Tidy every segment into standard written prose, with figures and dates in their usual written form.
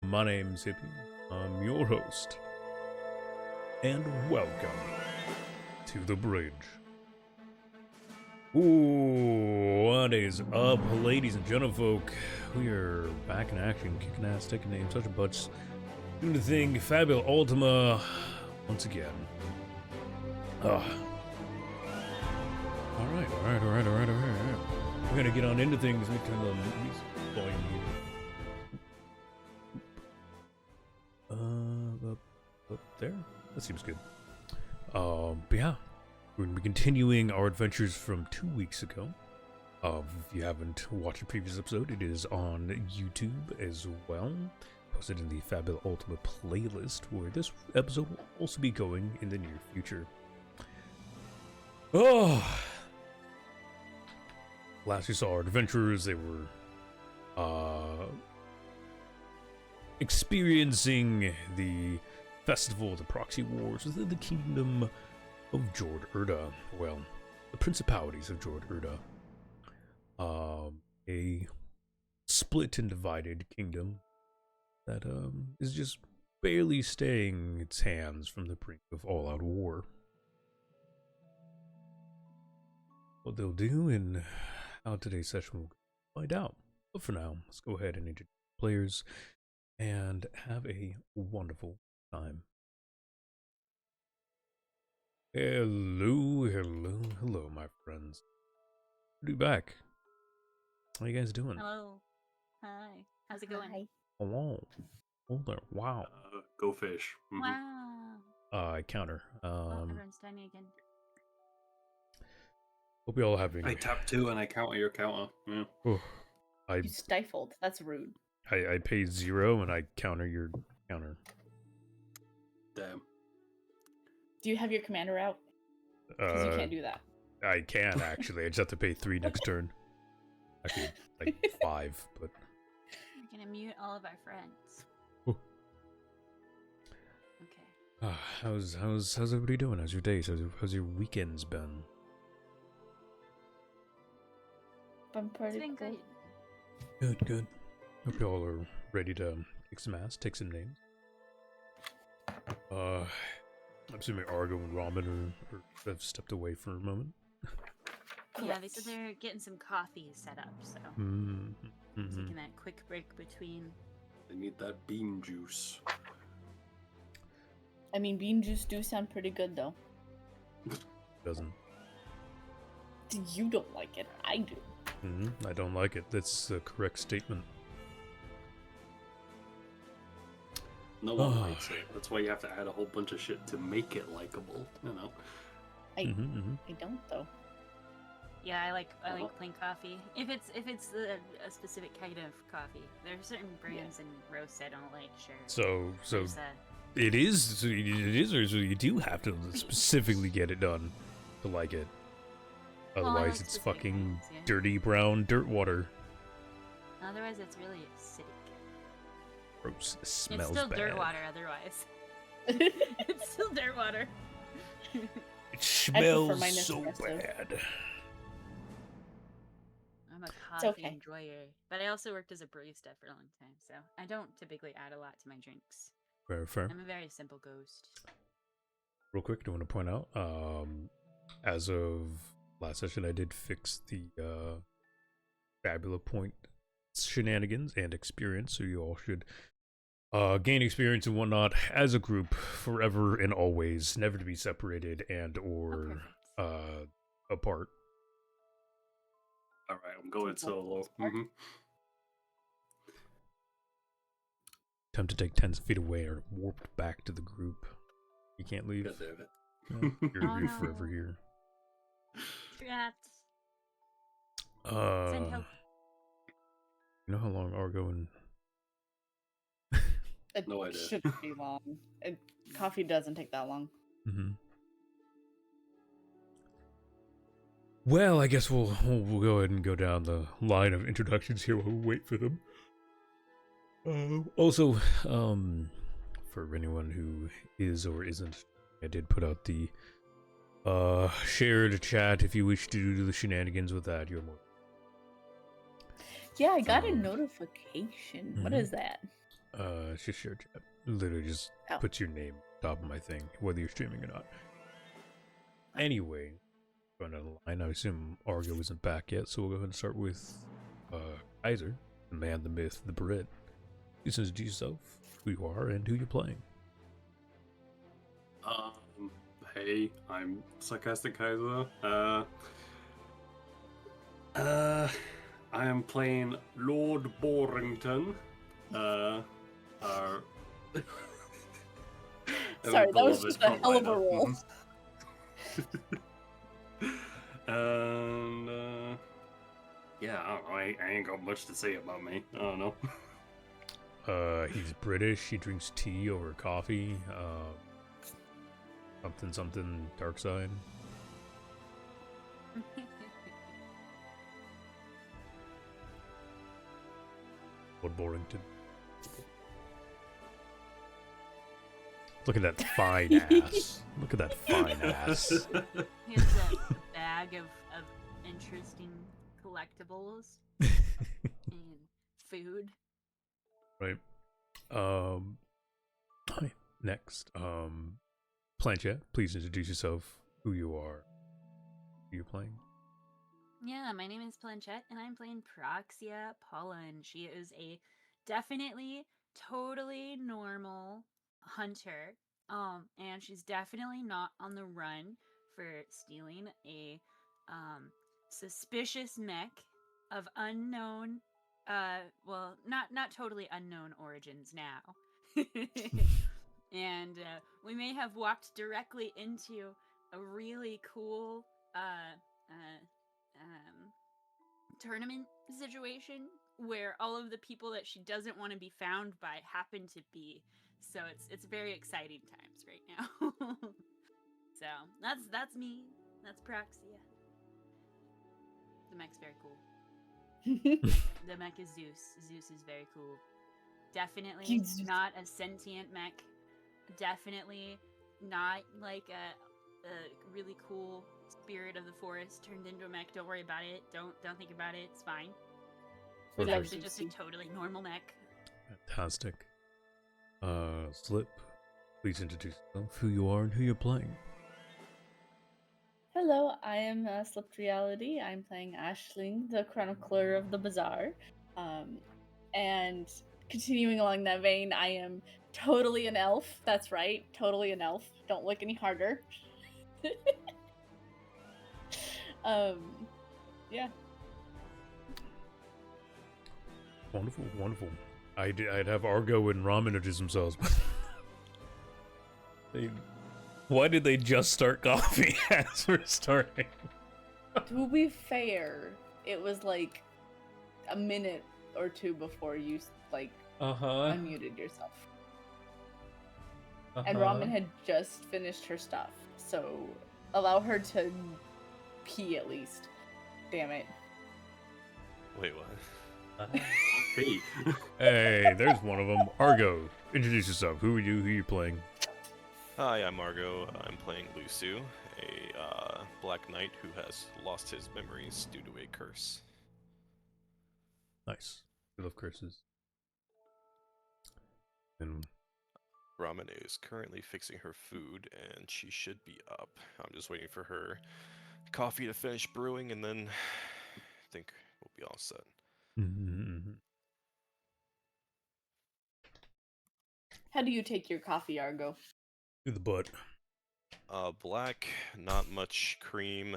My name's Hippie. I'm your host. And welcome to the bridge. Ooh, what is up, ladies and gentlefolk? We are back in action, kicking ass, taking names, such a butts, doing the thing, Fabula Ultima, once again. Alright. We're gonna get on into things. Let me turn the volume here. Up there? That seems good. But yeah, we're gonna be continuing our adventures from 2 weeks ago. If you haven't watched the previous episode, it is on YouTube as well. Posted in the Fabula Ultima playlist, where this episode will also be going in the near future. Oh! Last we saw our adventurers, they were, experiencing the festival of the proxy wars within the kingdom of Jord Urda. Well, the principalities of Jord Urda. A split and divided kingdom that, is just barely staying its hands from the brink of all-out war. What they'll do and how today's session will find out. But for now, let's go ahead and introduce players and have a wonderful time. Hello, my friends. Good to be back. How you guys doing? Hello. Hi. How's it going? Hi. Hello. Oh there. Wow. Go fish. Wow. I counter. Everyone's tiny again. Hope you all having. I tap 2 and I count your counter. Yeah. Oh, You stifled. That's rude. I pay 0 and I counter your counter. Damn. Do you have your commander out? Because you can't do that. I can actually. I just have to pay 3 next turn. Actually, like 5, but. We're gonna mute all of our friends. Oh. Okay. How's everybody doing? How's your days? How's your weekends been? I'm pretty It's been cool. good. Good. Hope y'all are ready to kick some ass, take some names. I'm assuming Argo and Ramen are have stepped away for a moment. Yeah, they said they're getting some coffee set up, so taking that quick break between. They need that bean juice. I mean, bean juice do sound pretty good, though. Doesn't. You don't like it. I do. I don't like it. That's the correct statement. No one likes it. That's why you have to add a whole bunch of shit to make it likable, you know? I don't, though. Yeah, I like plain coffee. If it's a specific kind of coffee, there are certain brands and roasts I don't like. Sure. So it is, or so you do have to specifically get it done to like it. Otherwise, like it's specific fucking brands, yeah. dirty brown dirt water. Otherwise, it's really acidic. Gross. It smells It's still bad. dirt water. Otherwise, it's still dirt water. It smells mine so espresso. bad. I'm a coffee okay. enjoyer, but I also worked as a barista for a long time, so I don't typically add a lot to my drinks. Fair. I'm a very simple ghost. Real quick, I want to point out, as of last session, I did fix the Fabula point shenanigans and experience, so you all should gain experience and whatnot as a group forever and always, never to be separated and or apart. Alright, I'm going solo. Attempt to take 10 feet away or warped back to the group. You can't leave. God damn it. Yeah, you're Oh, no. forever here. Trapped. Send help. You know how long Argo and It No idea. shouldn't be long. Coffee doesn't take that long. Well, I guess we'll go ahead and go down the line of introductions here while we wait for them. Also, for anyone who is or isn't, I did put out the shared chat. If you wish to do the shenanigans with that, you're more. Yeah, I got a notification. What is that? It's just share chat. Literally just Oh. puts your name top of my thing, whether you're streaming or not. Anyway, going down the line, I assume Argo isn't back yet, so we'll go ahead and start with Kaiser, the man, the myth, the Brit. Please introduce yourself, who you are, and who you're playing. Hey, I'm Sarcastic Kaiser. I am playing Lord Borrington. Our Sorry, that was just a beloved hell of a frontliner. roll. And yeah, I don't know. I ain't got much to say about me. I don't know. He's British. He drinks tea over coffee. Something dark side. Lord Borrington. Look at that fine ass. Look at that fine ass. He has a bag of interesting collectibles and food. Right. Hi. Next. Planchette, please introduce yourself, who you are, who you're playing. Yeah, my name is Planchette, and I'm playing Proxia Paula, and she is a definitely totally normal hunter. And she's definitely not on the run for stealing a suspicious mech of unknown well, not totally unknown origins now. And we may have walked directly into a really cool tournament situation where all of the people that she doesn't want to be found by happen to be. So it's very exciting times right now. So that's me. That's Proxia. The mech's very cool. The mech is Zeus. Zeus is very cool. Definitely not a sentient mech. Definitely not like a really cool spirit of the forest turned into a mech. Don't worry about it. Don't think about it. It's fine. It's actually just a totally normal mech. Fantastic. Slip, please introduce yourself, who you are, and who you're playing. Hello, I am Slipped Reality. I'm playing Ashling, the Chronicler of the Bazaar. And continuing along that vein, I am totally an elf. That's right, totally an elf. Don't look any harder. Yeah. Wonderful, wonderful. I'd have Argo and Rom introduce themselves. Why did they just start coffee as we're starting? To be fair, it was like a minute or two before you unmuted yourself. And Ramen had just finished her stuff, so allow her to pee at least. Damn it. Wait, what? Hey. Hey, there's one of them. Argo, introduce yourself. Who are you? Who are you playing? Hi, I'm Margo. I'm playing Lusu, a black knight who has lost his memories due to a curse. Nice. We love curses. And Ramen is currently fixing her food, and she should be up. I'm just waiting for her coffee to finish brewing, and then I think we'll be all set. How do you take your coffee, Argo? through the butt. Black, not much cream,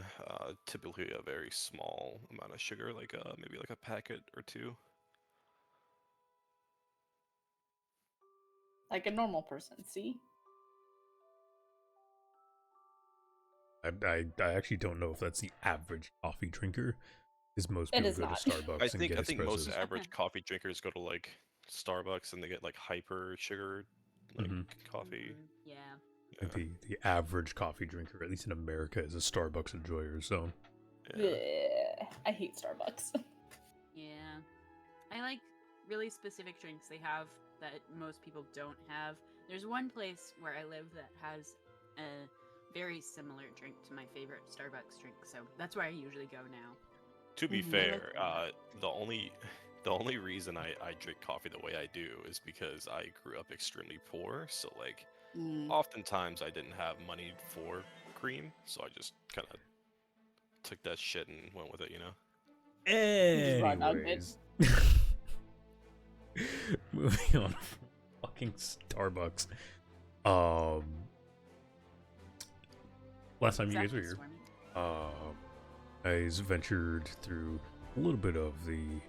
typically a very small amount of sugar, like maybe like a packet or two. Like a normal person, see? I actually don't know if that's the average coffee drinker. Because most It people is go not. to Starbucks and get I think most espressos. average coffee drinkers go to like Starbucks and they get like hyper sugar like coffee. Yeah. I think the average coffee drinker, at least in America, is a Starbucks enjoyer. So Yeah. Bleh. I hate Starbucks. Yeah. I like really specific drinks they have that most people don't have. There's one place where I live that has a very similar drink to my favorite Starbucks drink, so that's where I usually go now. To be Mhm. fair, the only The only reason I drink coffee the way I do is because I grew up extremely poor. So, like, oftentimes I didn't have money for cream. So I just kind of took that shit and went with it, you know? Just raw dogged it. Anyways. Moving on from fucking Starbucks. Last time you guys were here, I ventured through a little bit of the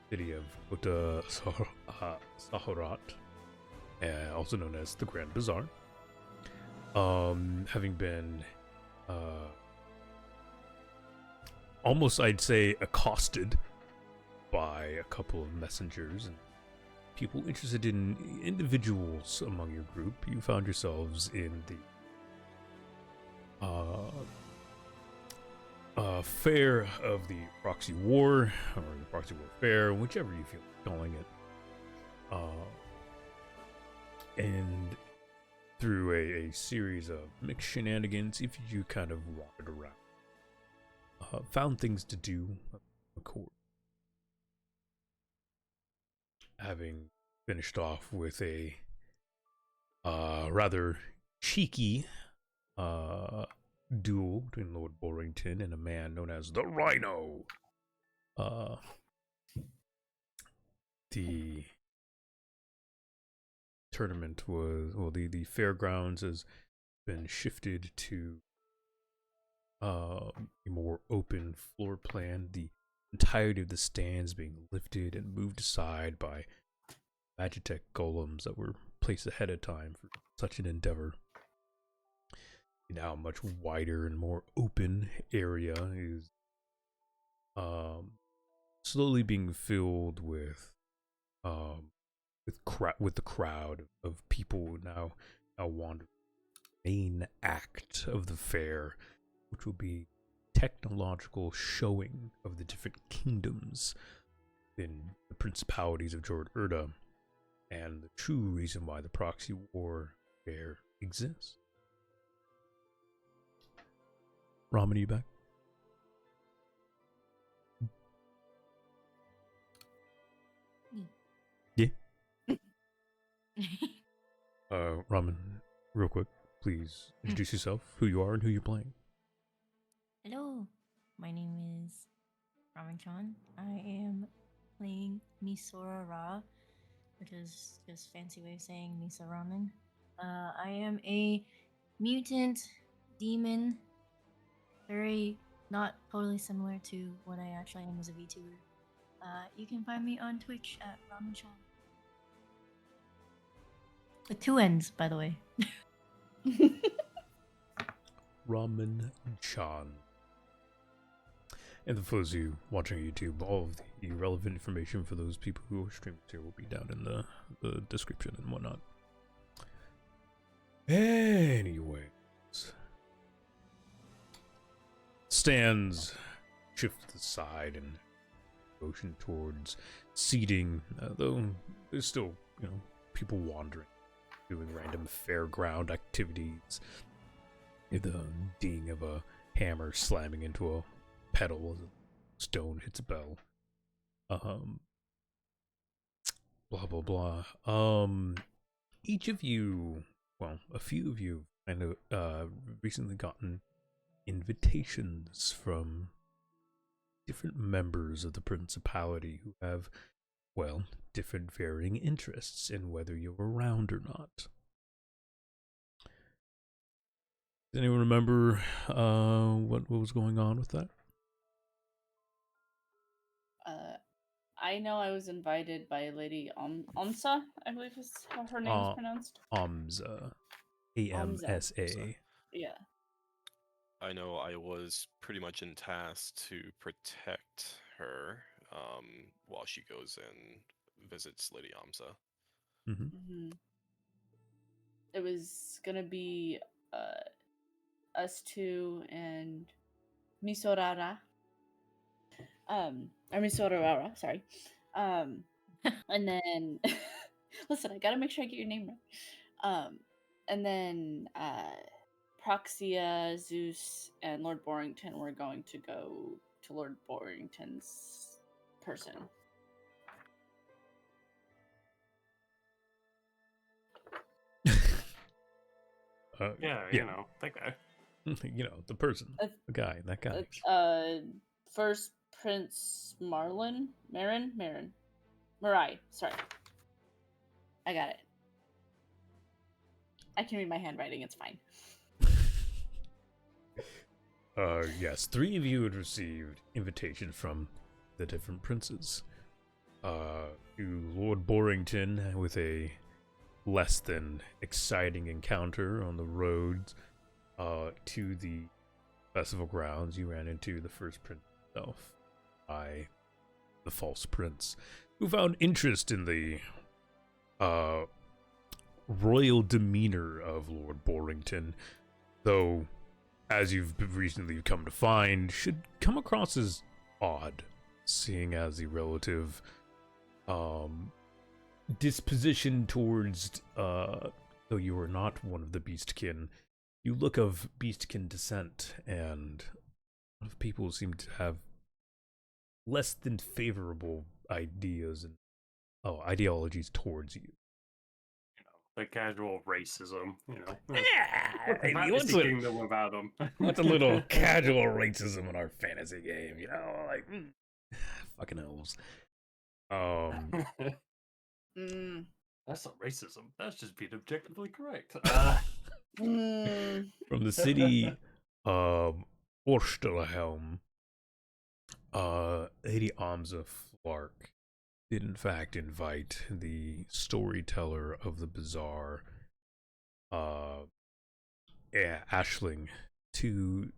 city of Kota Saharat, also known as the Grand Bazaar. Having been almost, I'd say, accosted by a couple of messengers and people interested in individuals among your group, you found yourselves in the fair of the proxy war, or the proxy war fair, whichever you feel like calling it. And through a series of mixed shenanigans, if you kind of wandered around, found things to do, of course. Having finished off with a rather cheeky duel between Lord Borrington and a man known as the Rhino. The tournament was, well, the fairgrounds has been shifted to a more open floor plan. The entirety of the stands being lifted and moved aside by Magitech golems that were placed ahead of time for such an endeavor. Now a much wider and more open area is slowly being filled with the crowd of people now wandering. Main act of the fair, which will be technological showing of the different kingdoms in the principalities of Jord Urda, and the true reason why the proxy war fair exists. Ramen, are you back? Yeah. Ramen, real quick, please introduce yourself, who you are, and who you're playing. Hello, my name is Raman-chan. I am playing Misora Ra, which is just fancy way of saying Misa Ramen. I am a mutant demon, very not totally similar to what I actually am as a VTuber. You can find me on Twitch at Raman-chan. With 2 N's, by the way. Ramen-chan. And for those of you watching YouTube, all of the relevant information for those people who are streaming here will be down in the description and whatnot. Anyways. Stands shift to the side and motion towards seating, though there's still, people wandering, doing random fairground activities. The ding of a hammer slamming into a pedal as a stone hits a bell. Blah blah blah. Each of you, well, a few of you, kind of recently gotten invitations from different members of the principality who have, well, different varying interests in whether you're around or not. Does anyone remember what was going on with that? I know I was invited by Lady Omsa, I believe is how her name is pronounced. Omsa. AMSA. Yeah. I know I was pretty much in task to protect her while she goes and visits Lady Amsa. Mm-hmm. It was gonna be us two and Misorara. Or Misorara, sorry. And then listen, I gotta make sure I get your name right. And then Proxia, Zeus, and Lord Borrington were going to go to Lord Borrington's person. Yeah, yeah. you know, that guy. You know, the person, the guy, that guy. First Prince Marin. Marai. Sorry, I got it. I can read my handwriting. It's fine. Yes, 3 of you had received invitations from the different princes. To Lord Borrington with a less than exciting encounter on the road to the festival grounds. You ran into the first prince himself, by the false prince, who found interest in the royal demeanor of Lord Borrington, though, as you've recently come to find, should come across as odd, seeing as the relative disposition towards, though you are not one of the beastkin, you look of beastkin descent, and a lot of people seem to have less than favorable ideas and ideologies towards you. The casual racism, you know. Yeah, What's maybe Fantasy Kingdom without him? what's a little casual racism in our fantasy game? You know, like fucking elves. That's not racism. That's just being objectively correct. From the city of Orstelhelm, Lady Amza Flark did in fact invite the storyteller of the bazaar, Ashling, to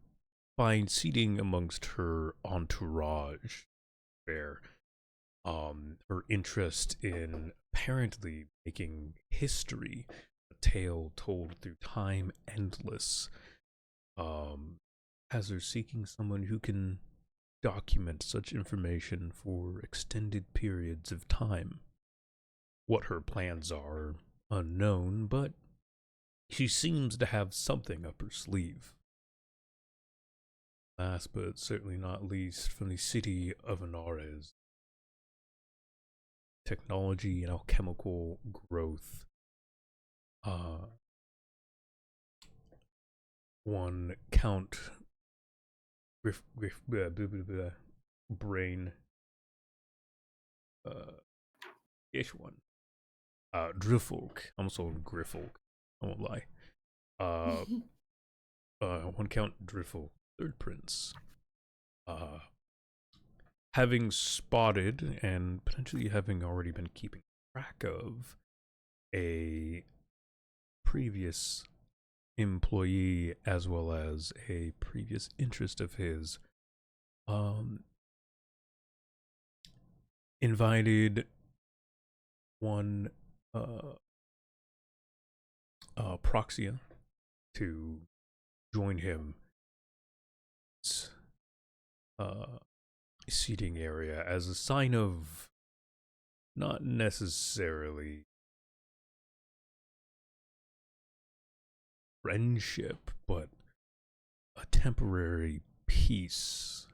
find seating amongst her entourage, where her interest in apparently making history, a tale told through time endless, has her seeking someone who can document such information for extended periods of time. What her plans are unknown, but she seems to have something up her sleeve. Last but certainly not least, from the city of Anares, technology and alchemical growth. One Count Brain, ish one. Driffolk, almost called Griffolk, I won't lie. One Count Driffolk, third prince. Having spotted and potentially having already been keeping track of a previous employee as well as a previous interest of his, invited one Proxia to join him seating area as a sign of not necessarily friendship, but a temporary peace,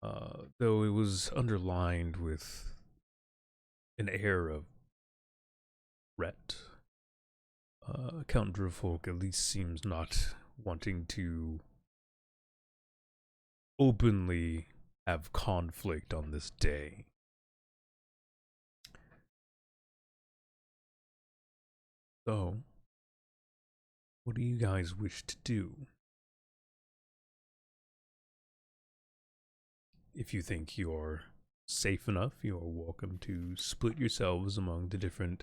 though it was underlined with an air of threat. Count Driffolk at least seems not wanting to openly have conflict on this day. So, what do you guys wish to do? If you think you're safe enough, you are welcome to split yourselves among the different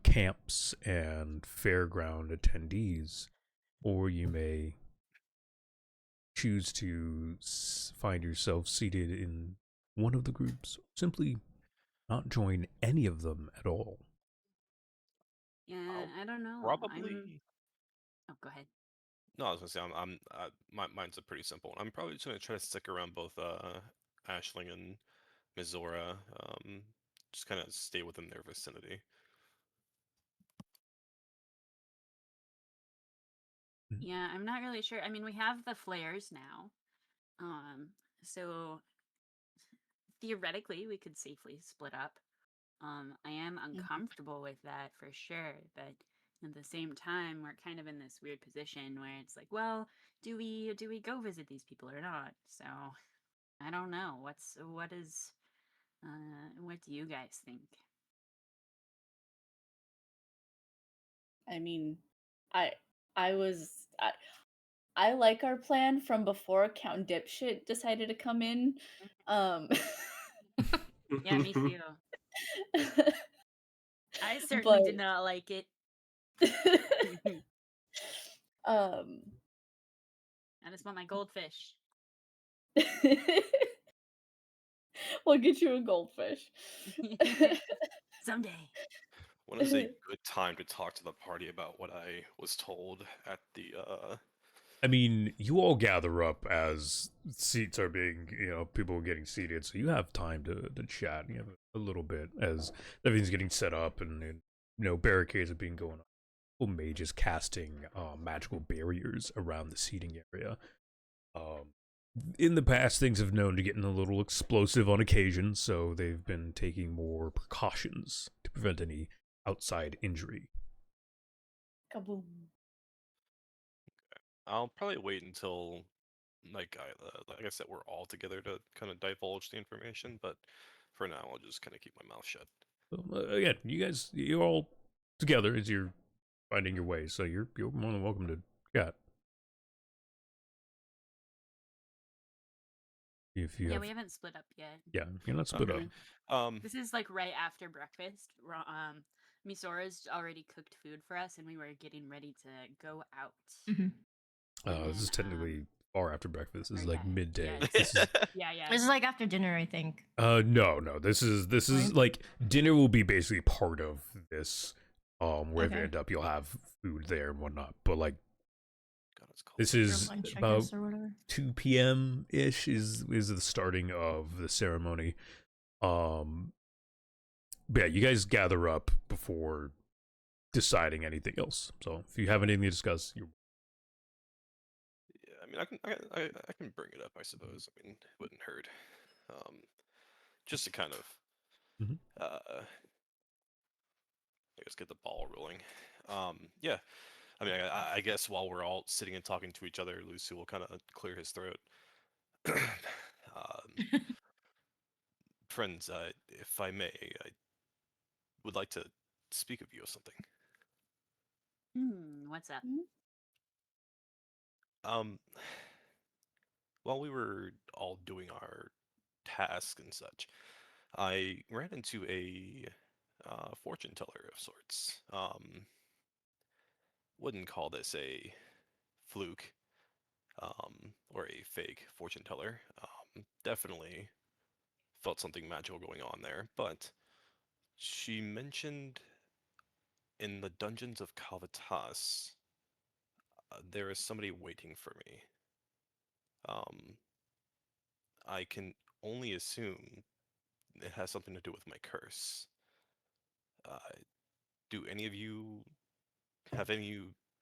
camps and fairground attendees, or you may choose to find yourself seated in one of the groups, simply not join any of them at all. Yeah, I don't know. Probably. Oh, go ahead. No, I was gonna say mine's a pretty simple one. I'm probably just gonna try to stick around both Ashling and Mizora. Just kind of stay within their vicinity. Yeah, I'm not really sure. I mean, we have the flares now. So theoretically we could safely split up. I am uncomfortable with that for sure, but at the same time, we're kind of in this weird position where it's like, well, do we go visit these people or not? So I don't know. What do you guys think? I mean, I I was I like our plan from before Count Dipshit decided to come in. Um Yeah, me too. I certainly but did not like it. um I just want my goldfish. we'll get you a goldfish. Someday. When is a good time to talk to the party about what I was told at the I mean, you all gather up as seats are being, people are getting seated, so you have time to chat. You have a little bit as everything's getting set up and barricades are being going up. Mages casting magical barriers around the seating area. Um, in the past, things have known to get a little explosive on occasion, so they've been taking more precautions to prevent any outside injury. Kaboom. I'll probably wait until like I said, we're all together to kind of divulge the information, but for now I'll just kind of keep my mouth shut. So, again, you're all together as you're finding your way, so you're more than welcome to chat. If you Yeah, have, we haven't split up yet. yeah, you're not split Okay. up. This is like right after breakfast. Misora's already cooked food for us, and we were getting ready to go out. Mhm. This is technically far after breakfast. This is or like yeah, midday. yeah, This is yeah. This is like after dinner, I think. no. This is Right? like dinner will be basically part of this. Wherever you Okay. end up, you'll have food there and whatnot. But like God, it's cold. this Or is lunch, I about guess, or whatever. 2 p.m. ish is the starting of the ceremony. But yeah, you guys gather up before deciding anything else. So if you have anything to discuss, you're Yeah, I mean, I can bring it up, I suppose. I mean, it wouldn't hurt. Just to kind of, Mhm. I guess, get the ball rolling. Yeah, I mean, I guess while we're all sitting and talking to each other, Lucy will kind of clear his throat. Friends, if I may, I would like to speak of you or something. What's up? Um, while we were all doing our tasks and such, I ran into a fortune teller of sorts. Wouldn't call this a fluke or a fake fortune teller. Definitely felt something magical going on there, but she mentioned in the dungeons of Calvatas, there is somebody waiting for me. Um, I can only assume it has something to do with my curse. Uh, do any of you have any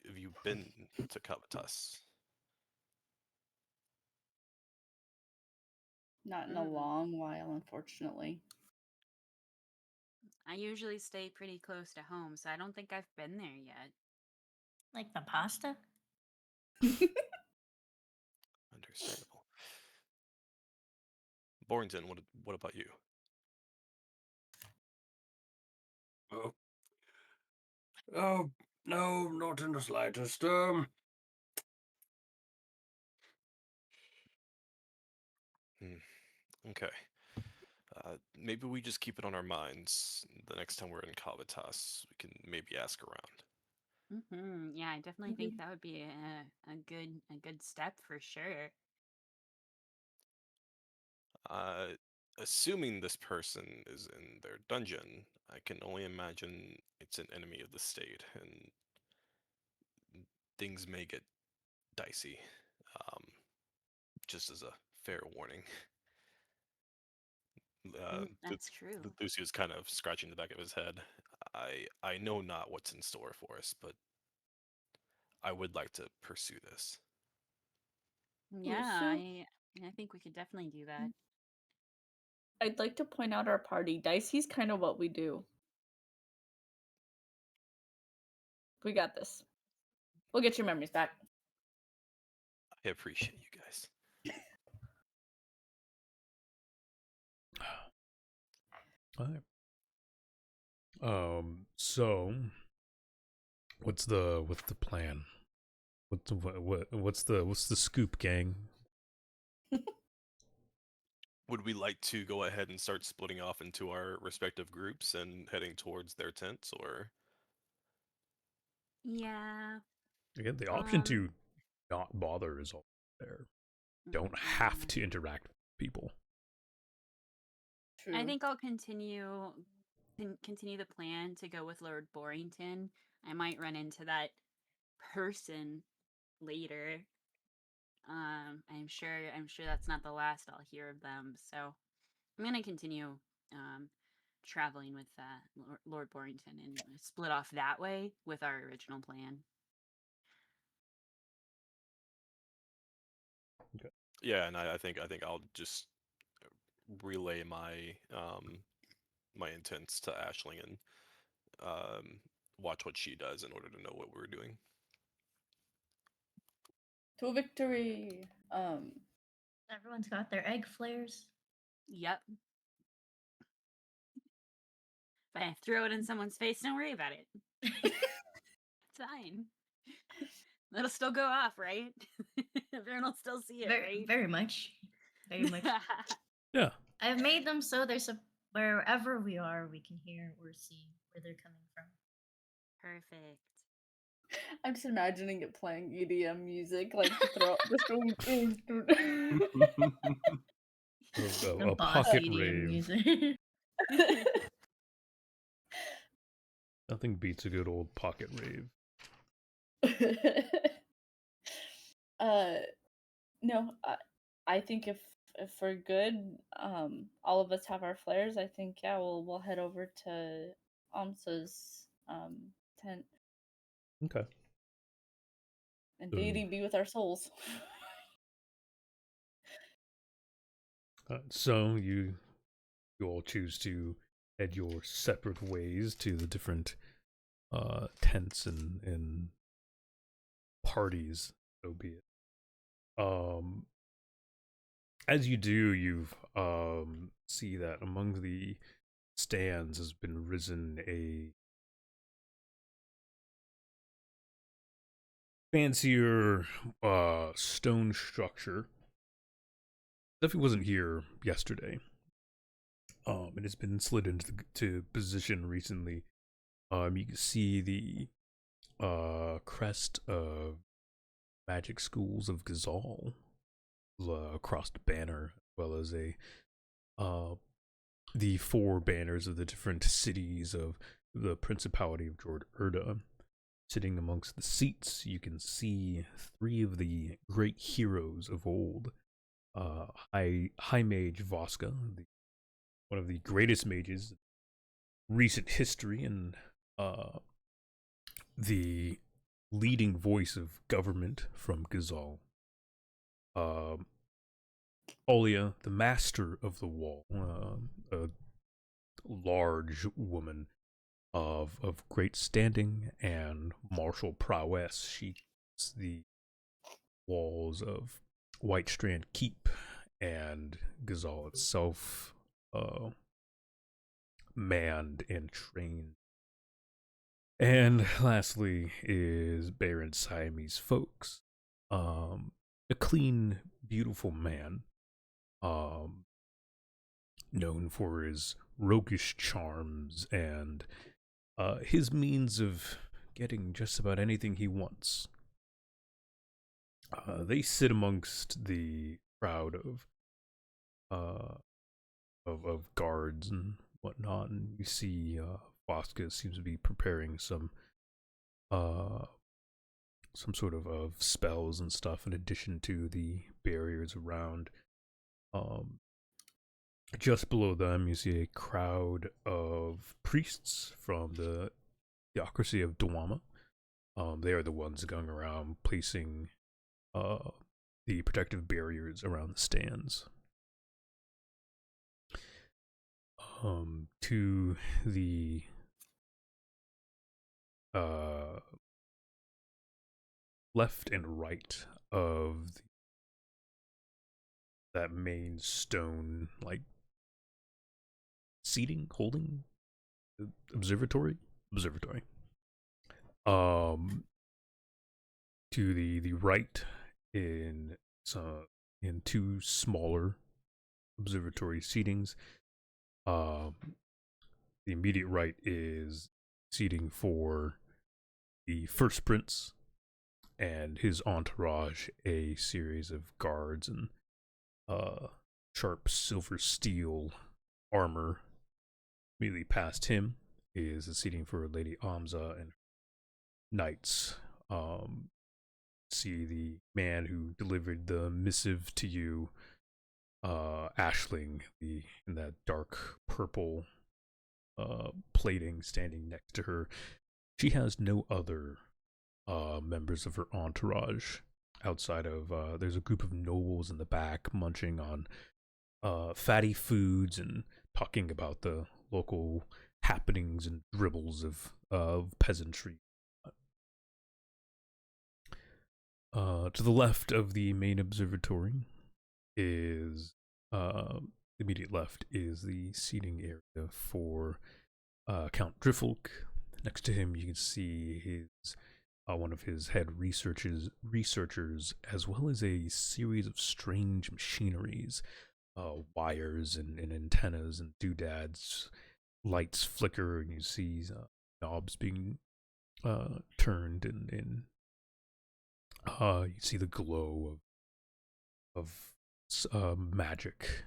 of you been to Calvatas? Not in a long while, unfortunately. I usually stay pretty close to home, so I don't think I've been there yet. Like the pasta? Understandable. Borrington, what about you? Oh, no, not in the slightest. Okay. Maybe we just keep it on our minds. The next time we're in Calvatas, we can maybe ask around. Yeah, I definitely think that would be a good step for sure. Assuming this person is in their dungeon, I can only imagine it's an enemy of the state, and things may get dicey. Um, just as a fair warning. That's true. Lucius kind of scratching the back of his head. I know not what's in store for us, but I would like to pursue this. Yeah, So, I think we could definitely do that. I'd like to point out our party. Dicey's kind of what we do. We got this. We'll get your memories back. I appreciate you guys. All right. So what's the plan? What's the scoop, gang? Would we like to go ahead and start splitting off into our respective groups and heading towards their tents, or? Yeah. Again, the option Um, to not bother is all there. Don't have to interact with people. True. I think I'll continue the plan to go with Lord Borrington. I might run into that person later. I'm sure that's not the last I'll hear of them. So I'm gonna continue traveling with Lord Borrington and split off that way with our original plan. Okay. Yeah, and I think I'll just relay my intents to Ashling and watch what she does in order to know what we're doing. To a victory. Everyone's got their egg flares. Yep. If I throw it in someone's face, don't worry about it. It's fine. It'll still go off, right? Everyone will still see it, right? Very much. Very much. Yeah. I've made them so there's wherever we are, we can hear or see where they're coming from. Perfect. I'm just imagining it playing EDM music, like to throw just A Boss pocket EDM rave. music. Nothing beats a good old pocket rave. No, I think if we're good, all of us have our flares. I think we'll head over to Amsa's tent Okay. and deity be with our souls. So you all choose to head your separate ways to the different tents and parties, so be it. As you do, you see that among the stands has been risen a fancier stone structure. Definitely wasn't here yesterday. It has been slid into position recently. You can see the crest of Magic Schools of Gazal across the banner, as well as the four banners of the different cities of the Principality of Jord Erda. Sitting amongst the seats, you can see three of the great heroes of old. High Mage Voska, one of the greatest mages in recent history, and the leading voice of government from Gazal. Olia, the master of the wall, a large woman of great standing and martial prowess. She keeps the walls of White Strand Keep and Gazal itself manned and trained. And lastly is Baron Siamese Folks, a clean, beautiful man, known for his roguish charms and his means of getting just about anything he wants. They sit amongst the crowd of guards and whatnot, and you see Voska seems to be preparing some sort of spells and stuff in addition to the barriers around. Just below them, you see a crowd of priests from the theocracy of Dwama. They are the ones going around placing the protective barriers around the stands. To the left and right of that main stone, like seating, holding observatory. Um, to the right in in two smaller observatory seatings. The immediate right is seating for the first prince and his entourage, a series of guards and sharp silver steel armor. Immediately past him is a seating for Lady Amza and knights. See the man who delivered the missive to you, Ashling, in that dark purple plating, standing next to her. She has no other members of her entourage outside of there's a group of nobles in the back munching on fatty foods and talking about the local happenings and dribbles of peasantry. To the left of the main observatory is immediate left is the seating area for Count Driffolk. Next to him, you can see his one of his head researchers, as well as a series of strange machineries, wires and antennas and doodads. Lights flicker, and you see knobs being turned, and you see the glow of magic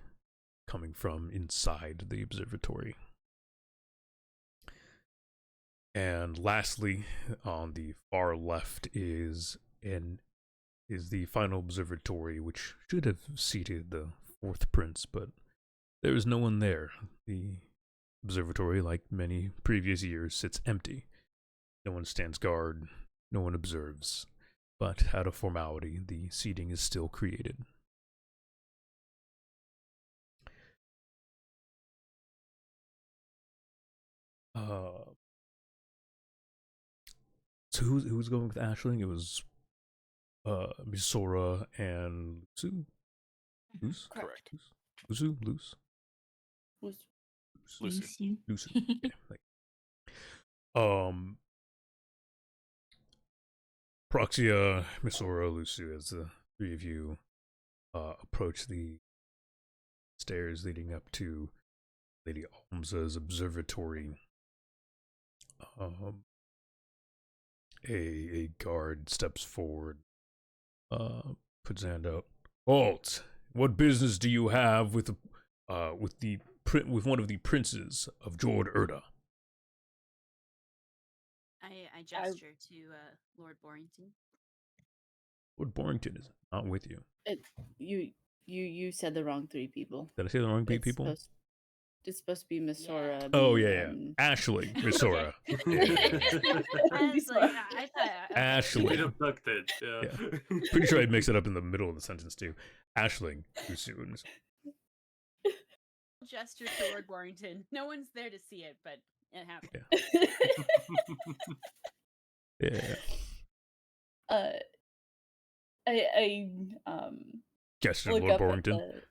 coming from inside the observatory. And lastly, on the far left is the final observatory, which should have seated the fourth prince, but there is no one there. The observatory, like many previous years, sits empty. No one stands guard, no one observes, but out of formality, the seating is still created. So who's going with Ashling? It was Misora and Lucy. Loose? Correct. Lucy? Loose? Lucy. Lucy. Yeah, Proxia, Misora, Lucy, as the three of you approach the stairs leading up to Lady Almza's observatory. A guard steps forward, puts his hand out. Halt! What business do you have with one of the princes of Jord Erda? I gesture to Lord Borrington. Lord Borrington is not with you. You said the wrong three people. Did I say the wrong three people? It's supposed to be Miss Sora. Yeah. Oh yeah. Ashley, Miss Sora. Ashley. Abducted. Yeah. Pretty sure I'd mix it up in the middle of the sentence too. Ashling, too soon. Gesture to Lord Warrington. No one's there to see it, but it happened. Yeah. I gesture to Lord Borrington.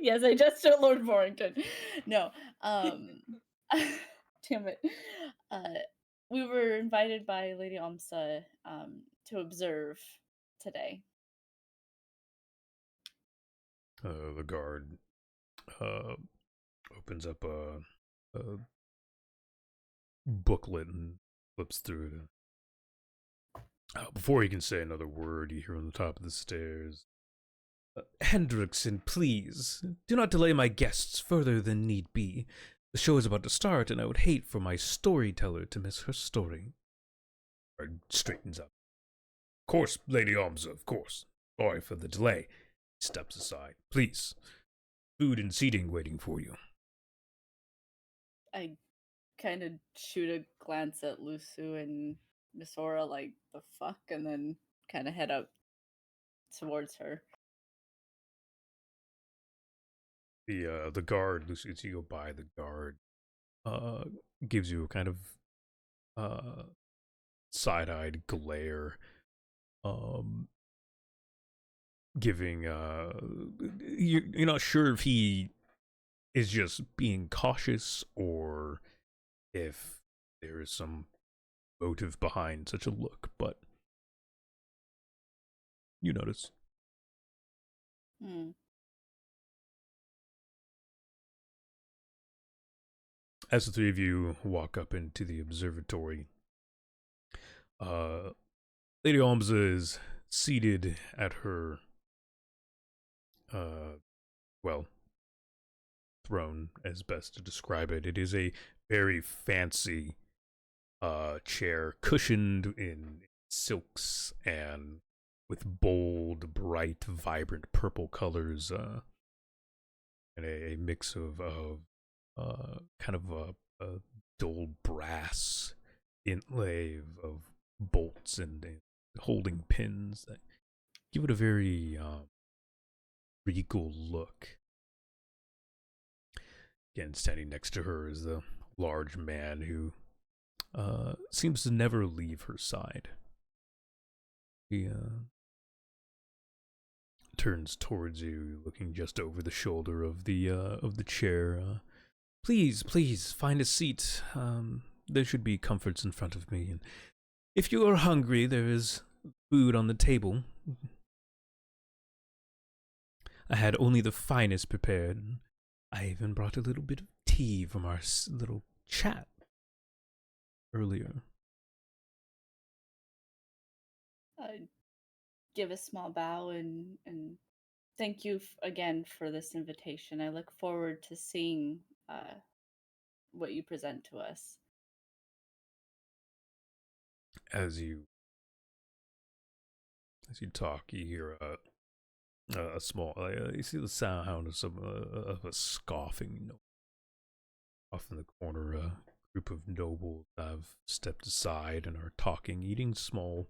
Yes, I gesture to Lord Borrington. No. Damn it. We were invited by Lady Amsa to observe today. The guard opens up a booklet and flips through it. Before he can say another word, you hear on the top of the stairs, Hendrickson, please, do not delay my guests further than need be. The show is about to start, and I would hate for my storyteller to miss her story. Guard straightens up. Of course, Lady Amza, of course. Sorry for the delay. He steps aside. Please, food and seating waiting for you. I kind of shoot a glance at Lusu and Misora, like, the fuck, and then kind of head up towards her. The guard, Lucy, as you go by, the guard gives you a kind of side-eyed glare, giving you're not sure if he is just being cautious or if there is some motive behind such a look, but you notice. Hmm. As the three of you walk up into the observatory, Lady Almza is seated at her, well, throne, as best to describe it. It is a very fancy chair, cushioned in silks and with bold, bright, vibrant purple colors, and a mix of kind of a dull brass inlay of bolts and holding pins that give it a very regal look. Again, standing next to her is the large man who seems to never leave her side. He turns towards you, looking just over the shoulder of the chair. Please, please, find a seat. There should be comforts in front of me, and if you are hungry, there is food on the table. I had only the finest prepared. I even brought a little bit of tea from our little chat earlier. I give a small bow and thank you again for this invitation. I look forward to seeing what you present to us. As you talk, you hear a small. You see the sound of of a scoffing note. Off in the corner, a group of nobles have stepped aside and are talking, eating small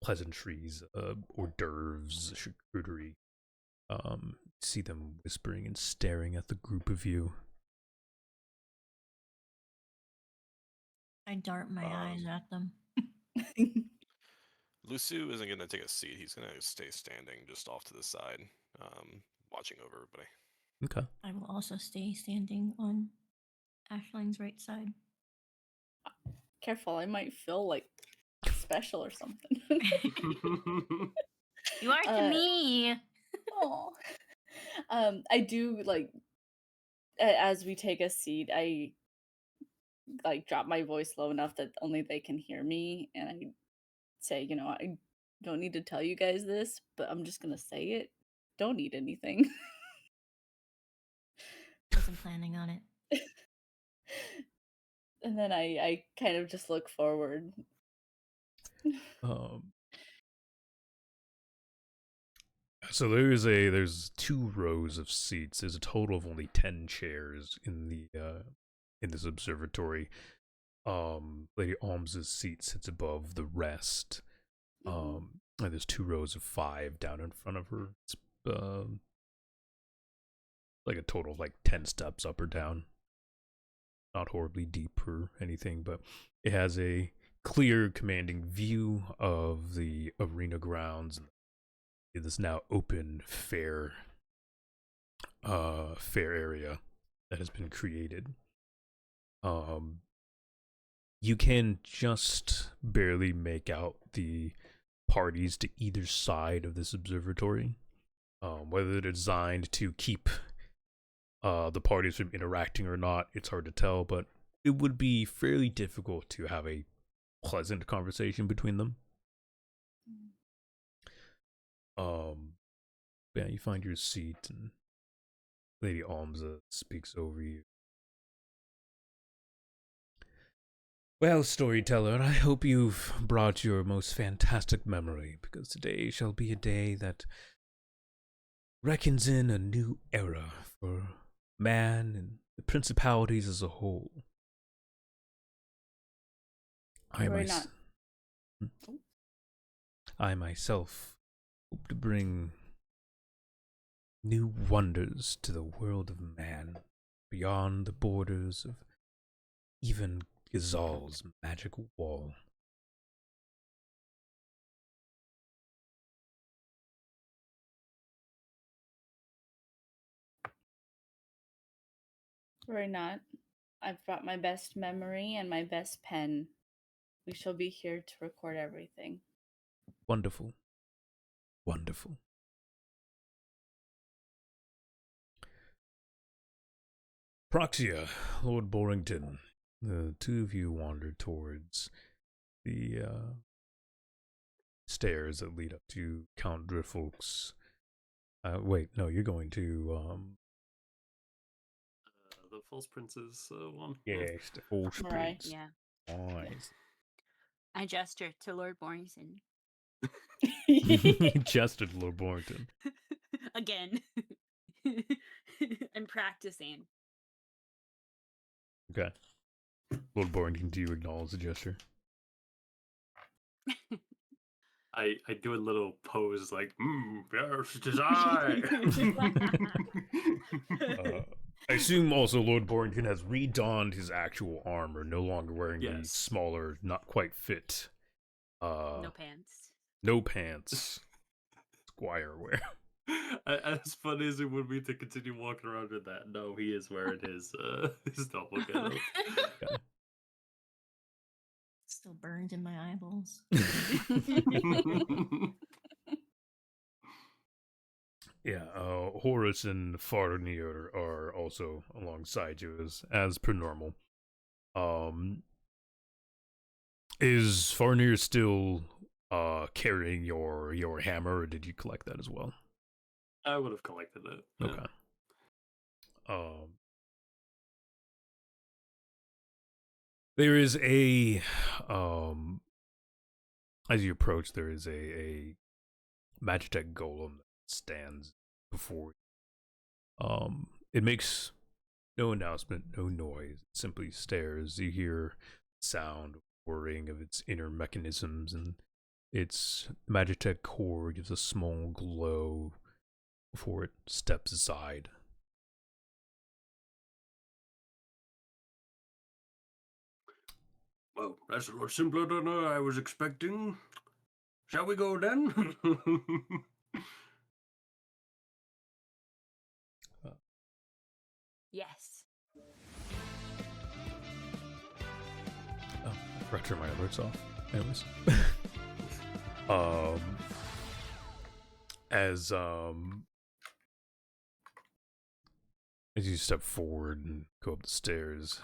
pleasantries, hors d'oeuvres, charcuterie. See them whispering and staring at the group of you. I dart my eyes at them. Lusu isn't gonna take a seat. He's gonna stay standing just off to the side, watching over everybody. Okay. I will also stay standing on Ashling's right side. Careful, I might feel like special or something. You are to me. Oh. I do like as we take a seat, I like drop my voice low enough that only they can hear me, and I say, I don't need to tell you guys this, but I'm just gonna say it. Don't eat anything. Wasn't planning on it. And then I kind of just look forward. So there's 2 rows of seats. There's a total of only 10 chairs in this observatory. Lady Alms's seat sits above the rest. And there's 2 rows of 5 down in front of her. It's like a total of like 10 steps up or down. Not horribly deep or anything, but it has a clear, commanding view of the arena grounds and this now open, fair area that has been created. You can just barely make out the parties to either side of this observatory. Whether they're designed to keep the parties from interacting or not, it's hard to tell, but it would be fairly difficult to have a pleasant conversation between them. Yeah, you find your seat, and Lady Almza speaks over you. Well, storyteller, I hope you've brought your most fantastic memory, because today shall be a day that reckons in a new era for man and the principalities as a whole. I myself hope to bring new wonders to the world of man, beyond the borders of even Gazal's magic wall. Worry not. I've brought my best memory and my best pen. We shall be here to record everything. Wonderful. Wonderful. Proxia, Lord Borrington, the two of you wander towards the stairs that lead up to Count Driftfolk's. Wait, no, you're going to The False Princess one. yes, the False Right. Prince. Yeah. Nice. I gesture to Lord Borrington. Gestured Lord Borrington. Again. I'm practicing. Okay. Lord Borrington, do you acknowledge the gesture? I do a little pose like, yes, it is I. I assume also Lord Borrington has redonned his actual armor, no longer wearing the Yes. smaller, not quite fit. No pants. No pants. Squire wear. As funny as it would be to continue walking around with that, no, he is wearing his doppelganger. Still burned in my eyeballs. Yeah, Horus and Farnir are also alongside you as per normal. Is Farnir still carrying your hammer, or did you collect that as well? I would have collected it. Yeah. Okay. There is a as you approach, there is a Magitech golem that stands before you. It makes no announcement, no noise. It simply stares. You hear sound, whirring of its inner mechanisms, and its Magitech core gives a small glow before it steps aside. Well, that's a lot simpler than I was expecting. Shall we go then? Yes. Oh, I forgot to turn my alerts off. Anyways. As you step forward and go up the stairs,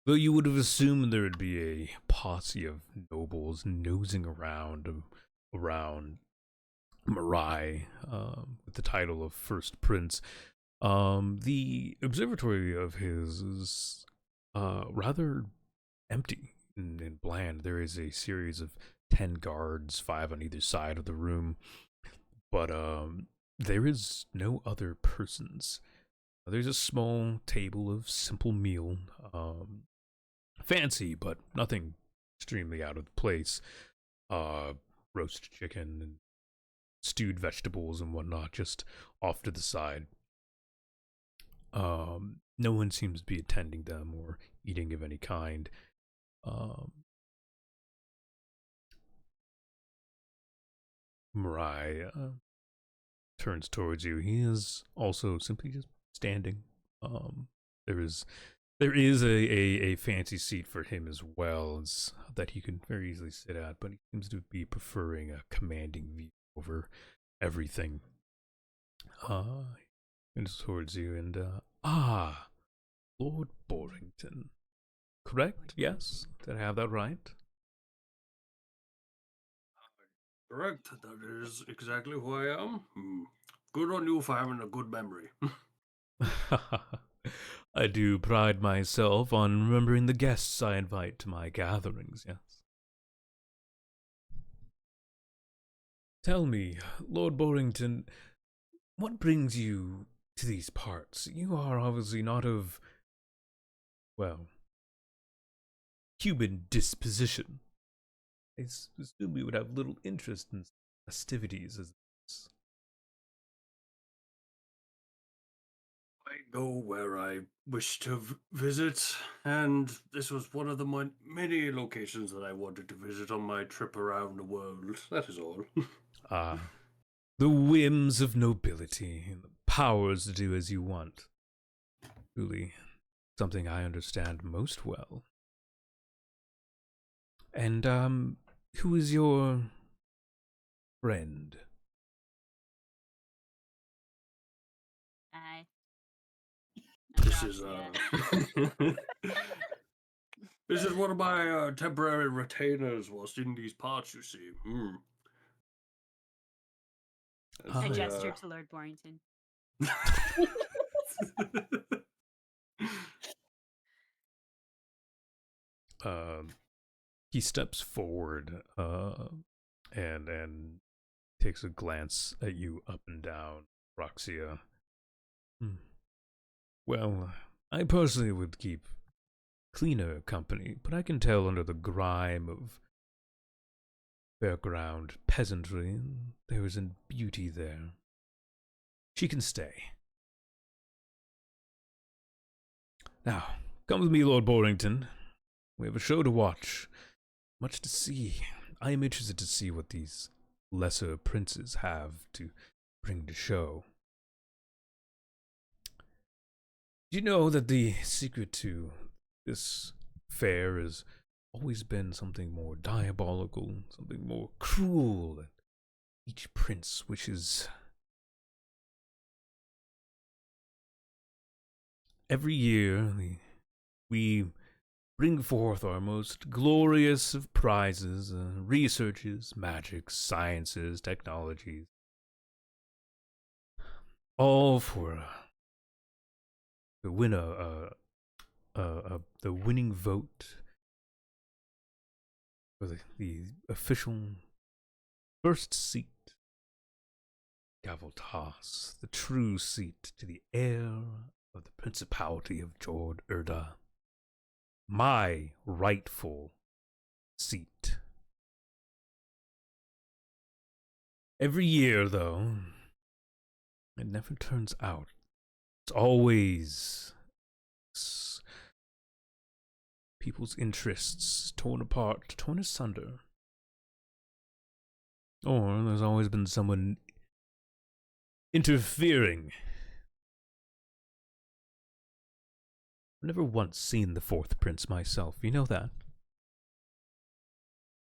though you would have assumed there would be a posse of nobles nosing around Mirai, with the title of First Prince, the observatory of his is rather empty and bland. There is a series of 10 guards, 5 on either side of the room, but there is no other persons. There's a small table of simple meal, fancy, but nothing extremely out of place. Roast chicken and stewed vegetables and whatnot, just off to the side. No one seems to be attending them or eating of any kind. Mirai turns towards you. He is also simply just standing. There is a fancy seat for him as well, that he can very easily sit at, but he seems to be preferring a commanding view over everything. Turns towards you and Lord Borrington. Correct? Yes? Did I have that right? Correct. That is exactly who I am. Good on you for having a good memory. I do pride myself on remembering the guests I invite to my gatherings, yes. Tell me, Lord Borrington, what brings you to these parts? You are obviously not of, well, human disposition. I assume you would have little interest in festivities as this. I go where I wish to visit, and this was one of the many locations that I wanted to visit on my trip around the world. That is all. The whims of nobility and the powers to do as you want. Truly something I understand most well. And, who is your friend? I This drops is the, this is one of my temporary retainers whilst in these parts. You see. That's I Ah, gesture to Lord Borrington. He steps forward, and takes a glance at you up and down, Roxia. Hmm. Well, I personally would keep cleaner company, but I can tell under the grime of fairground peasantry there is a beauty there. She can stay. Now, come with me, Lord Borrington. We have a show to watch, much to see. I am interested to see what these lesser princes have to bring to show. Do you know that the secret to this fair has always been something more diabolical, something more cruel that each prince wishes? Every year, we bring forth our most glorious of prizes, researches, magics, sciences, technologies, all for the winner, the winning vote for the official first seat. Gavel toss, the true seat to the heir of the Principality of Jord Erda. My rightful seat. Every year, though, it never turns out. It's always people's interests torn apart, torn asunder. Or there's always been someone interfering. I've never once seen the fourth prince myself, you know that?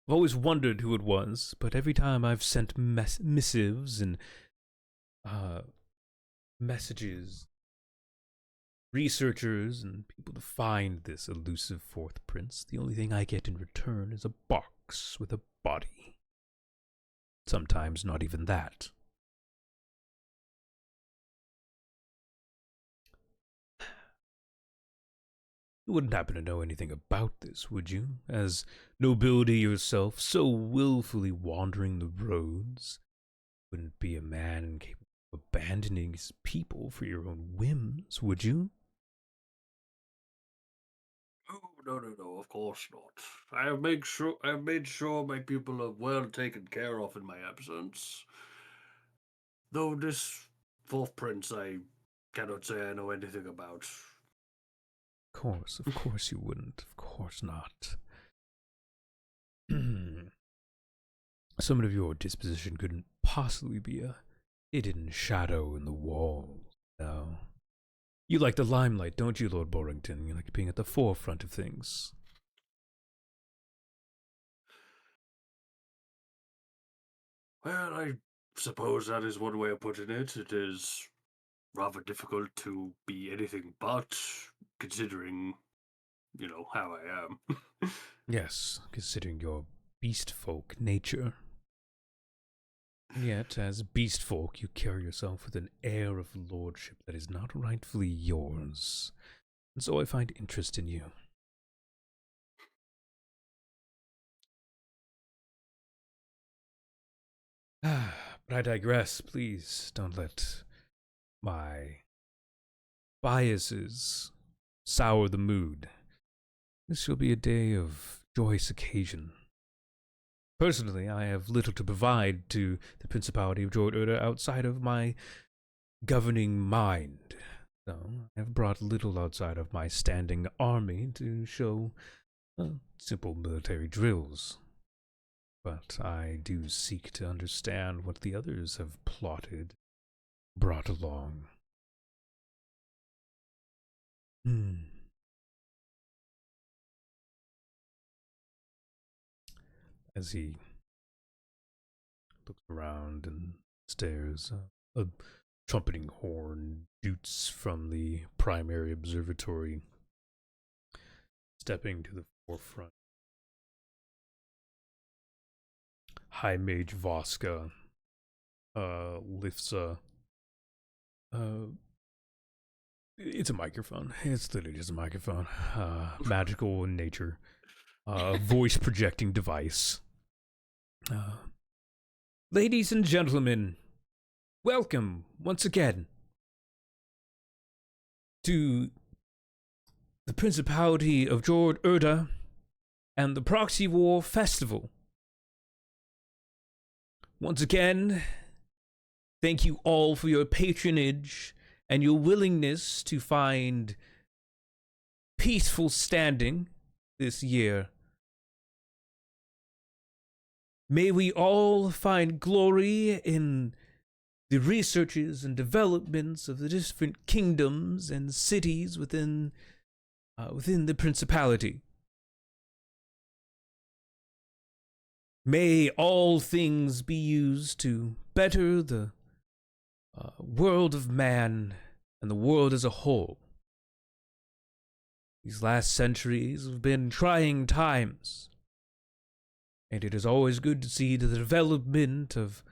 I've always wondered who it was, but every time I've sent missives and messages, researchers and people to find this elusive fourth prince, the only thing I get in return is a box with a body. Sometimes not even that. You wouldn't happen to know anything about this, would you? As nobility yourself, so willfully wandering the roads, wouldn't be a man incapable of abandoning his people for your own whims, would you? Oh, no, of course not. I have made sure my people are well taken care of in my absence. Though this fourth prince I cannot say I know anything about. Of course you wouldn't. Of course not. Someone of your disposition couldn't possibly be a hidden shadow in the walls. No. You like the limelight, don't you, Lord Borrington? You like being at the forefront of things. Well, I suppose that is one way of putting it. It is rather difficult to be anything but, considering, how I am. Yes, considering your beast folk nature. And yet, as beast folk, you carry yourself with an air of lordship that is not rightfully yours. And so I find interest in you. But I digress. Please don't let my biases sour the mood. This shall be a day of joyous occasion. Personally, I have little to provide to the Principality of Jord Erda outside of my governing mind. So I have brought little outside of my standing army to show simple military drills. But I do seek to understand what the others have plotted, brought along. Hmm. As he looks around and stares, a trumpeting horn shoots from the primary observatory, stepping to the forefront. High Mage Voska lifts it's a microphone. It's literally just a microphone. Magical in nature. Voice projecting device. Ladies and gentlemen, welcome once again to the Principality of Jord Urda and the Proxy War Festival. Once again, thank you all for your patronage and your willingness to find peaceful standing this year. May we all find glory in the researches and developments of the different kingdoms and cities within the Principality. May all things be used to better the world of man and the world as a whole. These last centuries have been trying times, and it is always good to see the development of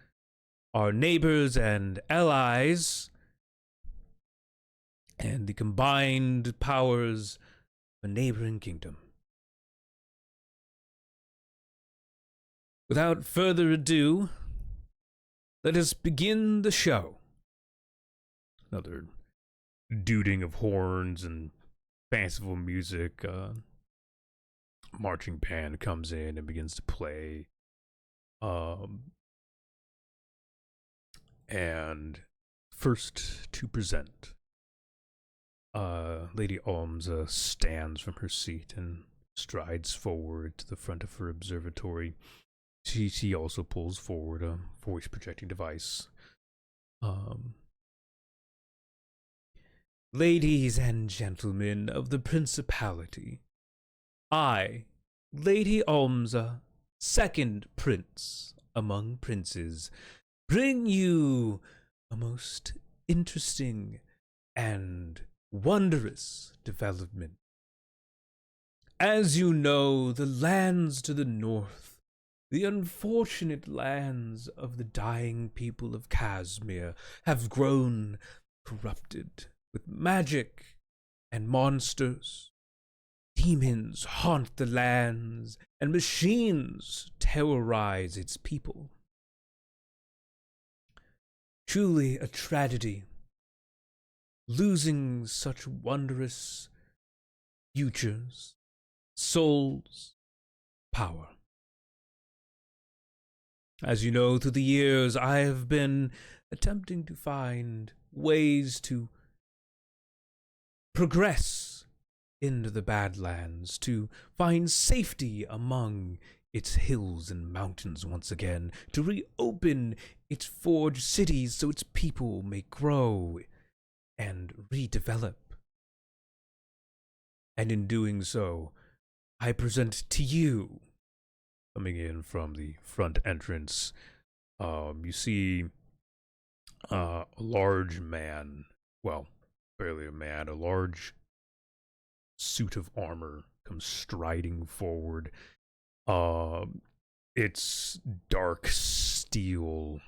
our neighbors and allies and the combined powers of a neighboring kingdom. Without further ado, let us begin the show. Another duding of horns and fanciful music. Marching band comes in and begins to play. And first to present, Lady Almza stands from her seat and strides forward to the front of her observatory. She also pulls forward a voice projecting device. Ladies and gentlemen of the Principality, I, Lady Almza, second prince among princes, bring you a most interesting and wondrous development. As you know, the lands to the north, the unfortunate lands of the dying people of Kazmir, have grown corrupted with magic and monsters. Demons haunt the lands, and machines terrorize its people. Truly a tragedy, losing such wondrous futures, souls, power. As you know, through the years, I have been attempting to find ways to progress into the Badlands, to find safety among its hills and mountains once again, to reopen its forged cities so its people may grow and redevelop. And in doing so, I present to you, coming in from the front entrance, you see a large man, well, barely a man, a large suit of armor comes striding forward. It's dark steel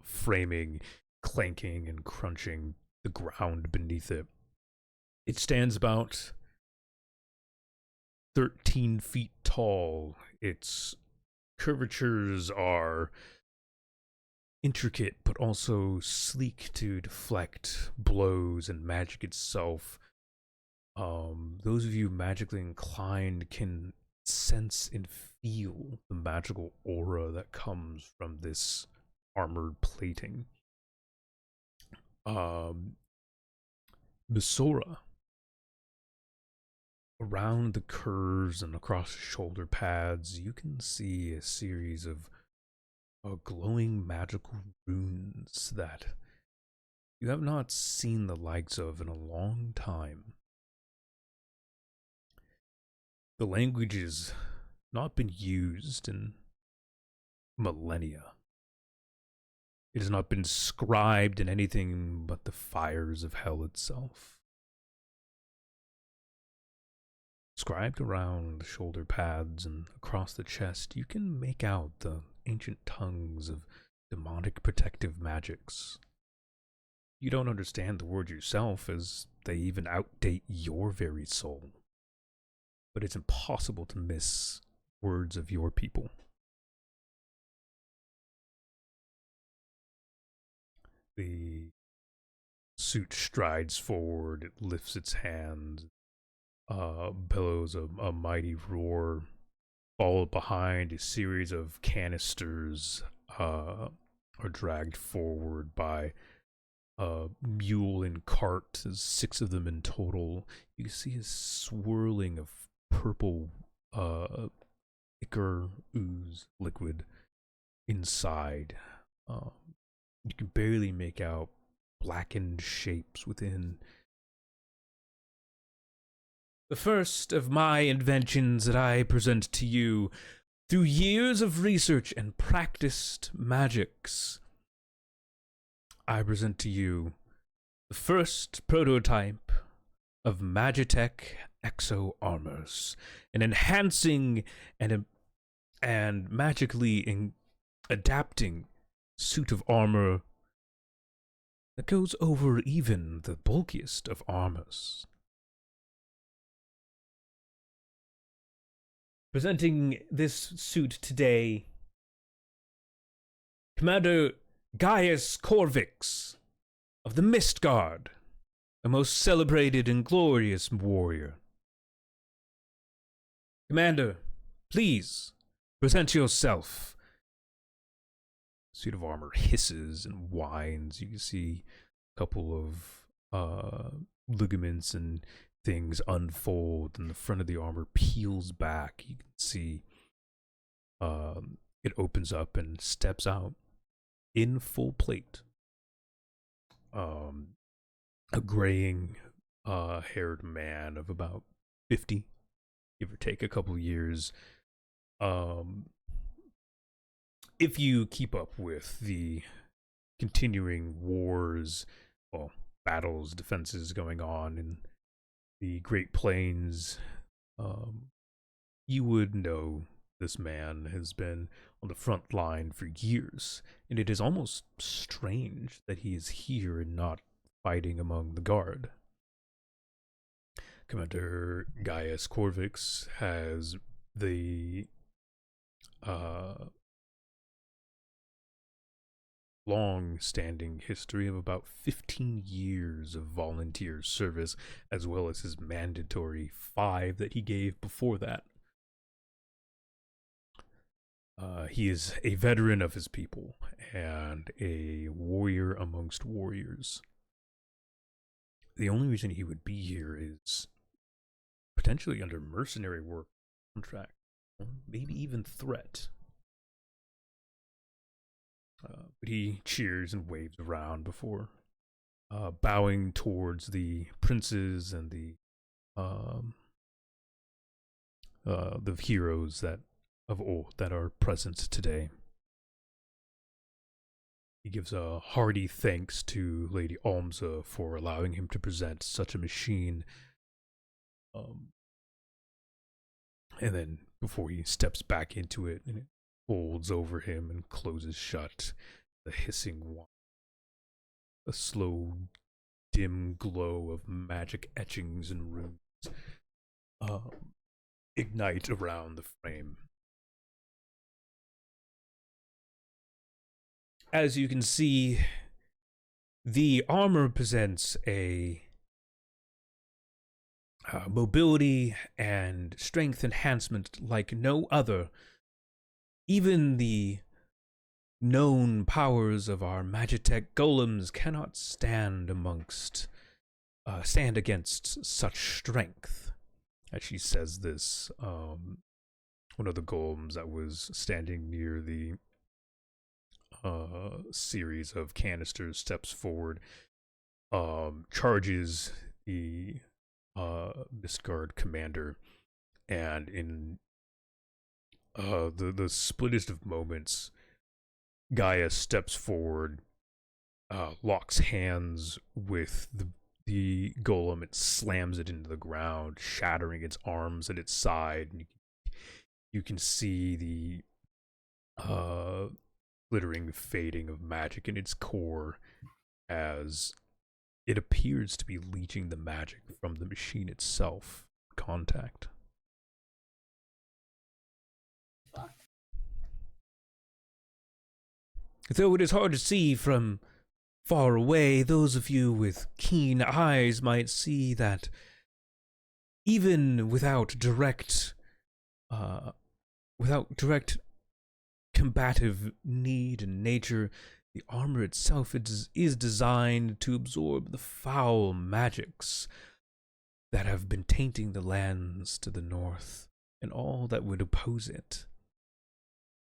framing, clanking and crunching the ground beneath it. It stands about 13 feet tall. Its curvatures are intricate but also sleek to deflect blows and magic itself. Those of you magically inclined can sense and feel the magical aura that comes from this armored plating. Misora, around the curves and across the shoulder pads, you can see a series of glowing magical runes that you have not seen the likes of in a long time. The language has not been used in millennia. It has not been scribed in anything but the fires of hell itself. Scribed around the shoulder pads and across the chest, you can make out the ancient tongues of demonic protective magics. You don't understand the word yourself, as they even outdate your very soul. But it's impossible to miss words of your people. The suit strides forward, it lifts its hands, bellows a mighty roar, followed behind a series of canisters are dragged forward by a mule and cart. There's 6 of them in total. You can see a swirling of purple ichor ooze liquid inside. You can barely make out blackened shapes within. The first of my inventions that I present to you through years of research and practiced magics. I present to you the first prototype of Magitech Exo Armors, an enhancing and magically adapting suit of armor that goes over even the bulkiest of armors. Presenting this suit today, Commander Gaius Corvix of the Mist Guard, a most celebrated and glorious warrior. Commander, please present yourself. Suit of armor hisses and whines. You can see a couple of ligaments and things unfold, and the front of the armor peels back. You can see it opens up and steps out in full plate. A graying haired man of about 50, give or take a couple years. If you keep up with the continuing wars, well, battles, defenses going on in the Great Plains, you would know this man has been on the front line for years, and it is almost strange that he is here and not fighting among the guard. Commander Gaius Corvix has the long-standing history of about 15 years of volunteer service, as well as his mandatory 5 that he gave before that. He is a veteran of his people and a warrior amongst warriors. The only reason he would be here is potentially under mercenary work contract, or maybe even threat. But he cheers and waves around before bowing towards the princes and the heroes that of old that are present today. He gives a hearty thanks to Lady Almza for allowing him to present such a machine. And then before he steps back into it, and it folds over him and closes shut, the hissing one. A slow, dim glow of magic etchings and runes ignite around the frame. As you can see, the armor presents a mobility and strength enhancement like no other. Even the known powers of our Magitech golems cannot stand against such strength. As she says this, one of the golems that was standing near the series of canisters steps forward, charges the Mistguard commander, and in the splittest of moments, Gaia steps forward, locks hands with the golem, and slams it into the ground, shattering its arms at its side. And you can see the glittering fading of magic in its core as it appears to be leeching the magic from the machine itself. Contact. Fuck. Though it is hard to see from far away, those of you with keen eyes might see that even without direct combative need in nature, the armor itself is designed to absorb the foul magics that have been tainting the lands to the north and all that would oppose it,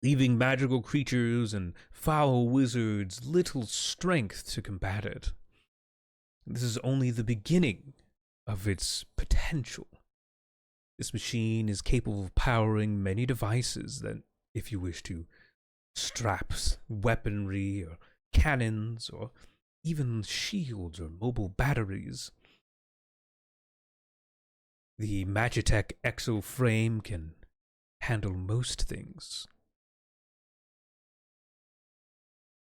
leaving magical creatures and foul wizards little strength to combat it. This is only the beginning of its potential. This machine is capable of powering many devices that, if you wish to, straps, weaponry, or cannons, or even shields or mobile batteries. The Magitech Exo frame can handle most things.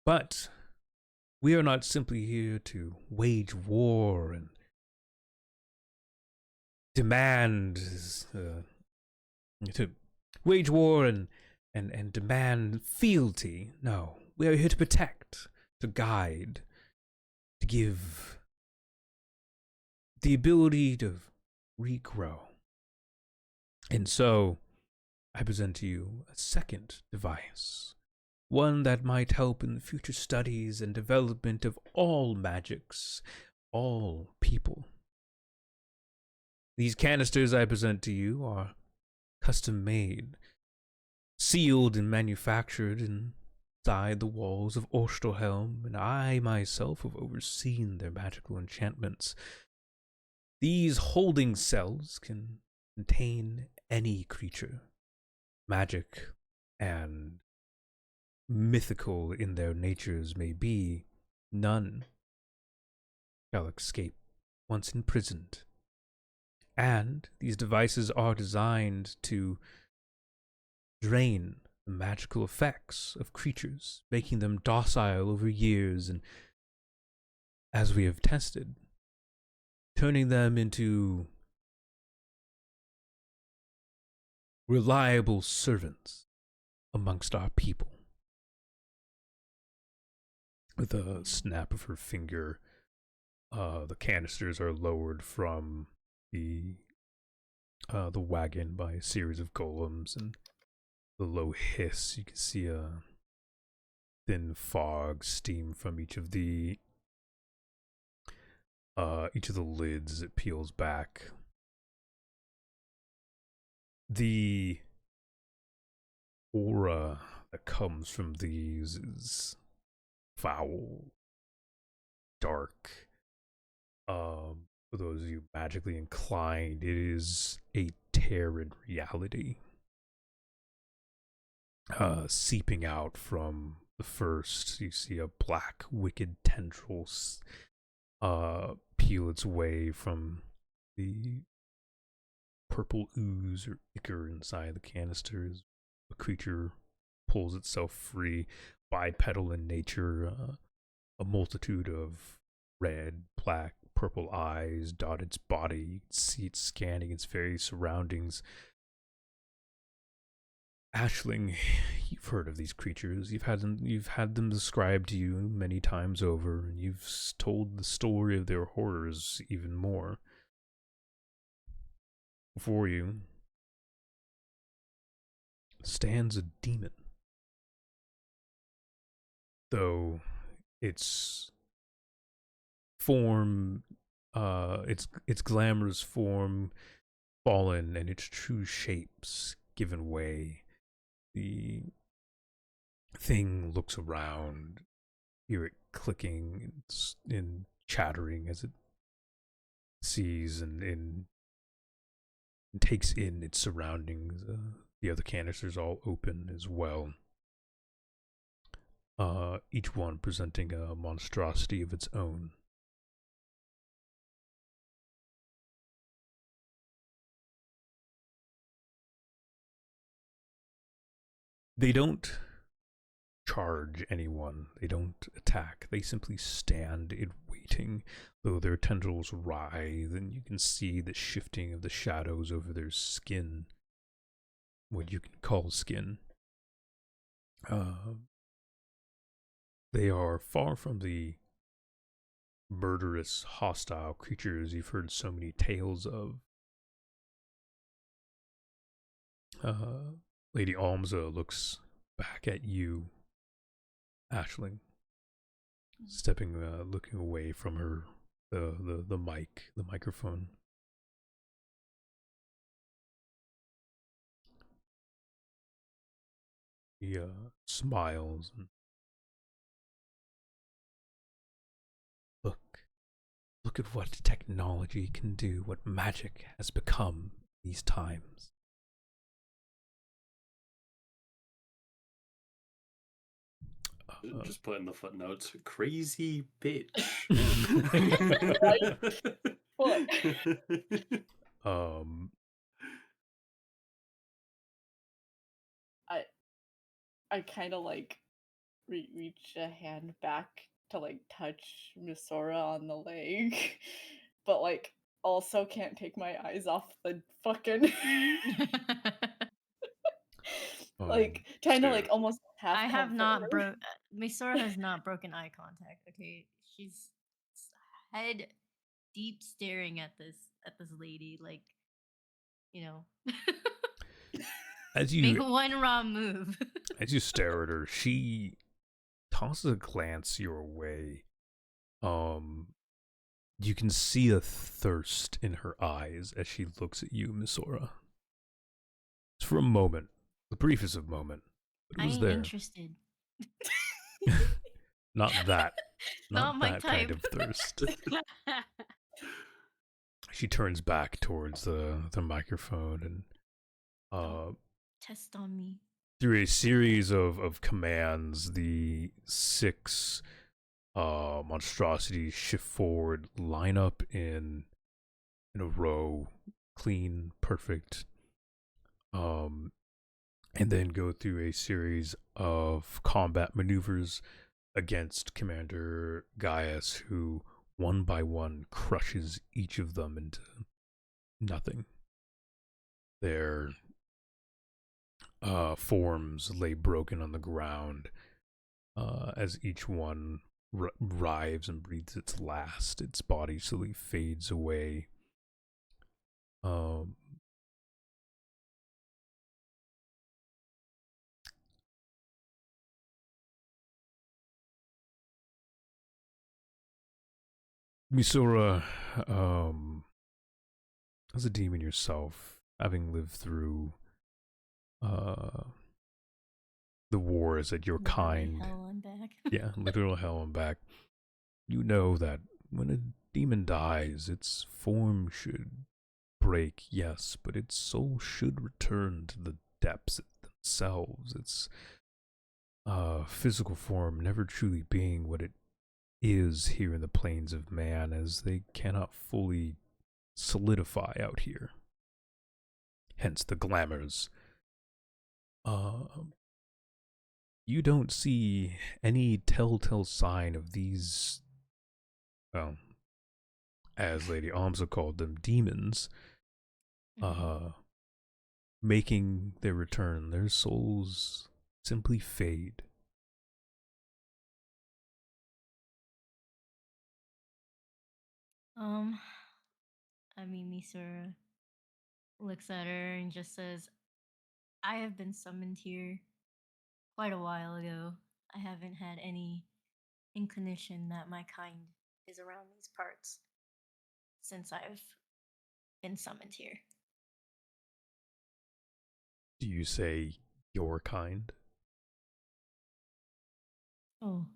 But we are not simply here to wage war and demand to wage war and demand fealty. No, we are here to protect, to guide, to give the ability to regrow. And so, I present to you a second device, one that might help in the future studies and development of all magics, all people. These canisters I present to you are custom made, sealed and manufactured inside the walls of Orstelhelm, and I myself have overseen their magical enchantments. These holding cells can contain any creature, magic and mythical in their natures may be, none shall escape once imprisoned. And these devices are designed to drain the magical effects of creatures, making them docile over years, and as we have tested, turning them into reliable servants amongst our people. With a snap of her finger, the canisters are lowered from the wagon by a series of golems, and the low hiss. You can see a thin fog steam from each of the lids as it peels back. The aura that comes from these is foul, dark. For those of you magically inclined, it is a tear in reality. Seeping out from the first, you see a black, wicked tendril peel its way from the purple ooze or ichor inside the canisters. The creature pulls itself free, bipedal in nature. A multitude of red, black, purple eyes dot its body. You can see it scanning its very surroundings. Ashling, you've heard of these creatures. You've had them described to you many times over, and you've told the story of their horrors even more. Before you stands a demon. Though its form, its glamorous form fallen and its true shapes given way, the thing looks around, hear it clicking and chattering as it sees and and takes in its surroundings. The other canisters all open as well. Each one presenting a monstrosity of its own. They don't charge anyone. They don't attack. They simply stand in waiting, though their tendrils writhe, and you can see the shifting of the shadows over their skin. What you can call skin. They are far from the murderous, hostile creatures you've heard so many tales of. Lady Almza looks back at you, Ashling, stepping, looking away from her, the microphone. He smiles and look at what technology can do, what magic has become these times. Just put in the footnotes, crazy bitch. What? I kind of like reach a hand back to like touch Misora on the leg, but like also can't take my eyes off the fucking like trying to like almost half. I have comfort not her. broke. Misora has not broken eye contact. Okay, she's head deep staring at this lady, like, you know. As you make one wrong move. As you stare at her, she tosses a glance your way. You can see a thirst in her eyes as she looks at you, Misora. It's for a moment, the briefest of moment, but it was there. Interested. Not that. Not my that type. kind of thirst. She turns back towards the microphone and test on me. Through a series of commands, the 6 monstrosities shift forward, line up in a row, clean, perfect, and then go through a series of combat maneuvers against Commander Gaius, who one by one crushes each of them into nothing. Their forms lay broken on the ground as each one writhes and breathes its last. Its body slowly fades away. Misora, as a demon yourself, having lived through the wars that your kind, hell and back. yeah, literal hell and back, you know that when a demon dies, its form should break, yes, but its soul should return to the depths themselves. Its physical form never truly being what it is here in the plains of man, as they cannot fully solidify out here. Hence the glamours. You don't see any telltale sign of these, well, as Lady Almza called them, demons, making their return. Their souls simply fade. I mean, Misora looks at her and just says, I have been summoned here quite a while ago. I haven't had any inclination that my kind is around these parts since I've been summoned here. Do you say your kind? Oh.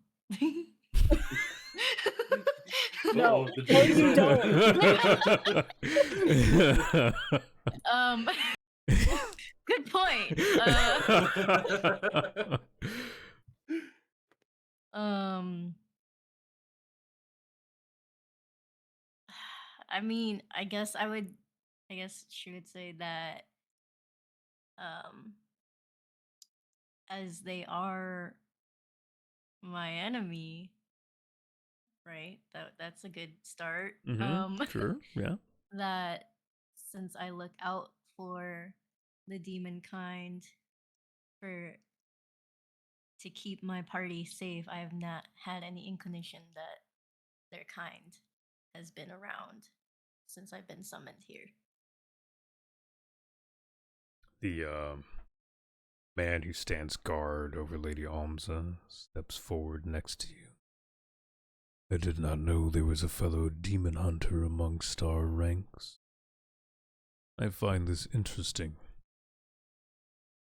No. Uh-oh, the No, you Um, good point. Um, I mean, I guess she would say that, um, as they are my enemy, right? That's a good start. Sure, yeah. That since I look out for the demon kind for to keep my party safe, I have not had any inclination that their kind has been around since I've been summoned here. The man who stands guard over Lady Almza steps forward next to you. I did not know there was a fellow demon hunter amongst our ranks. I find this interesting.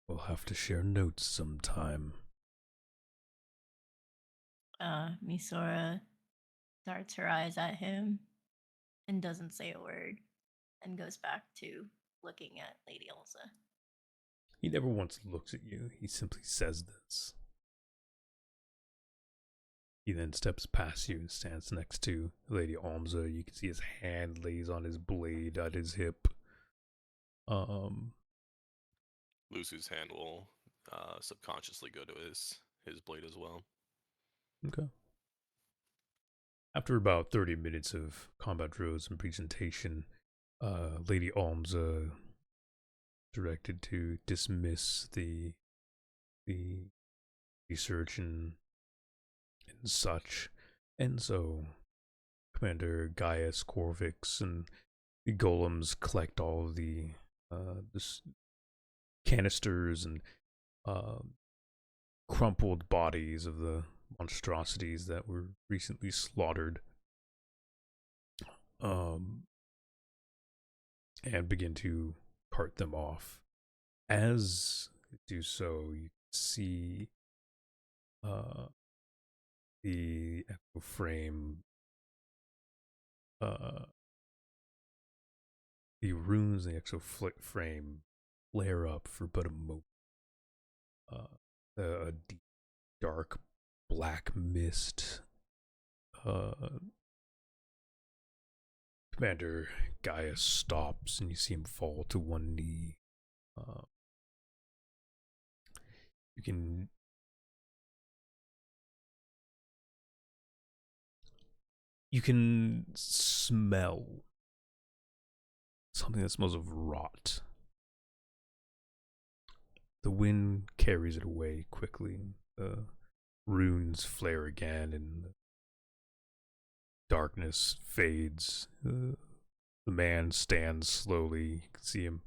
We'll have to share notes sometime. Misora darts her eyes at him and doesn't say a word and goes back to looking at Lady Elsa. He never once looks at you, he simply says this. He then steps past you and stands next to Lady Almza. You can see his hand lays on his blade at his hip. Lucy's hand will subconsciously go to his blade as well. Okay. After about 30 minutes of combat drills and presentation, Lady Almza directed to dismiss the research and such, and so Commander Gaius Corvix and the golems collect all of the canisters and crumpled bodies of the monstrosities that were recently slaughtered, and begin to cart them off. As you do so, you see the echo frame, the runes in the exo frame flare up for but a moment. A deep, dark, black mist. Commander Gaius stops, and you see him fall to one knee. You can smell something that smells of rot. The wind carries it away quickly. The runes flare again, and the darkness fades. The man stands slowly. You can see him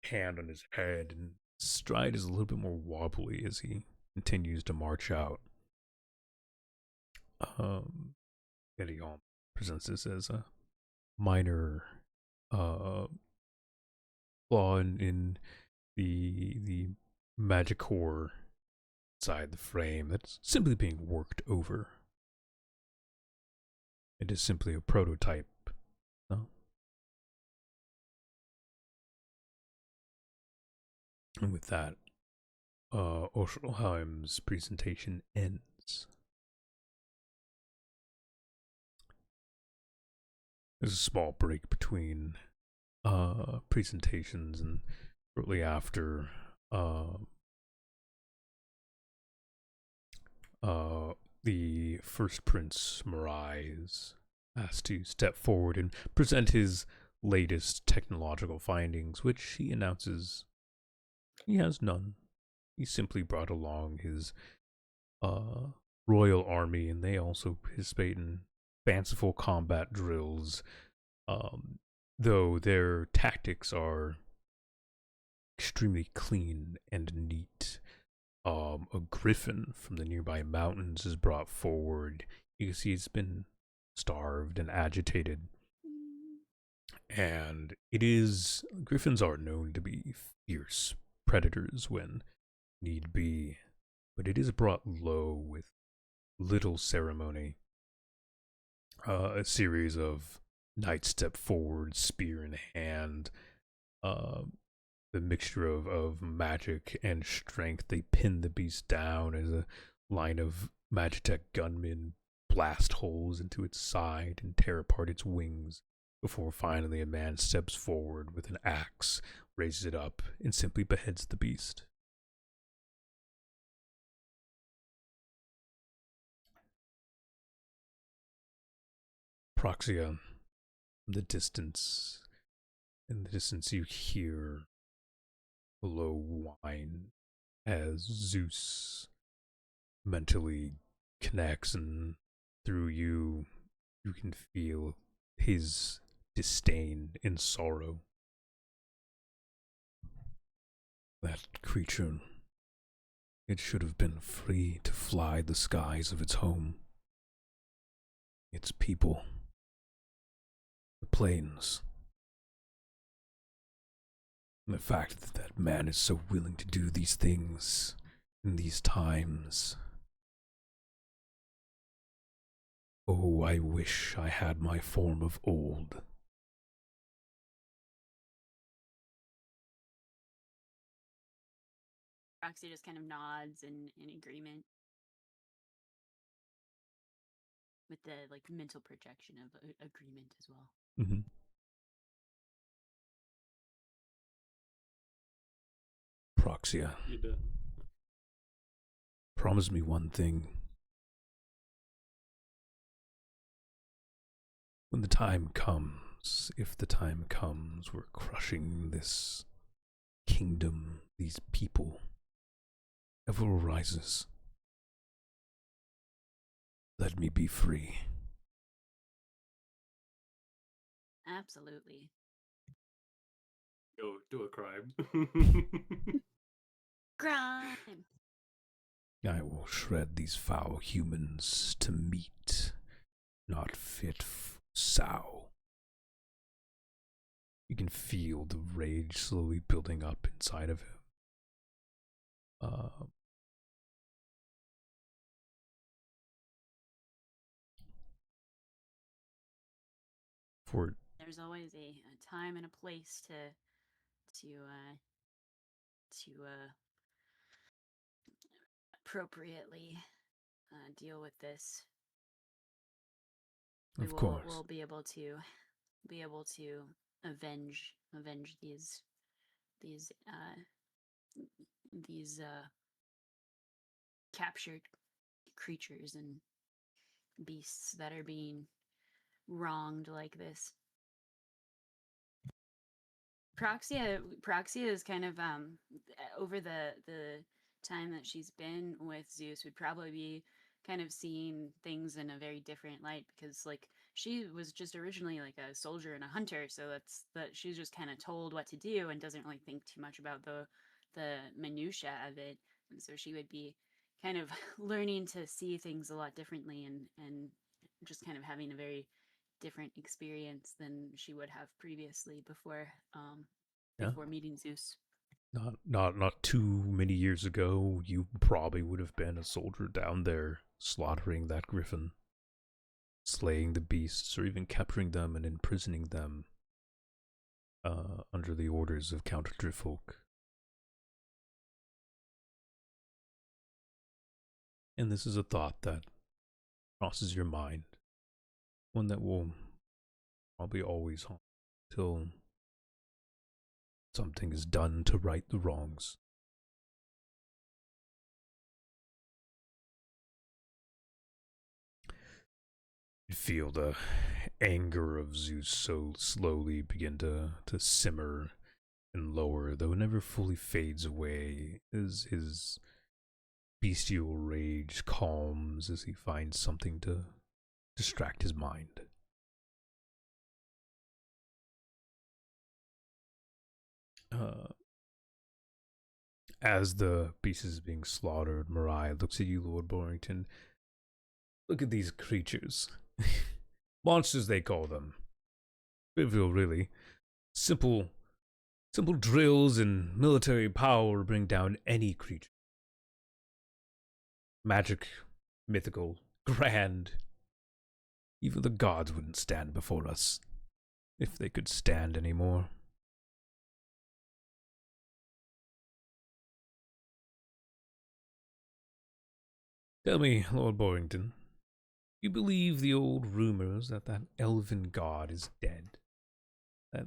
hand on his head, and stride is a little bit more wobbly as he continues to march out. Eddie presents this as a minor flaw in the magic core inside the frame that's simply being worked over. It is simply a prototype. No? And with that, Oshelheim's presentation ends. There's a small break between presentations, and shortly after, the first Prince Mirai is asked to step forward and present his latest technological findings, which he announces he has none. He simply brought along his royal army, and they also participate in fanciful combat drills, though their tactics are extremely clean and neat. A griffin from the nearby mountains is brought forward. You can see it's been starved and agitated. And griffins are known to be fierce predators when need be, but it is brought low with little ceremony. a series of knights step forward, spear in hand. The mixture of magic and strength, they pin the beast down as a line of Magitech gunmen blast holes into its side and tear apart its wings, before finally a man steps forward with an axe, raises it up, and simply beheads the beast. Proxia, in the distance, you hear a low whine as Zeus mentally connects, and through you, you can feel his disdain and sorrow. That creature, it should have been free to fly the skies of its home. Its people, the plains. And the fact that that man is so willing to do these things in these times. Oh, I wish I had my form of old. Roxy just kind of nods in agreement with the mental projection of agreement as well. Mm-hmm. Proxia, You did. promise me one thing. When the time comes, if the time comes, we're crushing this kingdom, these people. Ever arises. Let me be free. Absolutely. Go do a crime. Crime! I will shred these foul humans to meat, not fit for sow. You can feel the rage slowly building up inside of him. For There's always a time and a place to appropriately deal with this. of course, We'll be able to avenge these captured creatures and beasts that are being wronged like this. Proxia is kind of over the time that she's been with Zeus would probably be kind of seeing things in a very different light, because she was just originally a soldier and a hunter, so that she's just kind of told what to do and doesn't really think too much about the minutia of it. And so she would be kind of learning to see things a lot differently and just kind of having a very different experience than she would have previously before meeting Zeus. Not too many years ago, you probably would have been a soldier down there, slaughtering that griffin, slaying the beasts, or even capturing them and imprisoning them under the orders of Count Driffolk. And this is a thought that crosses your mind, one that will probably always haunt till something is done to right the wrongs. You feel the anger of Zeus so slowly begin to simmer and lower, though it never fully fades away as his bestial rage calms as he finds something to distract his mind. As the beast is being slaughtered, Mariah looks at you, Lord Borrington. Look at these creatures. Monsters, they call them. Trivial, really. Simple drills and military power bring down any creature. Magic, mythical, grand. Even the gods wouldn't stand before us, if they could stand anymore. Tell me, Lord Borington, you believe the old rumors that that elven god is dead? That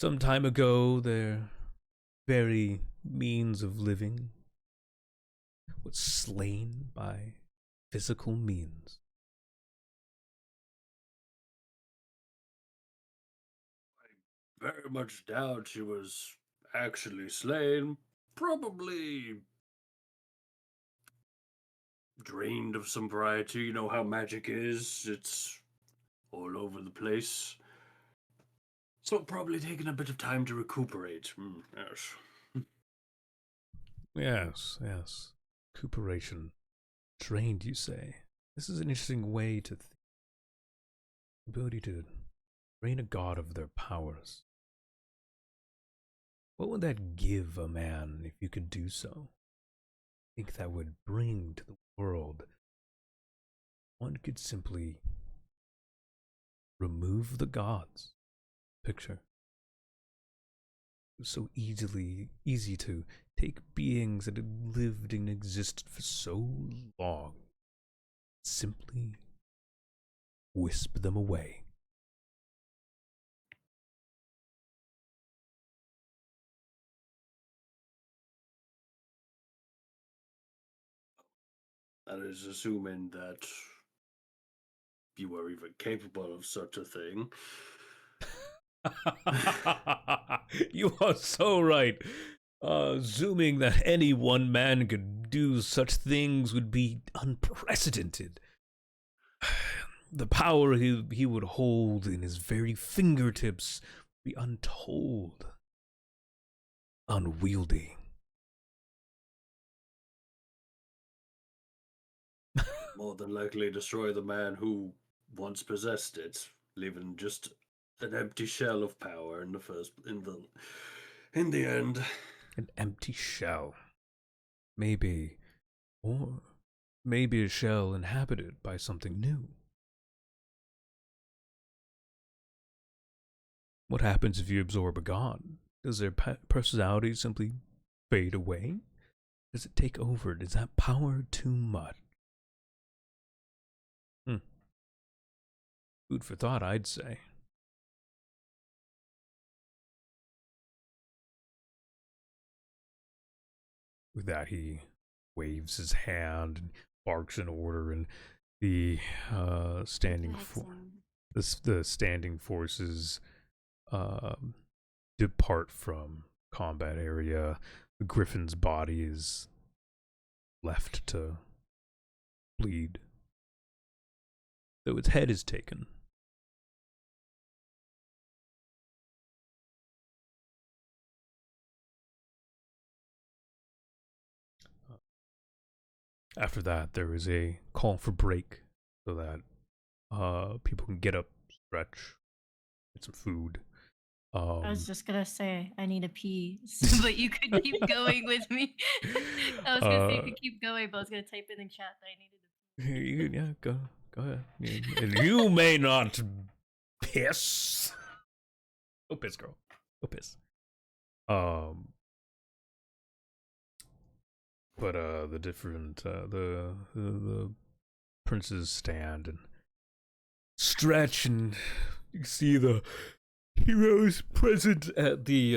some time ago their very means of living was slain by physical means? Very much doubt she was actually slain. Probably drained of some variety. You know how magic is, it's all over the place. So probably taking a bit of time to recuperate. Yes. Yes. Recuperation. Drained, you say? This is an interesting way to think. Ability to drain a god of their powers. What would that give a man if you could do so? I think that would bring to the world. One could simply remove the gods. Picture. It was so easy to take beings that had lived and existed for so long, simply wisp them away. That is assuming that you were even capable of such a thing. You are so right. Assuming that any one man could do such things would be unprecedented. The power he would hold in his very fingertips would be untold. Unwieldy. More than likely destroy the man who once possessed it, leaving just an empty shell of power in the end. An empty shell. Maybe. Or maybe a shell inhabited by something new. What happens if you absorb a god? Does their personality simply fade away? Does it take over? Is that power too much? Food for thought, I'd say. With that, he waves his hand and barks an order, and the the standing forces depart from combat area. The griffin's body is left to bleed, though its head is taken. After that, there is a call for break so that people can get up, stretch, get some food. I was just gonna say I need a pee, but you could keep going with me. I was gonna say you could keep going, but I was gonna type in chat that I needed a pee. Yeah, go ahead. And you may not piss. Go piss, girl. Go piss. But the different the princes stand and stretch, and you see the heroes present at the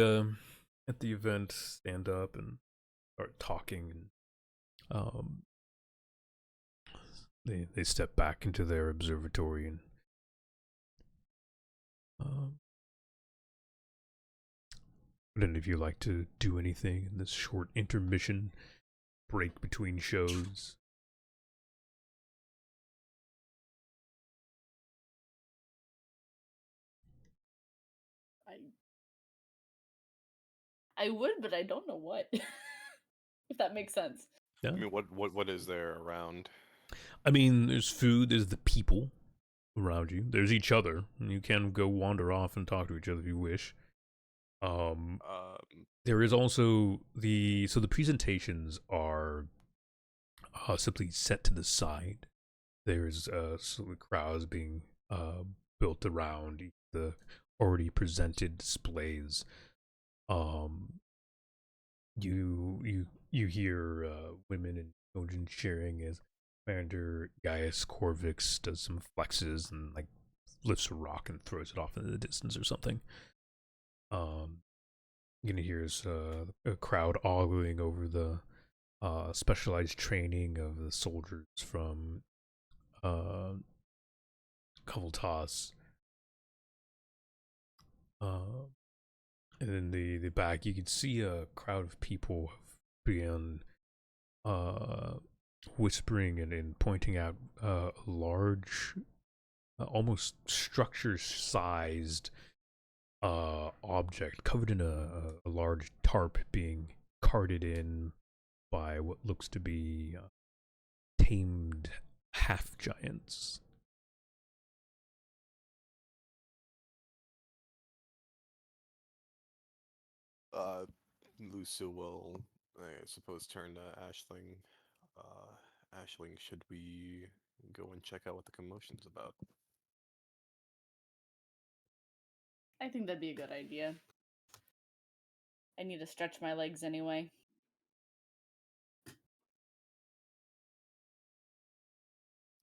event stand up and start talking, and they step back into their observatory, and would any of you like to do anything in this short intermission break between shows? I would, but I don't know what. If that makes sense. Yeah. I mean, what is there around? I mean, there's food, there's the people around you, there's each other, and you can go wander off and talk to each other if you wish. There is also the presentations are simply set to the side. there's so the crowds being built around the already presented displays. Um, you hear women and children cheering as Commander Gaius Corvix does some flexes and like lifts a rock and throws it off into the distance or something. You can hear a crowd ogling over the specialized training of the soldiers from Coveltas. Uh, and then the back, you can see a crowd of people being uh, whispering and pointing out a large, almost structure-sized object covered in a large tarp being carted in by what looks to be tamed half giants. Lucia will, I suppose, turn to Ashling. Ashling, should we go and check out what the commotion's about? I think that'd be a good idea. I need to stretch my legs anyway.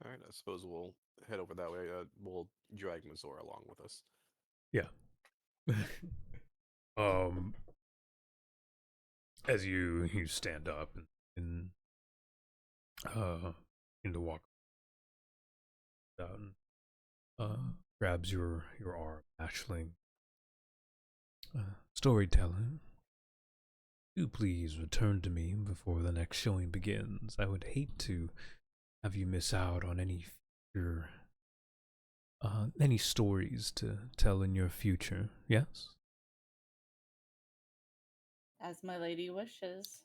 All right, I suppose we'll head over that way. We'll drag Mazor along with us. Yeah. um, as you stand up and into walk down, grabs your arm, Ashling. Storyteller, do please return to me before the next showing begins. I would hate to have you miss out on any future, any stories to tell in your future. Yes. As my lady wishes.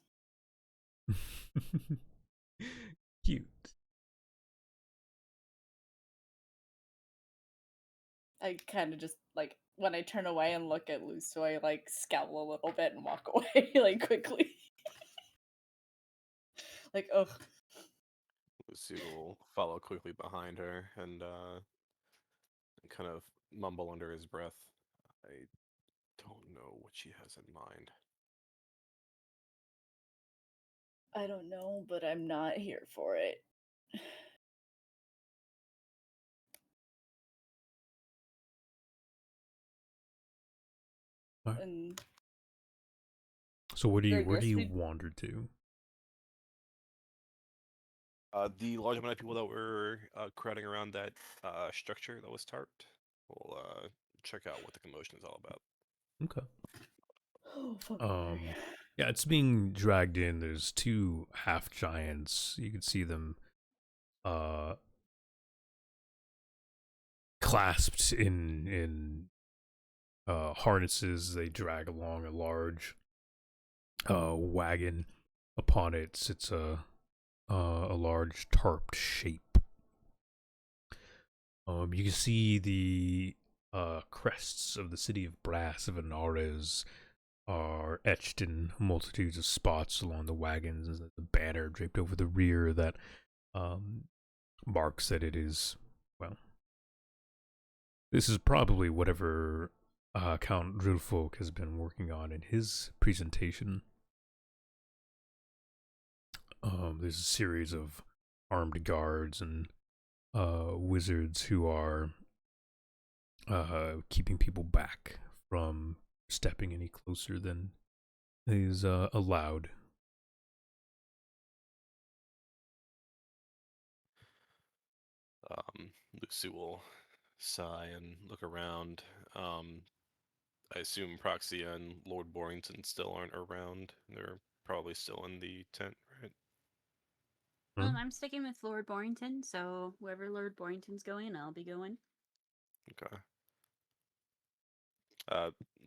Cute. I kind of just, like, when I turn away and look at Lucio, I, like, scowl a little bit and walk away, like, quickly. Like, ugh. Lucy will follow quickly behind her and kind of mumble under his breath. I don't know what she has in mind. I don't know, but I'm not here for it. All right. And So where do I you guess we wander to? The large amount of people that were crowding around that structure that was tarped, we'll check out what the commotion is all about. Okay. Oh, fuck. Yeah, it's being dragged in. There's two half giants. You can see them uh clasped in harnesses. They drag along a large wagon. Upon it sits a large tarped shape. You can see the crests of the city of brass of Anares are etched in multitudes of spots along the wagons. There's a banner draped over the rear that marks that it is, well, this is probably whatever Count Drillfolk has been working on in his presentation. There's a series of armed guards and wizards who are keeping people back from stepping any closer than is allowed. Lucy will sigh and look around. I assume Proxia and Lord Borington still aren't around. They're probably still in the tent, right? I'm sticking with Lord Borington, so wherever Lord Borington's going, I'll be going. Okay.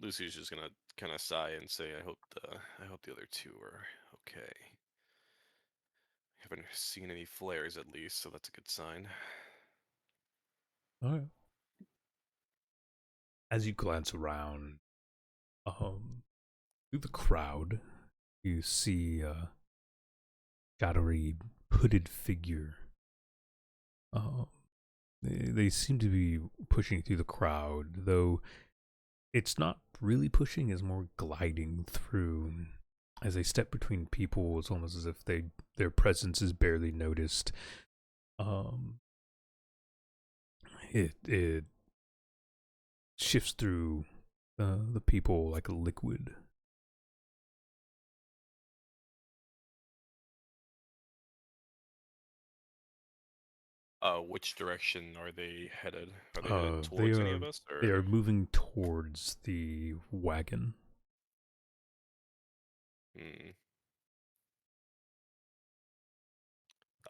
Lucy's just gonna kind of sigh and say, I hope the other two are okay. Haven't seen any flares at least, so that's a good sign. All right. As you glance around, through the crowd, you see a shadowy, hooded figure Um, they seem to be pushing through the crowd, though it's not really pushing, it's more gliding through. As they step between people, it's almost as if their presence is barely noticed. Um, it shifts through the people like a liquid. Which direction are they headed? Are they headed Uh, they towards any are of us, they are or? moving towards the wagon. Hmm.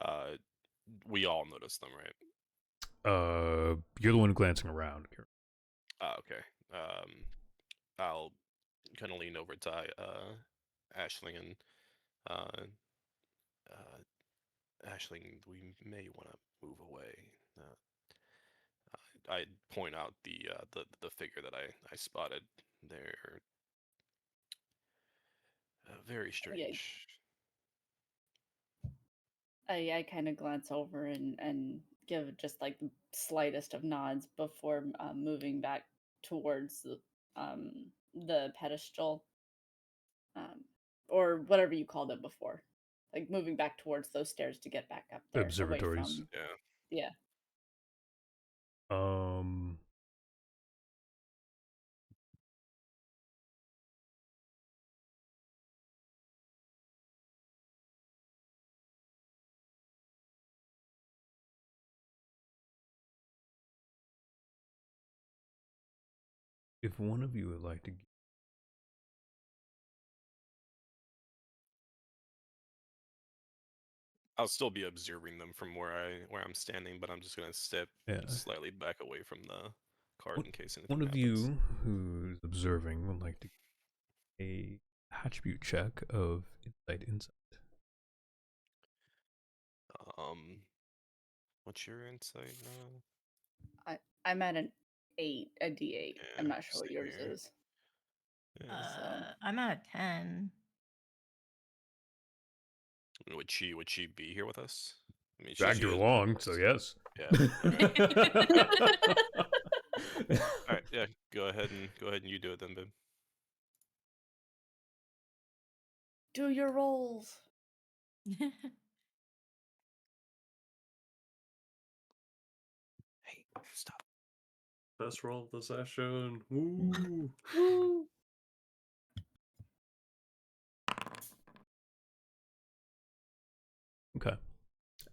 Uh, we all noticed them, right? You're the one glancing around. Okay. I'll kind of lean over to Ashling and uh, Ashling, we may want to move away. Uh, I point out the figure that I spotted. They're very Yeah, strange. I kind of glance over and give just like the slightest of nods before moving back towards the pedestal, um, or whatever you called it before, like moving back towards those stairs to get back up there, away Observatories. from. Yeah. Yeah. Um, if one of you would like to, I'll still be observing them from where I'm standing, but I'm just gonna step yeah, slightly back away from the cart one, in case anything one of happens. you who's observing would like to get a attribute check of insight. Um, what's your insight now? I'm at an 8, a D8. I'm Yeah, not sure what same yours here. is. Yeah. So I'm at 10. Would she be here with us? I mean, Dragged she you is with along, so us. yes. Yeah. All right. Yeah. Go ahead and you do it then, babe. do your rolls. Hey, stop. Best roll of the session. Woo! Woo! Okay.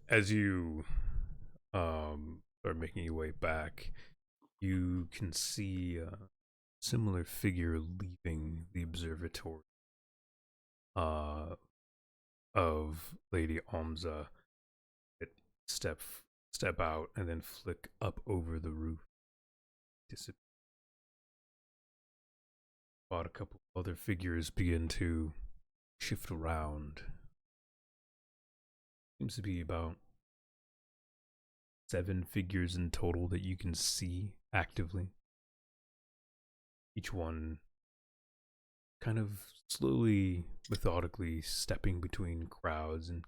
As you are making your way back, you can see a similar figure leaving the observatory uh, of Lady Omza. It step step out and then flick up over the roof. About a couple other figures begin to shift around. Seems to be about 7 figures in total that you can see actively. Each one kind of slowly, methodically stepping between crowds and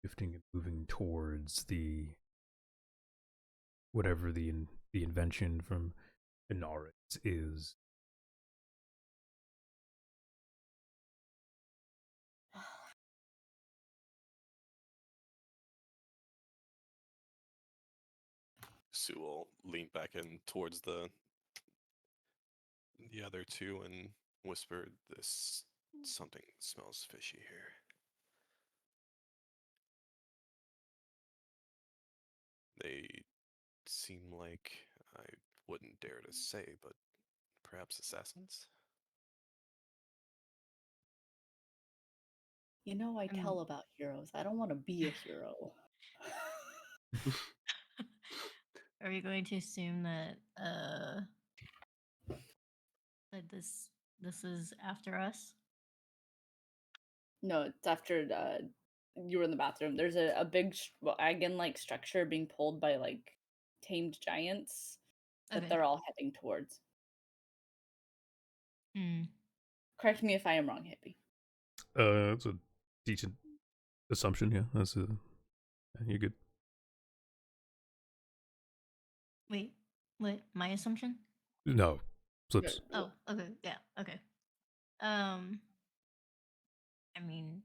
shifting and moving towards the whatever the invention from Inaris is. Sue will lean back in towards the other two and whisper, "This something smells fishy here." They seem like, I wouldn't dare to say, but perhaps assassins? You know, I Um, tell about heroes. I don't want to be a hero. Are we going to assume that that this is after us? No, it's after you were in the bathroom. There's a big wagon-like structure being pulled by like tamed giants that Okay. they're all heading towards. Hmm. Correct me if I am wrong, Hippie. That's a decent assumption, yeah. That's a you're good. Wait, what? My assumption? No, Flips. Oh, okay, yeah, okay. Um, I mean,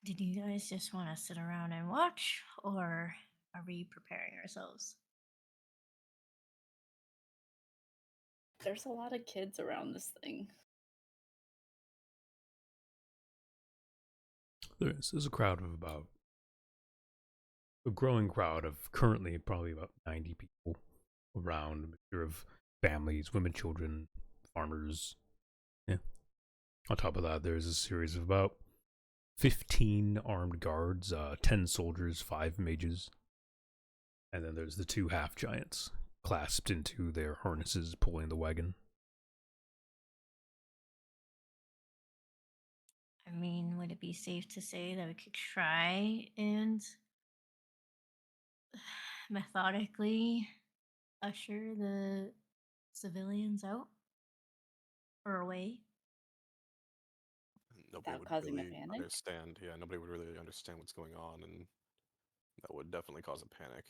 did you guys just want to sit around and watch, or are we preparing ourselves? There's a lot of kids around this thing. There's a crowd of about a growing crowd of currently probably about 90 people around, a mixture of families, women, children, farmers. Yeah. On top of that, there's a series of about 15 armed guards, 10 soldiers, 5 mages. And then there's the 2 half giants clasped into their harnesses pulling the wagon. I mean, would it be safe to say that we could try and methodically usher the civilians out or away? Nobody Without would causing a really panic? understand. Yeah, nobody would really understand what's going on, and that would definitely cause a panic.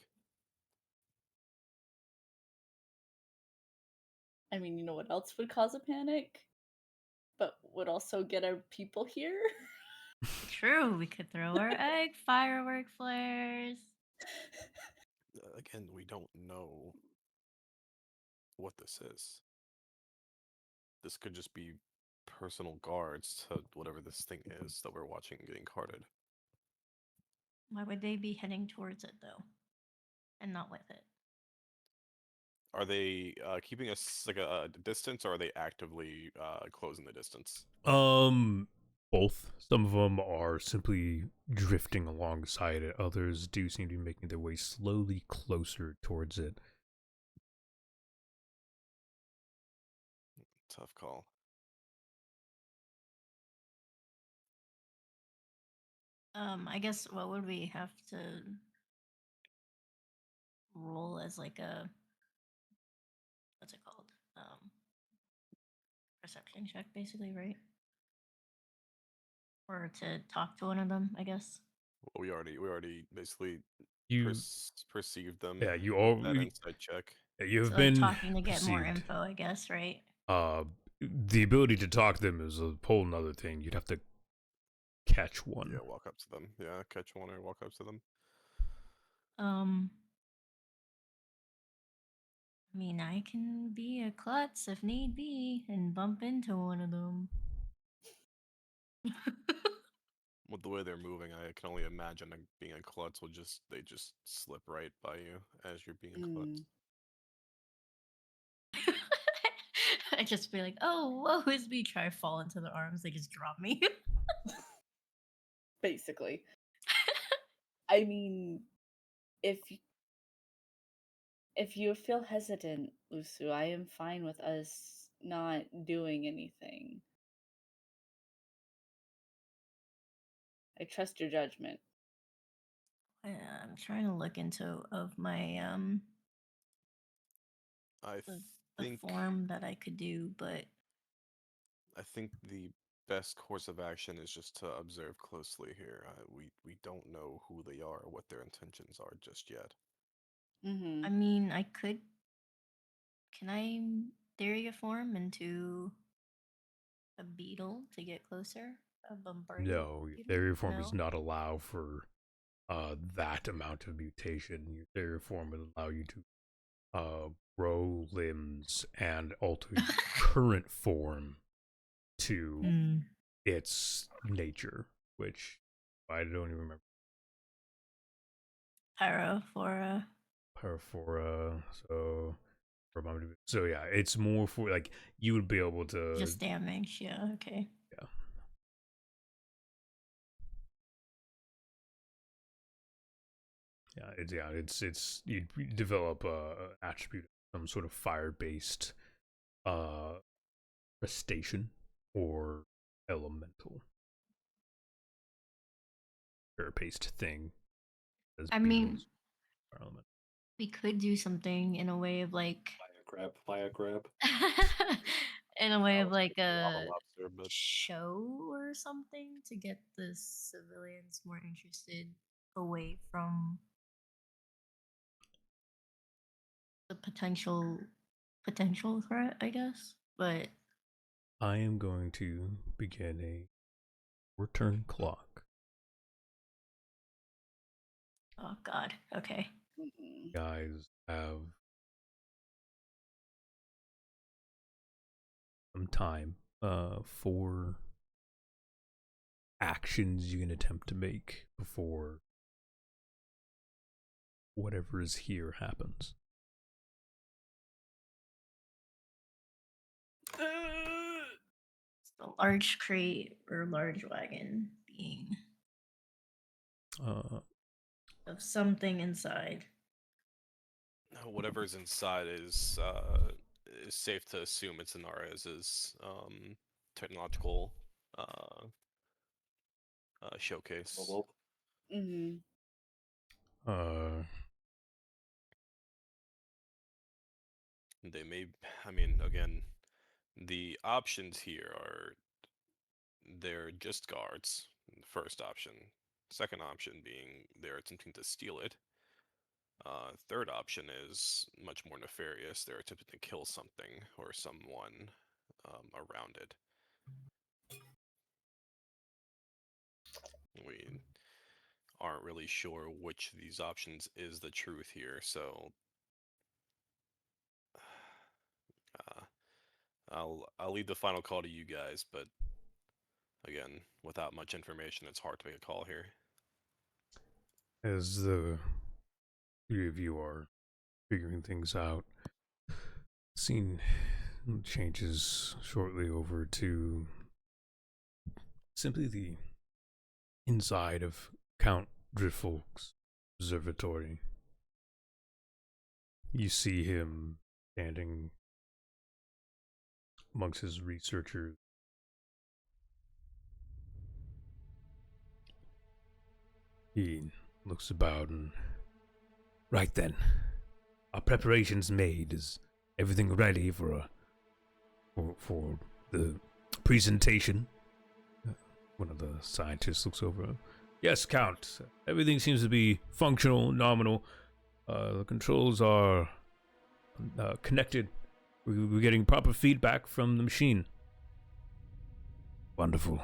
I mean, you know what else would cause a panic? But would also get our people here? True, we could throw our egg firework flares. Again, we don't know what this is. This could just be personal guards to whatever this thing is that we're watching getting carted. Why would they be heading towards it though, and not with it? Are they keeping us like a distance, or are they actively closing the distance? Both. Some of them are simply drifting alongside it. Others do seem to be making their way slowly closer towards it. Tough call. I guess what would we have to roll as like a what's it called? Perception check, basically, right? Or to talk to one of them, I guess. Well, we already basically You, perceived them yeah, you with all that insight check. you have So like been talking to get more perceived. info, I guess, right? The ability to talk to them is a whole nother thing. You'd have to catch one. Yeah, walk up to them. Yeah, catch one or walk up to them. Um, I mean, I can be a klutz if need be and bump into one of them. With the way they're moving, I can only imagine being a klutz will they just slip right by you as you're being a klutz. I just be like, oh, woe is me. Try to fall into their arms. They just drop me. Basically. I mean, if you feel hesitant, Lusu, I am fine with us not doing anything. I trust your judgment. I'm trying to look into of my I the think form that I could do, but I think the best course of action is just to observe closely here. We don't know who they are or what their intentions are just yet. Mm-hmm. I mean, I could. Can I theory a form into a beetle to get closer? A bombardier? No, beetle? theory form does No? not allow for that amount of mutation. Your theory form would allow you to grow limbs and alter your current form to Hmm. its nature, which I don't even remember. Pyrophora. Paraphora, so yeah, it's more for like you would be able to Just damage. Yeah. Okay. yeah. It's you develop a attribute, some sort of fire based uh crustacean or elemental fire based thing as I mean, beetles are element. we could do something in a way of like Fire grab. in a way I of was like thinking lava a lobster, but show or something to get the civilians more interested away from the potential threat, I guess. But I am going to begin a return clock. oh god, okay. Mhm. Guys have some time for actions you can attempt to make before whatever is here happens. The large crate or large wagon being Uh, of something inside. Whatever's inside is safe to assume it's Inara's technological uh, showcase. Mhm. uh, They may, I mean, again, the options here are they're just guards. First option. Second option being they're attempting to steal it. Third option is much more nefarious. They're attempting to kill something or someone around it. We aren't really sure which of these options is the truth here, so uh, I'll leave the final call to you guys. But again, without much information, it's hard to make a call here. as the three of you are figuring things out, scene changes shortly over to simply the inside of Count Driffolk's observatory. You see him standing amongst his researchers. He looks about and, right then, our preparations made. Is everything ready for the presentation? One of the scientists looks over. Yes, Count. Everything seems to be functional, nominal. The controls are connected. We're getting proper feedback from the machine. Wonderful.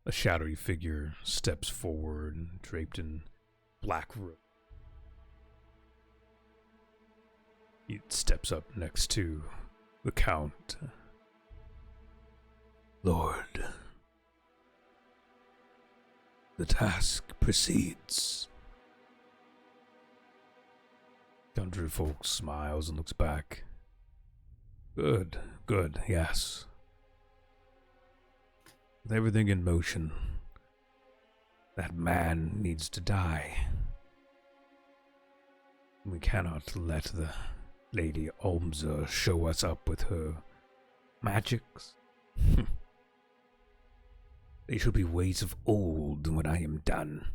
A shadowy figure steps forward, draped in black robe. He steps up next to the Count. Lord, the task proceeds. Count Driffolk smiles and looks back. Good, yes. With everything in motion, that man needs to die. We cannot let the Lady Olmza show us up with her magics. They shall be ways of old when I am done.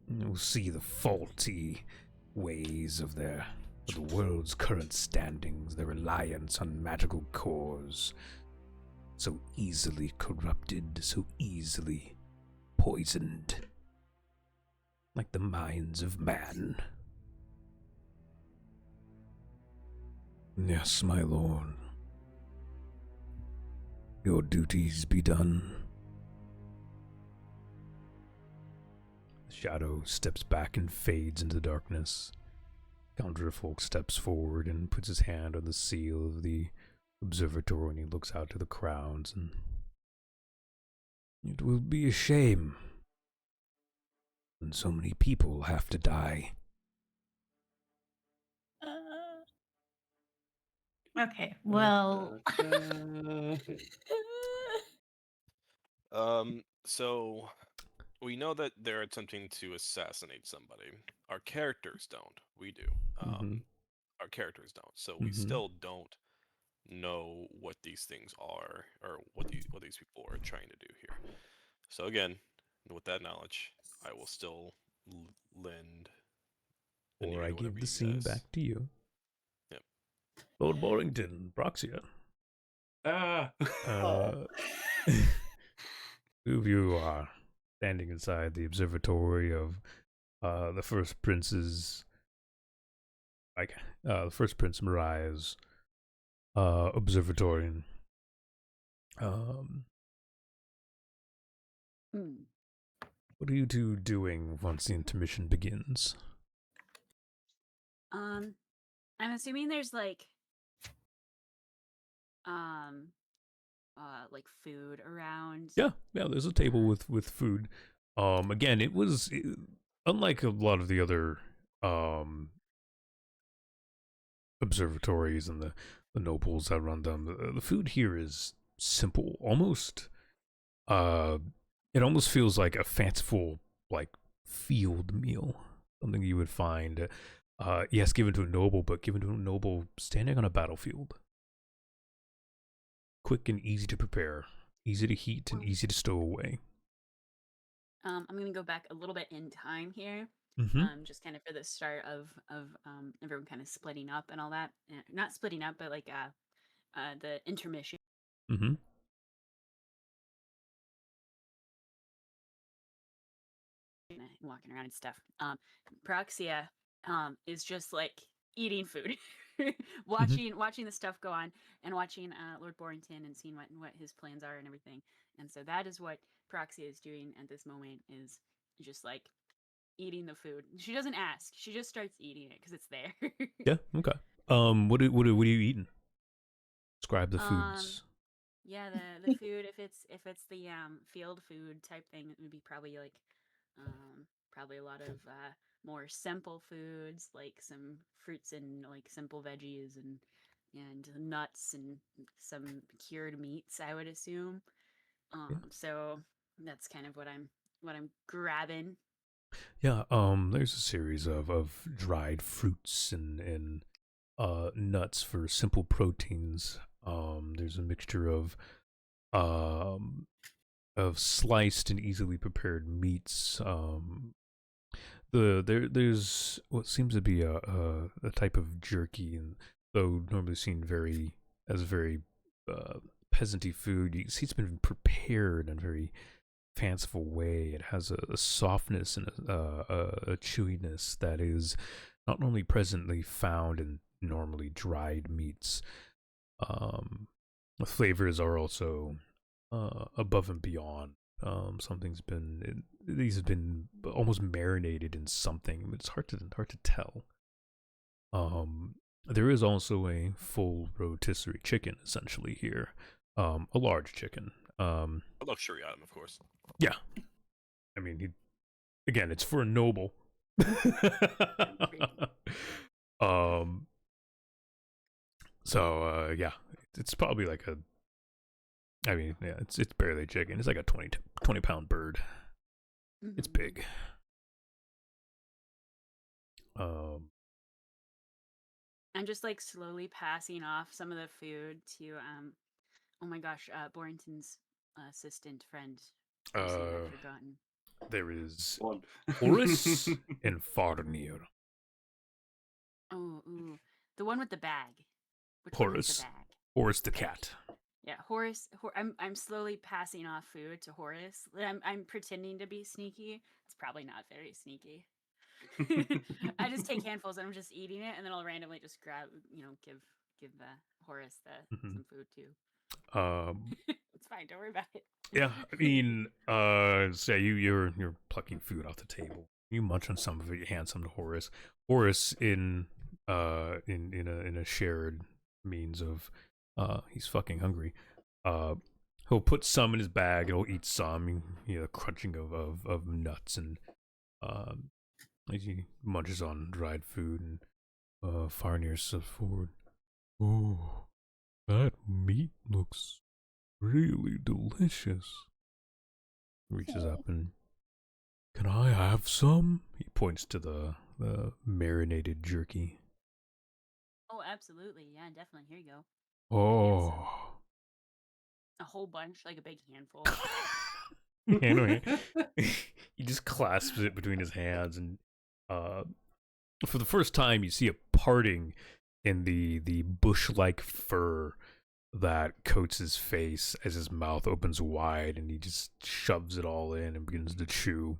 You'll see the faulty ways of the world's current standings, their reliance on magical cores, so easily corrupted, so easily poisoned, like the minds of man. Yes, my lord. Your duties be done. The shadow steps back and fades into the darkness. Count Driffolk steps forward and puts his hand on the seal of the observatory, and he looks out to the crowds, and it will be a shame when so many people have to die. Okay, well, So we know that they're attempting to assassinate somebody. Our characters don't. We do. Our characters don't. So we still don't know what these things are or what these people are trying to do here. So again, with that knowledge, I will still lend an Or ear I to whatever give the you scene guys. back to you. Yep. Lord Borrington, Broxia. Oh. Two of you are standing inside the observatory of the First Prince's like the first Prince Mariah's observatory. Um, what are you two doing once the intermission begins? I'm assuming there's like food around. Yeah, there's a table with food. Again, unlike a lot of the other observatories and the nobles that run them, the food here is simple, almost it almost feels like a fanciful, like, field meal, something you would find yes, given to a noble, but given to a noble standing on a battlefield. Quick and easy to prepare, easy to heat, and easy to stow away. I'm gonna go back a little bit in time here, just kind of for the start of everyone kind of splitting up and all that. Not splitting up, but like the intermission. Walking around and stuff. Proxia is just like eating food, watching the stuff go on, and watching Lord Borrington and seeing what his plans are and everything. And so that is what Proxia is doing at this moment, is just like eating the food. She doesn't ask; she just starts eating it because it's there. Yeah. Okay. What are you eating? Describe the foods. Yeah, the food. If it's the field food type thing, it would be probably like probably a lot of more simple foods, like some fruits and like simple veggies and nuts and some cured meats, I would assume. So that's kind of what I'm grabbing. Yeah, there's a series of dried fruits and nuts for simple proteins. There's a mixture of sliced and easily prepared meats. There's what seems to be a type of jerky, and though normally seen as very peasanty food, you can see it's been prepared in a very fanciful way. It has a softness and a chewiness that is not normally presently found in normally dried meats. The flavors are also above and beyond. These have been almost marinated in something. It's hard to tell. There is also a full rotisserie chicken essentially here, a large chicken. A luxury item, of course. Yeah, I mean, again, it's for a noble. So yeah, it's probably like it's barely chicken. It's like a 20 pound bird. It's big. I'm just like slowly passing off some of the food to oh my gosh, Borrington's assistant friend. I've forgotten. There is Horace and Farnir. Oh, the one with the bag. Which Horace. one has the bag? Horace the cat. Yeah, Horace. I'm slowly passing off food to Horace. I'm pretending to be sneaky. It's probably not very sneaky. I just take handfuls and I'm just eating it, and then I'll randomly just grab, give the Horace some food too. It's fine. Don't worry about it. Yeah, I mean, say you're plucking food off the table. You munch on some of it. You hand some to Horace. Horace in a shared means of he's fucking hungry. He'll put some in his bag and he'll eat some. Crunching of nuts and as he munches on dried food, and Farnir steps forward. Oh, that meat looks really delicious. Reaches up and, can I have some? He points to the marinated jerky. Oh, absolutely. Yeah, definitely. Here you go. Oh. A whole bunch, like a big handful. Anyway, he just clasps it between his hands, and for the first time, you see a parting in the bush-like fur that coats his face as his mouth opens wide, and he just shoves it all in and begins to chew.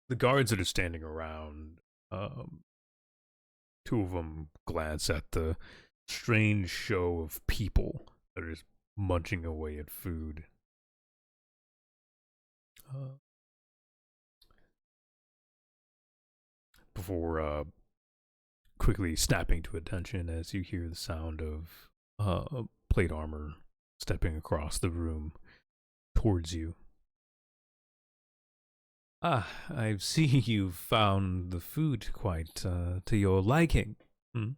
the guards that are standing around, um, two of them glance at the strange show of people that are just munching away at food. Before quickly snapping to attention as you hear the sound of plate armor stepping across the room towards you. Ah, I see you've found the food quite to your liking. Hmm?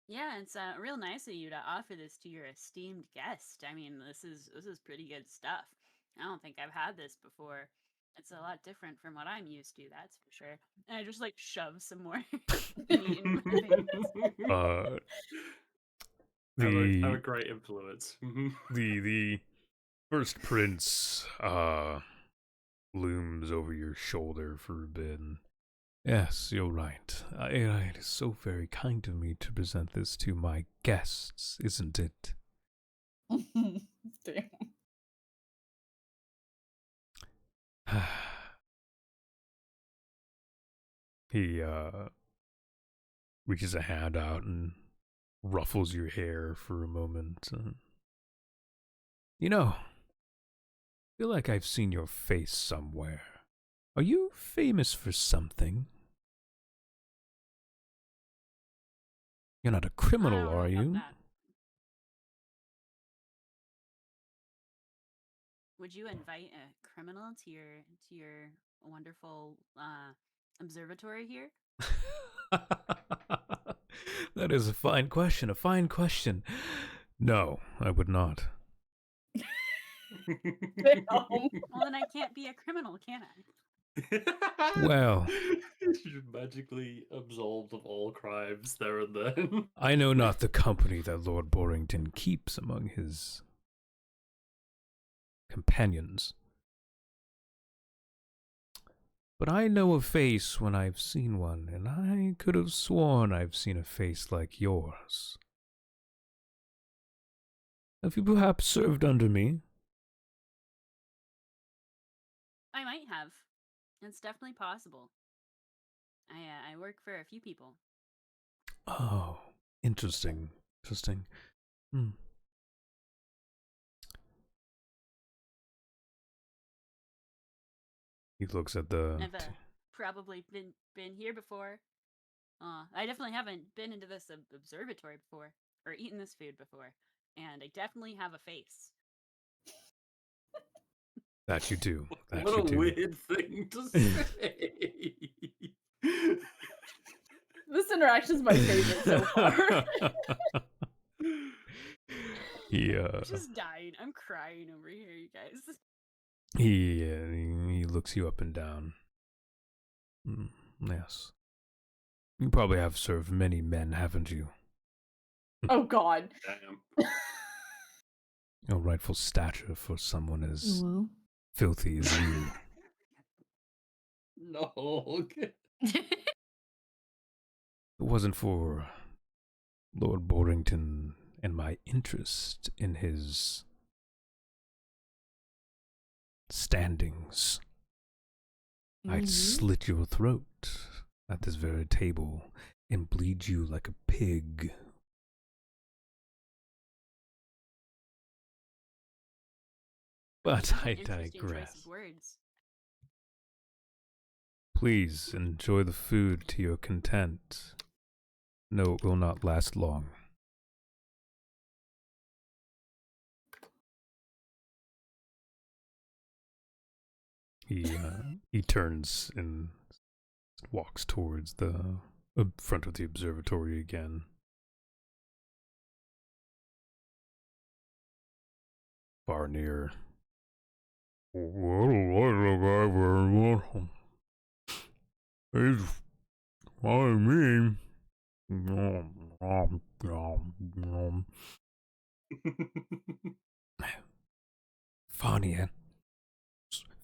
Yeah, it's real nice of you to offer this to your esteemed guest. I mean, this is pretty good stuff. I don't think I've had this before. It's a lot different from what I'm used to, that's for sure. And I just like shove some more meat in my face. Uh, Have a the great influence. the first prince looms over your shoulder for a bit. Yes, you're right. It is so very kind of me to present this to my guests, isn't it? Damn. He reaches a hand out and ruffles your hair for a moment. You know, I feel like I've seen your face somewhere. Are you famous for something? You're not a I criminal, don't know are about you? that. Would you invite a criminal to your wonderful observatory here? That is a fine question, a fine question. No, I would not. Damn. Well, then I can't be a criminal, can I? Well, You're magically absolved of all crimes there and then. I know not the company that Lord Borrington keeps among his companions. But I know a face when I've seen one, and I could have sworn I've seen a face like yours. Have you perhaps served under me? I might have. It's definitely possible. I work for a few people. Oh, interesting. Interesting. Hmm. He looks at the... I've probably been here before. I definitely haven't been into this observatory before or eaten this food before, and I definitely have a face. That you do. That What you a do. weird thing to say. This interaction's my favorite so far. I'm just dying. I'm crying over here, you guys. He looks you up and down. Yes. You probably have served many men, haven't you? Oh god. Damn. A rightful stature for someone as Woo. filthy as you. No. Okay. If it wasn't for Lord Borrington and my interest in his standings, I'd slit your throat at this very table and bleed you like a pig. But I Interesting choice digress. of words. Please enjoy the food to your content. No, it will not last long. He turns and walks towards the front of the observatory again. Far near. He's following me. Farnier,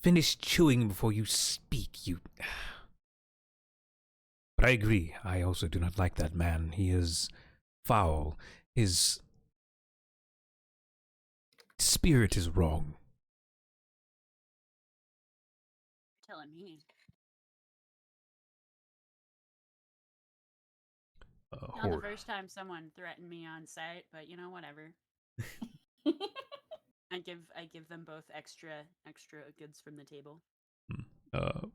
finish chewing before you speak, you... But I agree, I also do not like that man. He is foul. His spirit is wrong. on me. Not the Horde. first time someone threatened me on site, but whatever. I give them both extra goods from the table.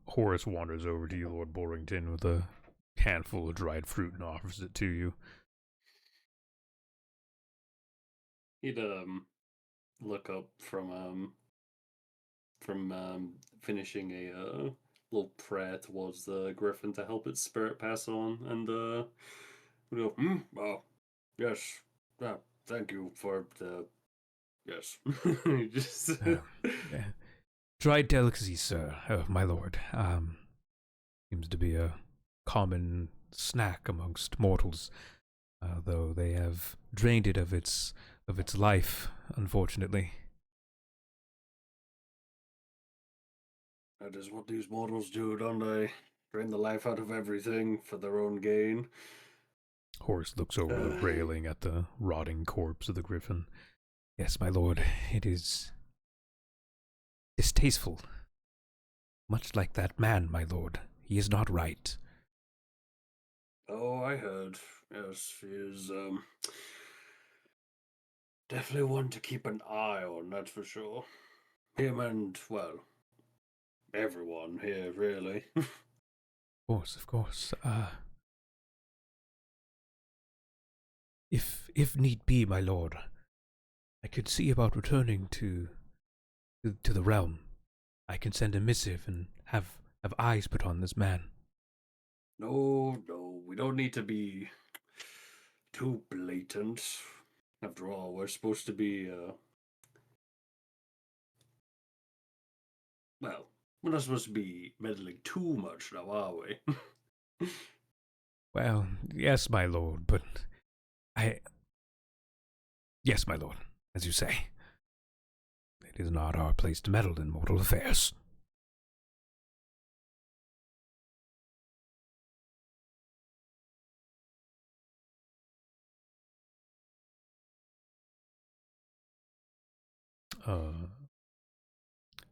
Horace wanders over to you, Lord Borrington, with a handful of dried fruit and offers it to you. He'd look up from finishing a little prayer towards the griffin to help its spirit pass on, and we go, oh, yes, thank you for the, yes. Just Yeah. Dried delicacy, sir, my lord. Seems to be a common snack amongst mortals, though they have drained it of its life, unfortunately. That is what these mortals do, don't they? Drain the life out of everything for their own gain. Horace looks over the railing at the rotting corpse of the griffin. Yes, my lord, it is distasteful. Much like that man, my lord. He is not right. Oh, I heard. Yes, he is, definitely one to keep an eye on, that's for sure. Him and, well, everyone here, really. Of course. If need be, my lord, I could see about returning to the realm. I can send a missive and have eyes put on this man. No, we don't need to be too blatant. After all, we're supposed to be, well, we're not supposed to be meddling too much now, are we? Well, yes, my lord, but yes, my lord, as you say. It is not our place to meddle in mortal affairs.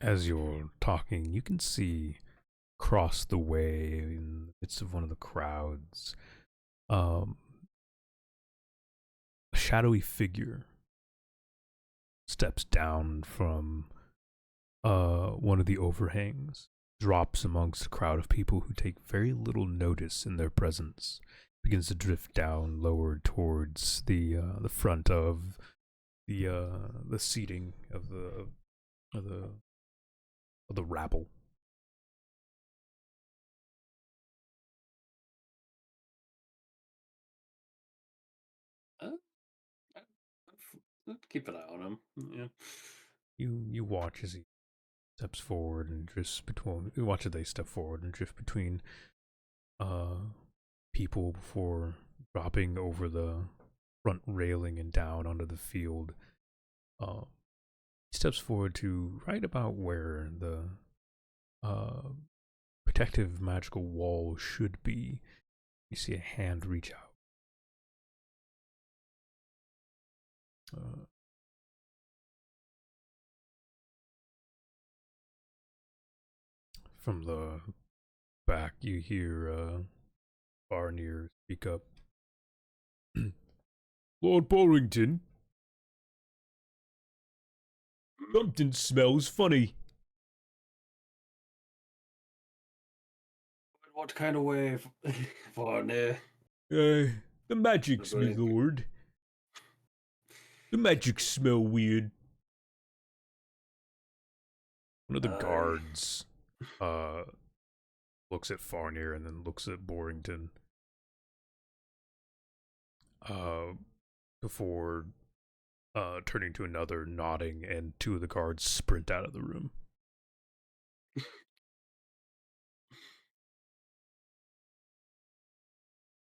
As you're talking, you can see across the way in the midst of one of the crowds, a shadowy figure steps down from one of the overhangs, drops amongst a crowd of people who take very little notice in their presence, begins to drift down lower towards the front of the seating of the rabble. Keep an eye on him. Yeah. You watch as he steps forward and drifts between. You watch as they step forward and drift between people before dropping over the front railing and down onto the field. He steps forward to right about where the protective magical wall should be. You see a hand reach out. From the back, you hear Barnier speak up. Lord Borrington, something smells funny. What kind of way, Varney? The magics, me lord. The magics smell weird. One of the guards looks at Farnier and then looks at Borrington. Before turning to another, nodding, and two of the guards sprint out of the room.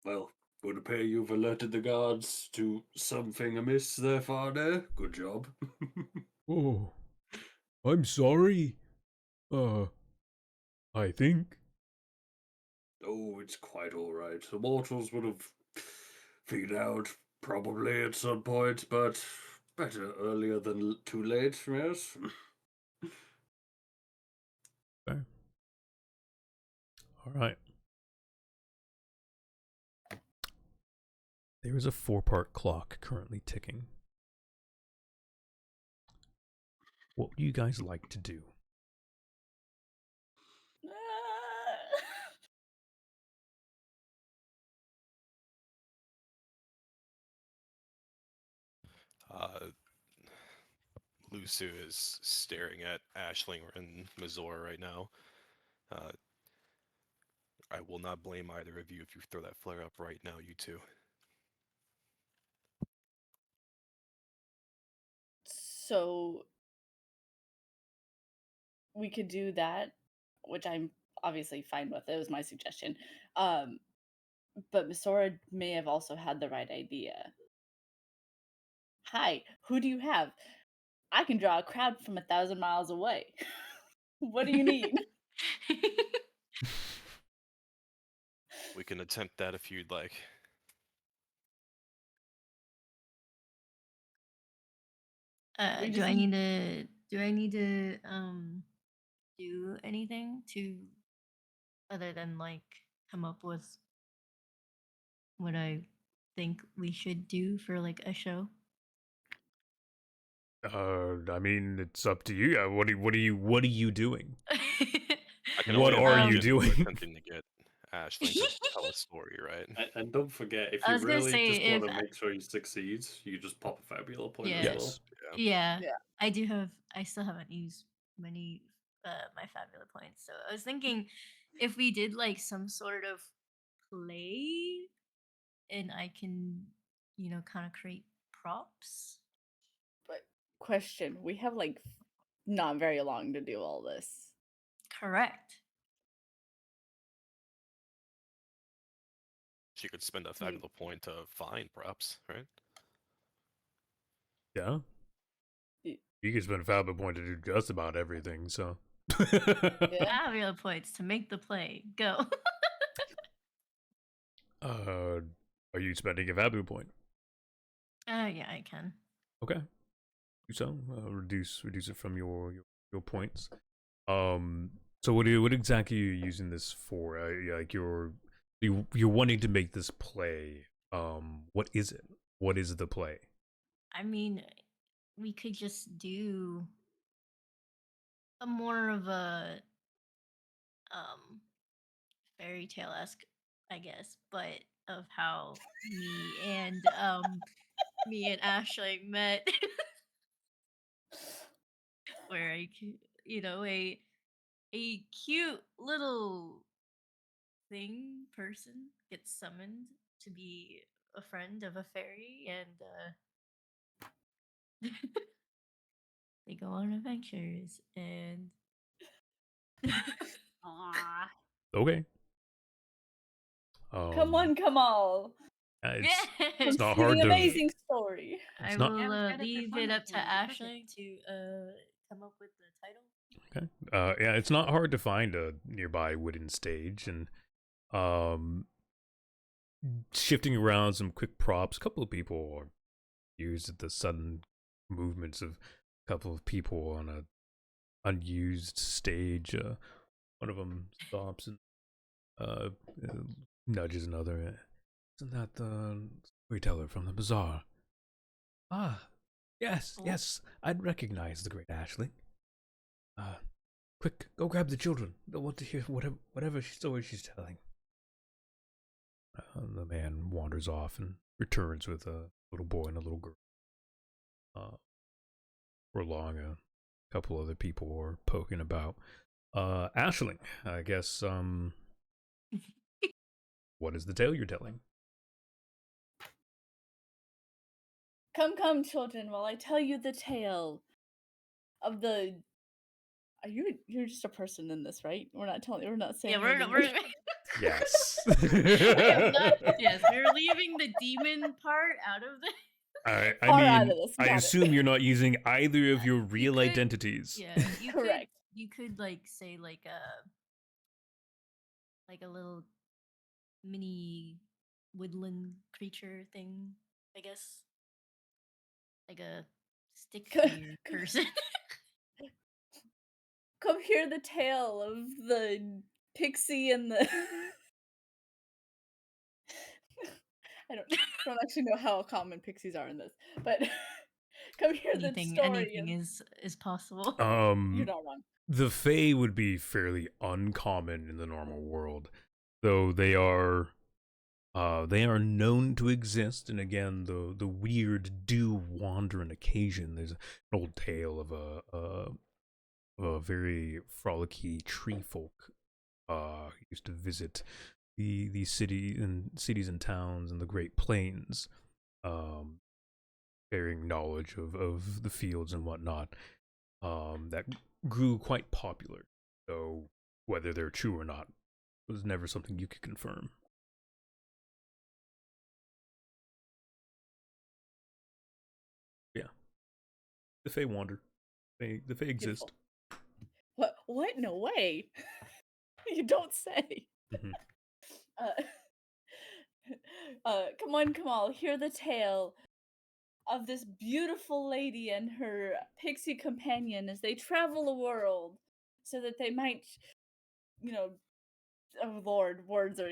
Well, would appear you've alerted the guards to something amiss there, Farney. Good job. Oh, I'm sorry. I think. Oh, it's quite all right. The mortals would have figured out probably at some point, but better earlier than too late, yes? Okay. All right. There is a 4-part clock currently ticking. What would you guys like to do? Lusu is staring at Ashling and Mazor right now. I will not blame either of you if you throw that flare up right now, you two. So we could do that, which I'm obviously fine with. It was my suggestion. But Misora may have also had the right idea. Hi, who do you have? I can draw a crowd from 1,000 miles away. What do you need? We can attempt that if you'd like. We Do just I need- need to do anything to other than like come up with what I think we should do for like a show? I mean, it's up to you. What are you doing? I can What only are you imagine doing? we're attempting to get Ashling to tell a story, right? And don't forget, if I you was gonna really say just want if to make sure you succeed, you just pop a Fabula point Yeah. as well. Yes. Yeah. Yeah. I still haven't used many my Fabula points. So I was thinking if we did like some sort of play and I can, kind of create props. But question, we have like not very long to do all this. Correct. She could spend a Fabula point to find props, right? Yeah. Y- You can spend a Fabula point to do just about everything, so. Yeah. Fabula points to make the play. Go. Are you spending a Fabula point? Yeah, I can. Okay. Do so. Reduce it from your points. So what exactly are you using this for? Like you're wanting to make this play. What is it? What is the play? I mean, we could just do a more of a fairy tale esque, I guess, but of how me and Ashley met, where a cute little person gets summoned to be a friend of a fairy, and they go on adventures and. Aww. Okay. Come on, come on. It's Yes! not Conceive hard an to. amazing story. I It's not. will Yeah, we've got it for leave fun it if up you to want to pick it. Ashley to come up with the title. Okay. Yeah, it's not hard to find a nearby wooden stage, and shifting around some quick props. A couple of people are used at the sudden movements of a couple of people on a unused stage. One of them stops and uh, nudges another. Isn't that the storyteller from the bazaar? Ah, yes, Oh. yes. I'd recognize the great Ashley. Quick, go grab the children. I want to hear whatever story she's telling. The man wanders off and returns with a little boy and a little girl. For long, a couple other people are poking about. Ashling, I guess, what is the tale you're telling? Come, come, children, while I tell you the tale of the. You're just a person in this, right? We're not saying. Yeah, we're anything. Yes. yes, we're leaving the demon part out of this. I Far out mean, of this, I got it. assume you're not using either of your You real could- identities. Yeah, you Correct. You could like say like a little mini woodland creature thing, I guess. Like a stick figure person. Come hear the tale of the pixie and the I don't actually know how common pixies are in this, but come hear the story Anything of is possible. you're Um, not wrong. the Fae would be fairly uncommon in the normal world, though they are known to exist. And again, the weird do wander on occasion. There's an old tale of a very frolicky tree folk who used to visit the cities and towns and the Great Plains, um, carrying knowledge of the fields and whatnot, that grew quite popular. So whether they're true or not was never something you could confirm. Yeah, the Fae wander. The Fae exist. Beautiful. What? No way. You don't say. Mhm. Uh, come on, Kamal, hear the tale of this beautiful lady and her pixie companion as they travel the world so that they might, you know, oh Lord, words are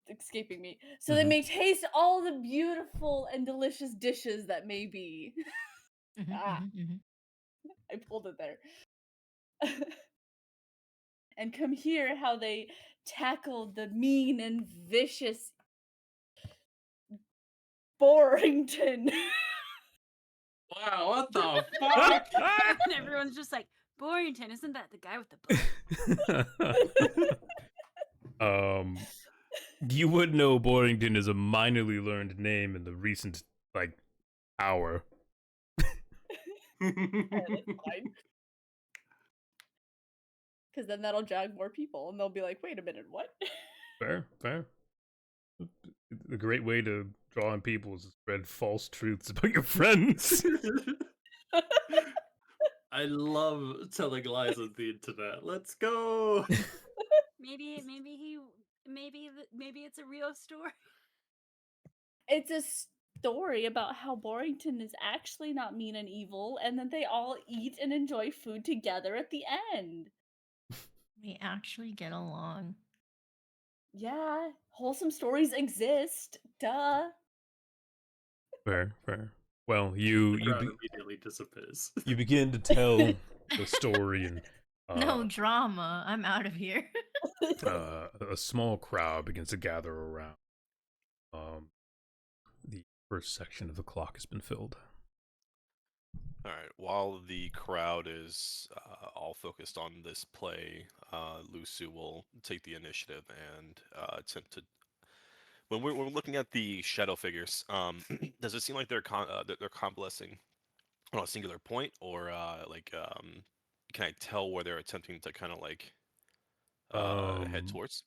escaping me. So they Mhm. may taste all the beautiful and delicious dishes that may be. Mhm, Ah, mhm, mhm. I pulled it there. And come hear how they tackled the mean and vicious Borrington. Wow, what the fuck? And everyone's just like, Borington, isn't that the guy with the book? You would know Borington is a minorly learned name in the recent hour. That's fine. Because then that'll drag more people, and they'll be like, "Wait a minute, what?" Fair, fair. A great way to draw in people is to spread false truths about your friends. I love telling lies on the internet. Let's go. Maybe it's a real story. It's a story about how Borrington is actually not mean and evil, and that they all eat and enjoy food together at the end. We actually get along. Yeah, wholesome stories exist. Duh. Fair, fair. Well, The you crowd immediately disappears. you begin to tell the story, and No drama. I'm out of here. a small crowd begins to gather around. The first section of the clock has been filled. All right. While the crowd is all focused on this play, Lusu will take the initiative and attempt to. When we're looking at the shadow figures, does it seem like they're convalescing on a singular point, or can I tell where they're attempting to kind of head Um, towards?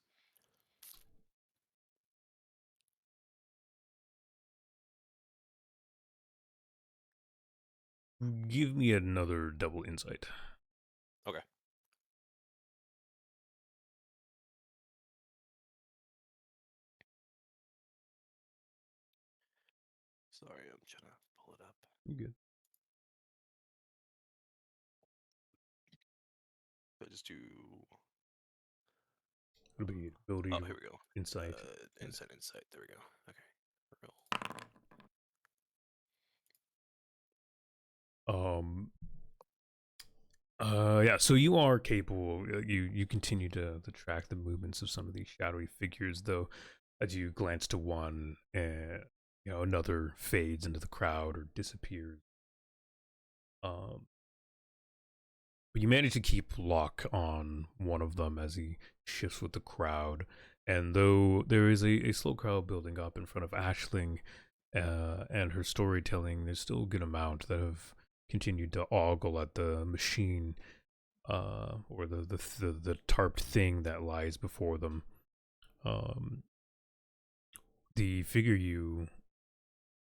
Give me another double insight. Okay. Sorry, I'm trying to pull it up. You good? I just do. It'll be ability, Oh, here we go. insight. Insight. There we go. Okay. Real. Yeah, so you are capable. You continue to track the movements of some of these shadowy figures, though, as you glance to one, another fades into the crowd or disappears. But you manage to keep lock on one of them as he shifts with the crowd. And though there is a slow crowd building up in front of Ashling and her storytelling, there's still a good amount that have continued to ogle at the machine or the tarped thing that lies before them. The figure you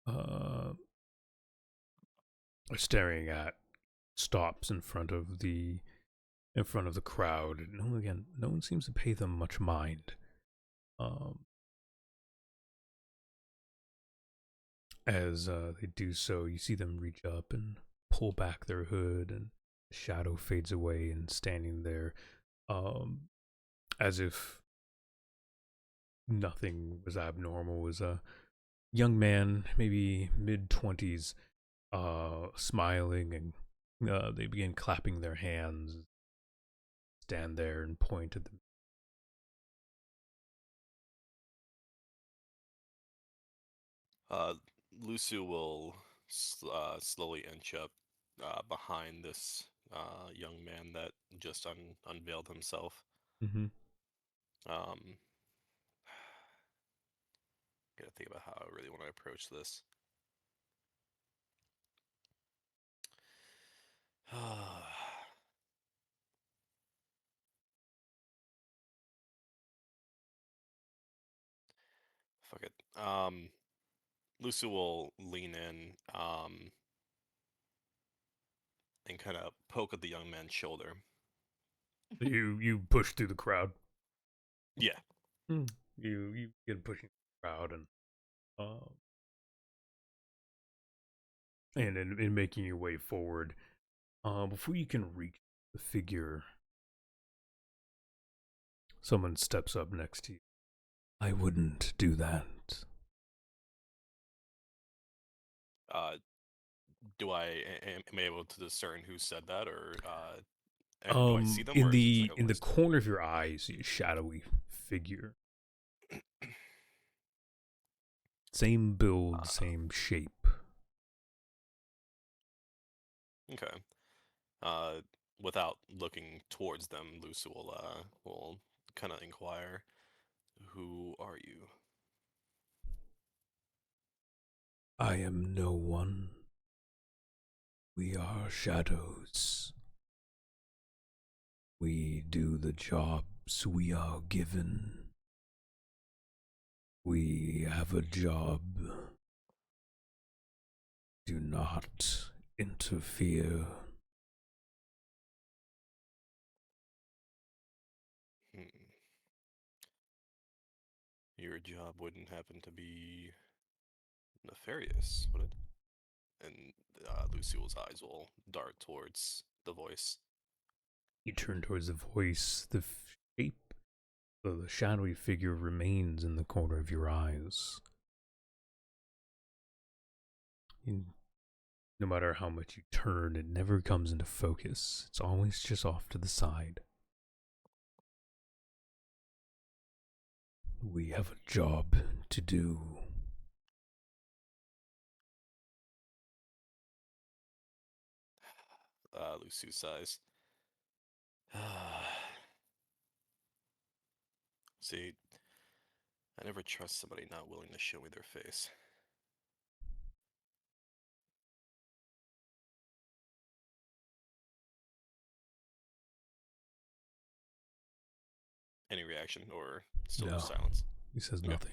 are staring at stops in front of the crowd. No one seems to pay them much mind. As they do so, you see them reach up and pull back their hood, and the shadow fades away, and standing there, as if nothing was abnormal, was a young man, maybe mid-20s, smiling, and they begin clapping their hands, stand there and point at them. Uh, Lusu will slowly inch up behind this young man that just unveiled himself. Mm-hmm. Um, Gotta think about how I really want to approach this. Fuck it. Lucy will lean in and kind of poke at the young man's shoulder. You push through the crowd. Yeah. You get pushing the crowd uh, and in making your way forward. Before you can reach the figure, someone steps up next to you. I wouldn't do that. Uh, am I able to discern who said that, or do I see them, In or is it just like the a in the whisper? corner of your eye, you see a shadowy figure. Same build, same shape. Okay. Uh, Without looking towards them, Lucy will kind of inquire, "Who are you?" I am no one. We are shadows. We do the jobs we are given. We have a job. Do not interfere. Hmm. Your job wouldn't happen to be nefarious, would it? And Lucille's eyes will dart towards the voice. You turn towards the voice. The shape, the shadowy figure remains in the corner of your eyes. No matter how much you turn, it never comes into focus. It's always just off to the side. We have a job to do. Lucy sighs. See, I never trust somebody not willing to show me their face. Any reaction, or still No, just silence? he says Okay. nothing.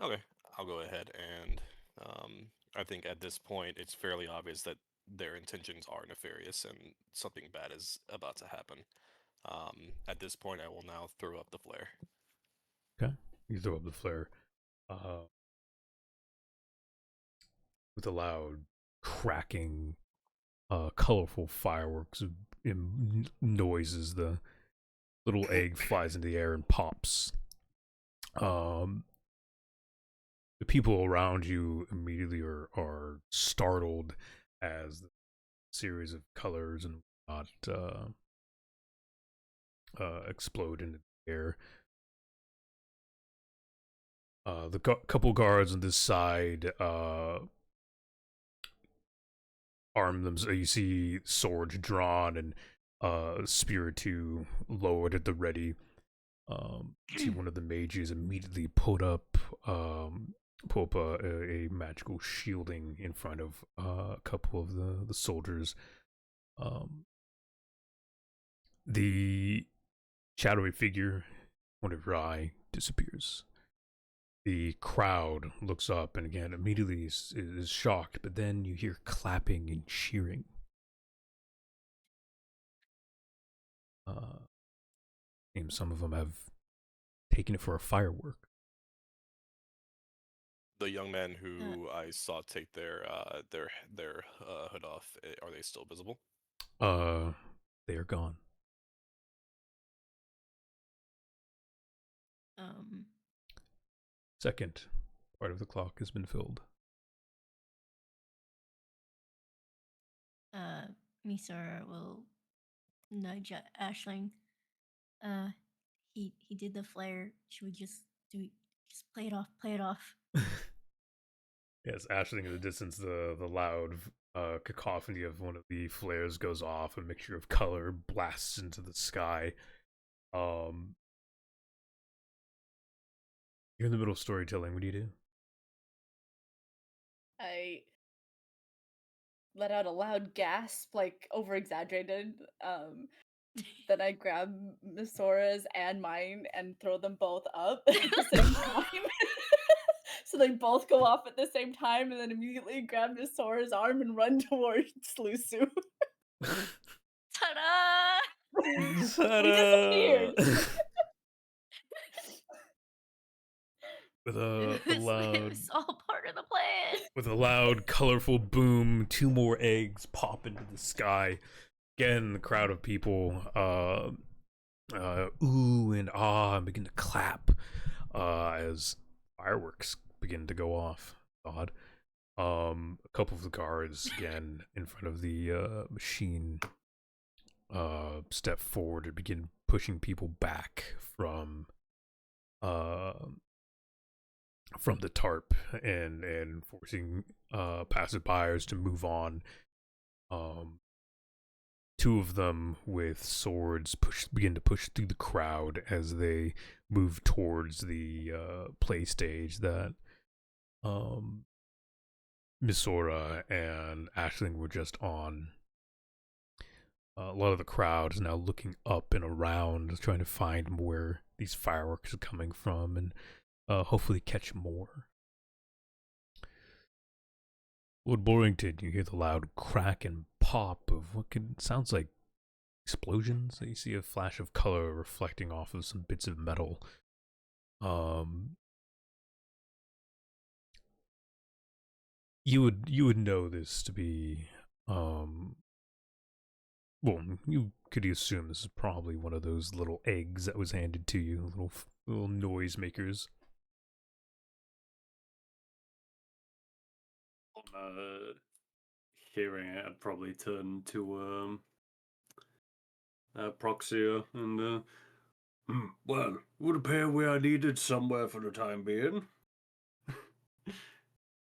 Okay, I'll go ahead and I think at this point it's fairly obvious that their intentions are nefarious and something bad is about to happen. At this point, I will now throw up the flare. Okay, you throw up the flare. Uh, with a loud cracking, colorful fireworks noises, the little egg flies into the air and pops. Um, the people around you immediately are startled as the series of colors and whatnot explode into the air. The couple guards on this side arm them. So you see swords drawn and spear or two lowered at the ready. See one of the mages immediately pull up a magical shielding in front of a couple of the soldiers. Um, the shadowy figure, one of your eye, disappears. The crowd looks up and again immediately is shocked, but then you hear clapping and cheering. And some of them have taken it for a firework. The young men who I saw take their hood off, are they still visible? They are gone. Um, Second part of the clock has been filled. Misora will nudge at Ashling. He did the flare. Should we just play it off? Play it off. Yes, Ashling in the distance, the loud cacophony of one of the flares goes off. A mixture of color blasts into the sky. You're in the middle of storytelling. What do you do? I let out a loud gasp, like over exaggerated. Then I grab Misora's and mine and throw them both up at the same time. So they both go off at the same time, and then immediately grab Misora's arm and run towards Lusu. Ta-da! We disappeared. With a It loud, was all part of the plan. with a loud, colorful boom, two more eggs pop into the sky. Again, the crowd of people ooh and ah and begin to clap as fireworks begin to go off. Odd. A couple of the guards again in front of the machine step forward and begin pushing people back from the tarp and forcing passerbyers to move on. Two of them with swords begin to push through the crowd as they move towards the play stage that Misora and Ashling were just on. A lot of the crowd is now looking up and around, trying to find where these fireworks are coming from and hopefully catch more. Lord Borington, you hear the loud crack and pop of what sounds like explosions. You see a flash of color reflecting off of some bits of metal. You would know this to be well, you could assume this is probably one of those little eggs that was handed to you, little noise makers. Hearing it, I'd probably turn to Proxia and well, it would appear we are needed somewhere for the time being.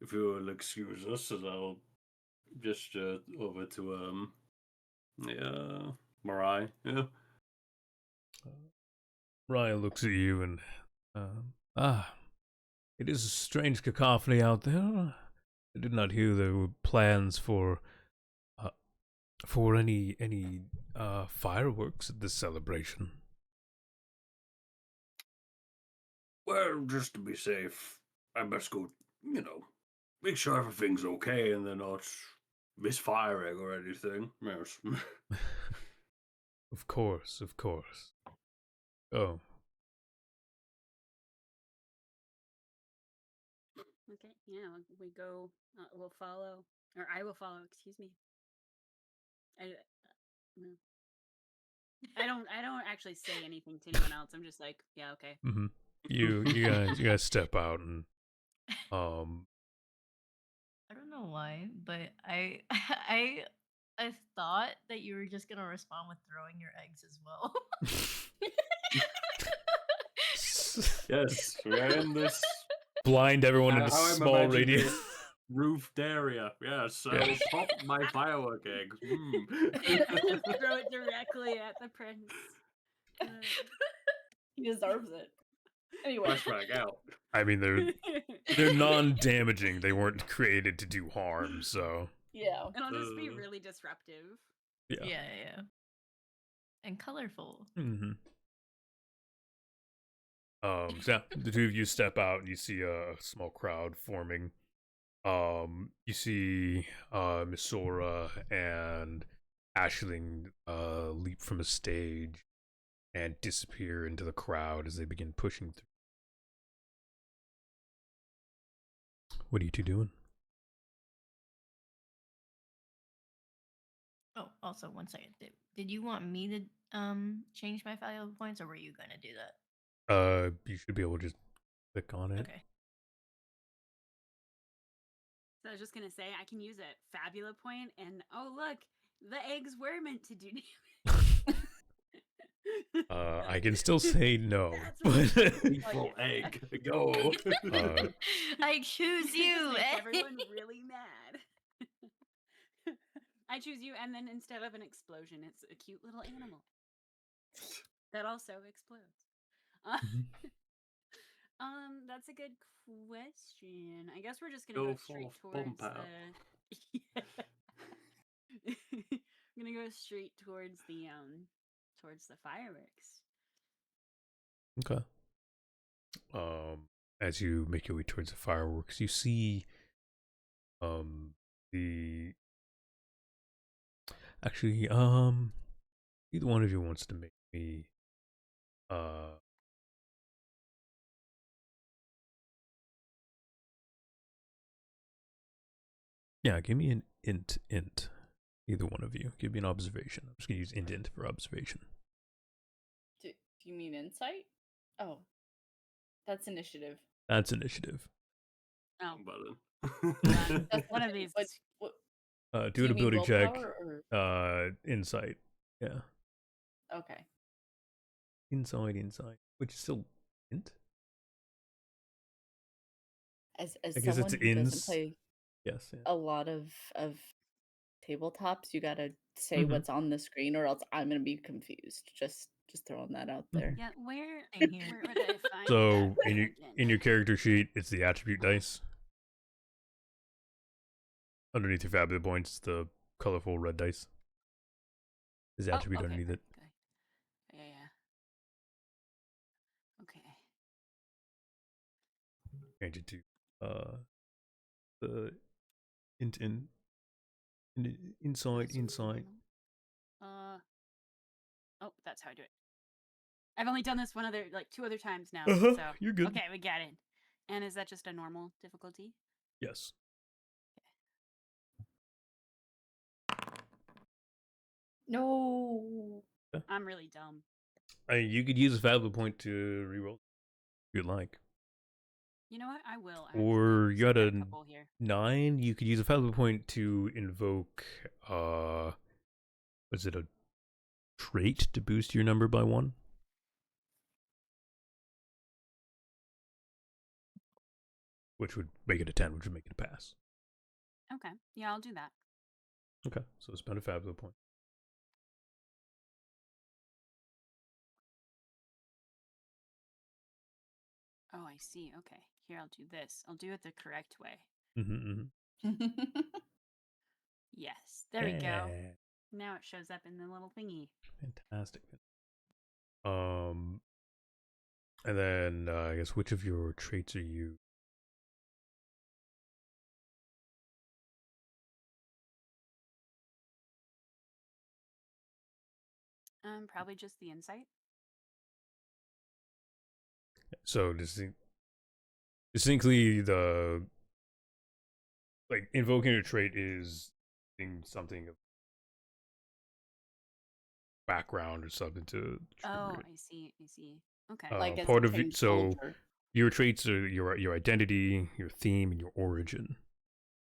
If you will excuse us, as I'll gesture over to Marai. Yeah. Ryan looks at you and it is a strange cacophony out there. I did not hear there were plans for any fireworks at this celebration. Well, just to be safe, I best go, make sure everything's okay and they're not misfiring or anything. Yes. Of course, of course. Oh. Okay, yeah, we go. We'll follow, or I will follow. Excuse me. I don't actually say anything to anyone else. I'm just like, yeah, okay. Mm-hmm. You guys step out and I don't know why, but I I thought that you were just gonna respond with throwing your eggs as well. Yes, we're in this blind everyone in a how I'm small imagining radius. this roofed area. Yes, I Yeah. will pop my firework eggs. Throw it directly at the prince. He deserves it. Anyway. Flashback out. I mean, they're non-damaging. They weren't created to do harm, so Yeah. And I'll just be really disruptive. yeah. Yeah. And colorful. Mm-hmm. So yeah, the two of you step out and you see a small crowd forming. You see Misora and Ashling leap from a stage and disappear into the crowd as they begin pushing through. What are you two doing? Oh, also 1 second. Did you want me to change my valuable points, or were you gonna do that? You should be able to just click on it. Okay. So I was just gonna say I can use a Fabula point, and oh look, the eggs were meant to do damage. I can still say no, That's but Lethal egg. Go. I choose This you. makes everyone really mad. I choose you, and then instead of an explosion, it's a cute little animal that also explodes. That's a good question. I guess we're just gonna Go go straight forth, bump towards out. the. I'm gonna go straight towards the fireworks. okay. As you make your way towards the fireworks, you see, the actually, either one of you wants to make me, yeah, give me an int. Either one of you, give me an observation. I'm just gonna use int for observation. Do you mean insight? Oh, that's initiative. That's initiative. Oh, Button. That's one of okay. these. What, Do an you mean ability check. willpower, or Insight. Yeah. okay? Inside, which is still int. As I guess someone it's who doesn't ins. play Yes. Yeah. a lot of tabletops, you gotta say Mhm. what's on the screen, or else I'm gonna be confused. Just throwing that out there. Yeah, where Same here. where would I find So that in your character sheet, it's the attribute dice. Underneath your fabulous points, the colorful red dice. Is the attribute okay, underneath it. okay. Yeah. Okay. Change it to the inside. Oh, that's how I do it. I've only done this two other times now. Uh-huh, So you're good. Okay, we got it. And is that just a normal difficulty? Yes. No. I'm really dumb. You could use a fabulous point to reroll if you'd like. You know what? I will. Or actually. you got So a I've got couple here. 9. You could use a fabulous point to invoke. Was it a trait to boost your number by 1? Which would make it a 10, which would make it a pass. Okay. Yeah, I'll do that. Okay, so spend a fabulous point. Oh, I see. Okay. Here, I'll do this. I'll do it the correct way. Yes. There we go. Now it shows up in the little thingy. Fantastic. And then I guess which of your traits are you? Probably just the insight. So distinctly the invoking a trait is something of background or something to Oh, trigger it. I see. Okay. Like as part a of it. trained So soldier. your traits are your identity, your theme, and your origin.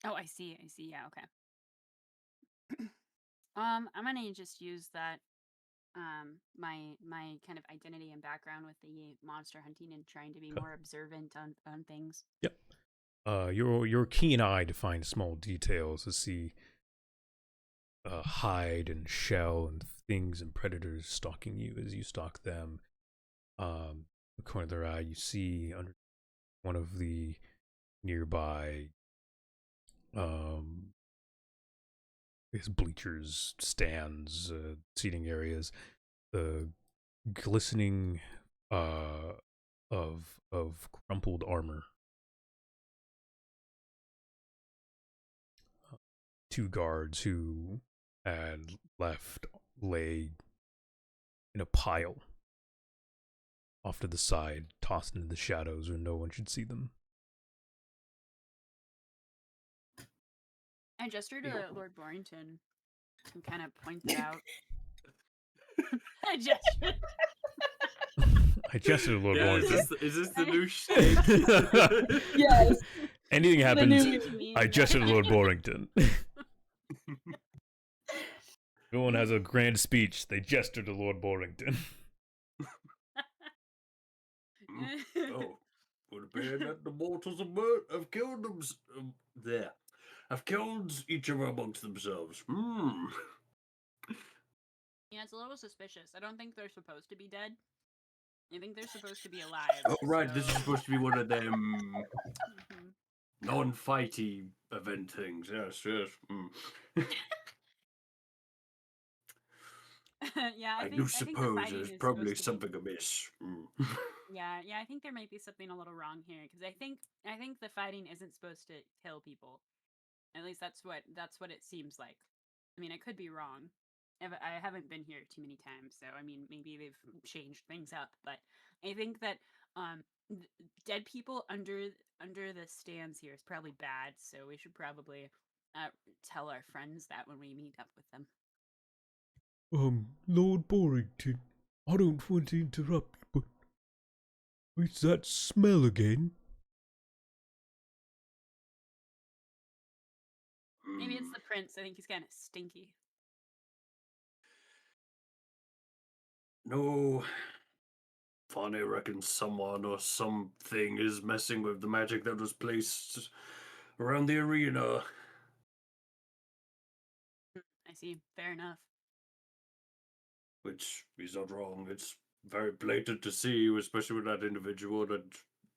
Oh, I see. Yeah. Okay. I'm gonna just use that. My kind of identity and background with the monster hunting and trying to be more observant on things. Yep. Your keen eye to find small details, to see hide and shell and things and predators stalking you as you stalk them. The corner of their eye, you see under one of the nearby his bleachers, stands, seating areas, the glistening of crumpled armor. 2 guards who had left lay in a pile off to the side, tossed into the shadows where no one should see them. I gesture to Lord Borrington and kind of point it out. I gesture. I jested to Lord Yeah, Warrington. is this the new shtick? Yes. Anything The happens, new- What you mean, I yeah. jested to Lord Warrington. Everyone has a grand speech. They gesture to Lord Warrington. Oh, would appear that the mortals have killed them. There, have killed each other amongst themselves. Yeah, it's a little suspicious. I don't think they're supposed to be dead. I think they're supposed to be alive. Oh, right. This is so- supposed to be one of them Mhm. non-fighty event things. Yes, yes. Yeah, I I do think the suppose fighting there's is probably supposed to be- something amiss. Yeah, I think there might be something a little wrong here because I think the fighting isn't supposed to kill people. At least that's what it seems like. I mean, I could be wrong. I haven't been here too many times, so I mean, maybe they've changed things up. But I think that dead people under the stands here is probably bad. So we should probably tell our friends that when we meet up with them. Lord Warrington, I don't want to interrupt, but it's that smell again. Maybe it's the prince. I think he's kind of stinky. No. Funny reckons someone or something is messing with the magic that was placed around the arena. I see. Fair enough. Which he's not wrong. It's very blatant to see, especially with that individual that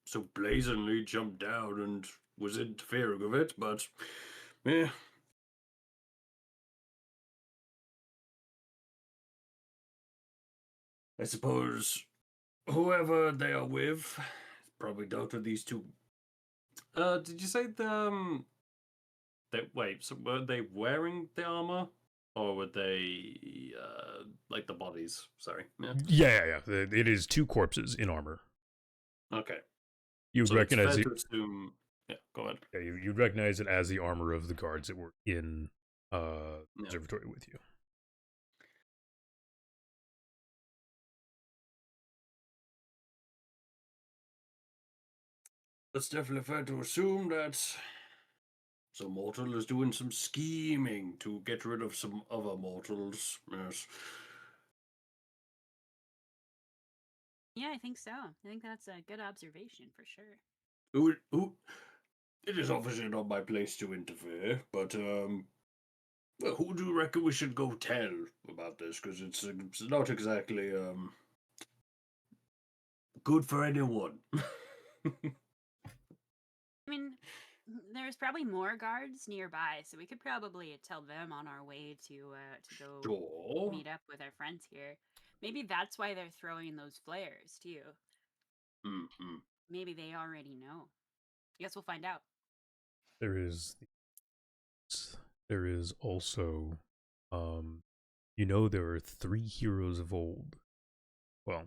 so blazingly jumped down and was interfering with it, but yeah. I suppose whoever they are with probably dealt with these two. Did you say wait, so were they wearing the armor? Or were they like the bodies? Sorry. Yeah. Yeah. It is two corpses in armor. Okay. You'd So it's recognize fair it. to assume. Yeah, go ahead. Yeah, you'd recognize it as the armor of the guards that were in the Yeah. observatory with you. It's definitely fair to assume that some mortal is doing some scheming to get rid of some other mortals. Yes. Yeah, I think so. I think that's a good observation for sure. Who? It is obviously not my place to interfere, but well, who do you reckon we should go tell about this? Because it's not exactly good for anyone. I mean, there's probably more guards nearby, so we could probably tell them on our way to go Sure. meet up with our friends here. Maybe that's why they're throwing those flares too. Mm-hmm. Maybe they already know. I guess we'll find out. There is also there are 3 heroes of old. Well,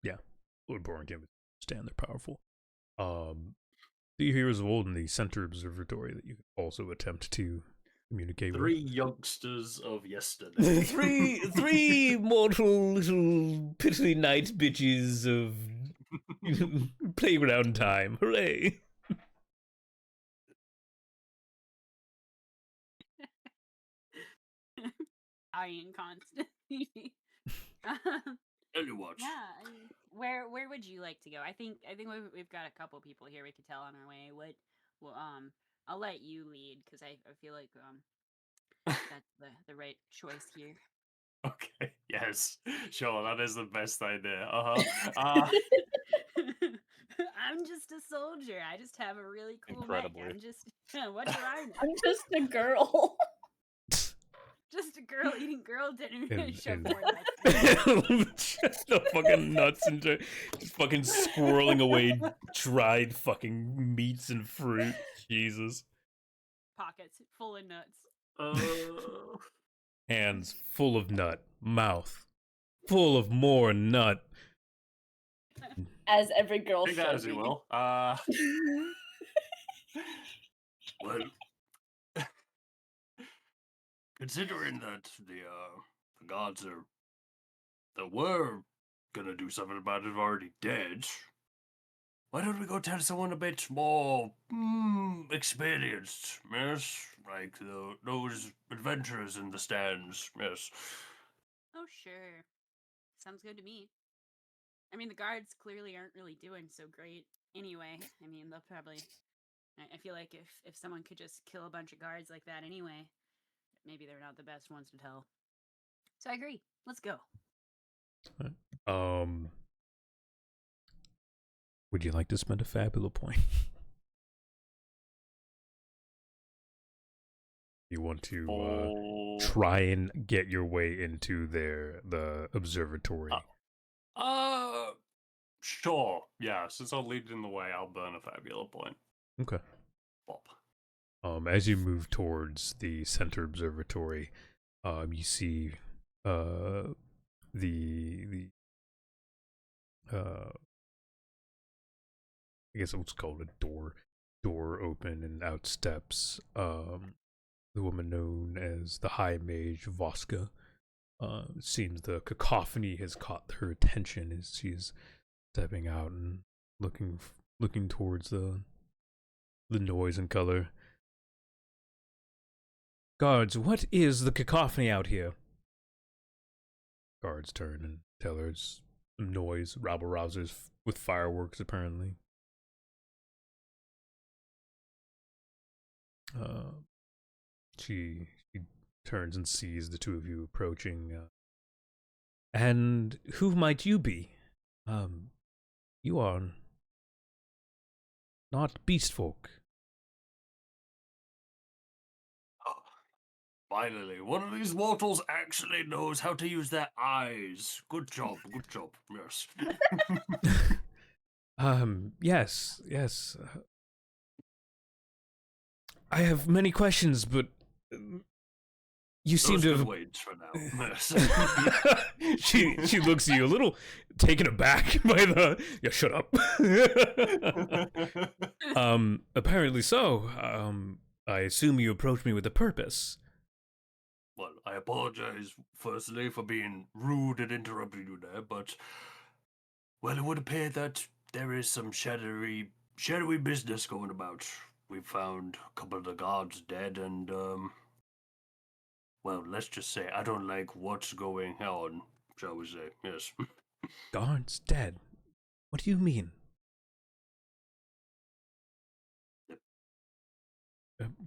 yeah, Lord Warrington would understand they're powerful. 3 heroes of old in the center observatory that you can also attempt to communicate 3 with. youngsters of yesterday. three mortal little piddly night bitches of playground time. Hooray! Dying constantly. Tell you what. Yeah. Where would you like to go? I think we've got a couple people here we could tell on our way. Well, I'll let you lead because I feel like that's the right choice here. Okay. Yes. Sure. That is the best idea. I'm just a soldier. I just have a really cool Incredibly. mech. I'm just what do I know? I'm just a girl. Just a girl eating girl dinner. And- Shove and- more nuts. Just the fucking nuts and just fucking squirreling away dried fucking meats and fruit. Jesus. Pockets full of nuts. Hands full of nut. Mouth full of more nut. As every girl Take that should as you be. will. Well, considering that the gods there were gonna do something about it already dead, why don't we go tell someone a bit more experienced, yes? Like those adventurers in the stands, yes. Oh, sure. Sounds good to me. I mean, the guards clearly aren't really doing so great anyway. I mean, they'll probably... I feel like if someone could just kill a bunch of guards like that anyway, maybe they're not the best ones to tell. So I agree. Let's go. Would you like to spend a Fabula point? You want to try and get your way into the observatory? Sure. Yeah, since I'll lead in the way, I'll burn a Fabula point. Okay. Bop. As you move towards the center observatory, you see the I guess what's called a door open, and out steps the woman known as the High Mage Voska. It seems the cacophony has caught her attention as she's stepping out and looking towards the noise and color. Guards, what is the cacophony out here? Guards turn and tell her it's some noise, rabble-rousers with fireworks, apparently. She turns and sees the two of you approaching. And who might you be? You are not beast folk. Finally, one of these mortals actually knows how to use their eyes. Good job, yes. Yes. I have many questions, but you seem to have... wait for now. she looks at you a little taken aback by the... Yeah, shut up. Apparently so. I assume you approached me with a purpose. Well, I apologize, firstly, for being rude and interrupting you there, but... Well, it would appear that there is some shadowy business going about. We found a couple of the guards dead, and, well, let's just say I don't like what's going on, shall we say, yes. Guards dead? What do you mean?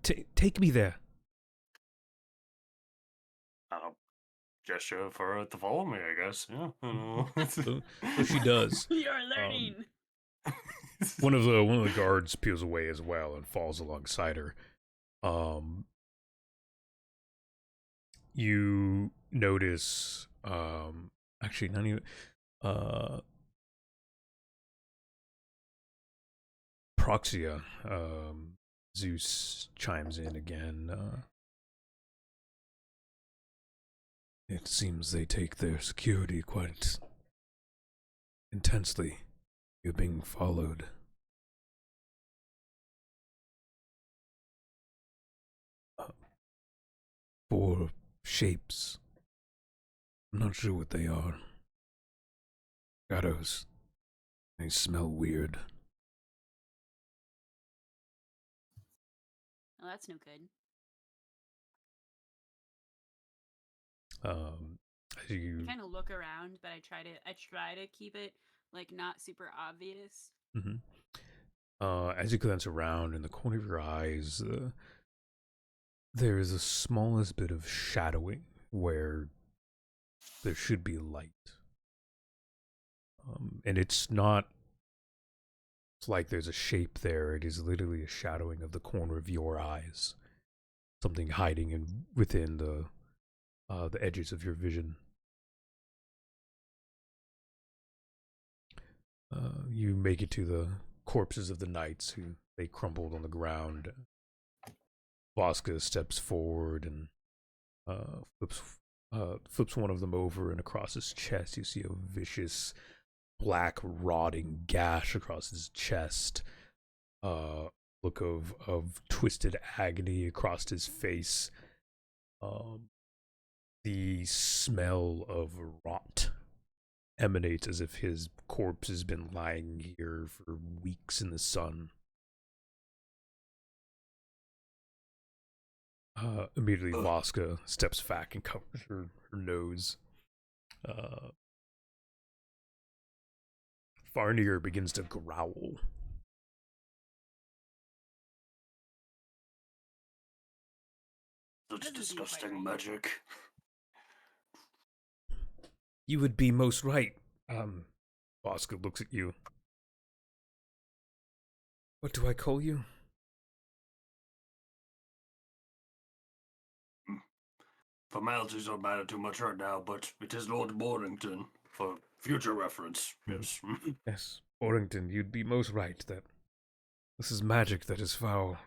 Take me there. I'll gesture for her to follow me, I guess, yeah. So she does. You're learning. One of the guards peels away as well and falls alongside her. You notice, actually, not even, Proxia, Zeus chimes in again. It seems they take their security quite intensely. You're being followed. Four shapes. I'm not sure what they are. Shadows. They smell weird. Oh, that's no good. As you kind of look around, but I try to keep it like not super obvious. As you glance around, in the corner of your eyes, there is the smallest bit of shadowing where there should be light. And it's not like there's a shape there. It is literally a shadowing of the corner of your eyes. Something hiding within the edges of your vision. You make it to the corpses of the knights who they crumpled on the ground. Voska steps forward and flips one of them over, and across his chest you see a vicious black rotting gash across his chest. Look of twisted agony across his face. The smell of rot emanates as if his corpse has been lying here for weeks in the sun. Immediately, Voska steps back and covers her nose. Farnier begins to growl. Such disgusting magic. You would be most right. Voska looks at you. What do I call you? Formalities don't matter too much right now, but it is Lord Mornington for future reference. Yes. Yes, Orrington, you'd be most right that this is magic that is foul.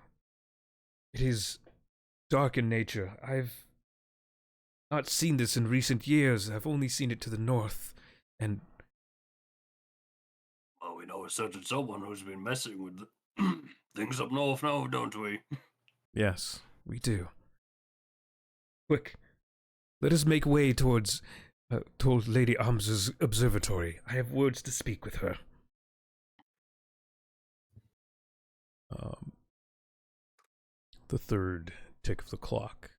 It is dark in nature. I've not seen this in recent years. I've only seen it to the north, and Well, we know a certain someone who's been messing with things up north now, don't we? yes, we do. Quick, let us make way towards Lady Arms's observatory. I have words to speak with her. The third tick of the clock.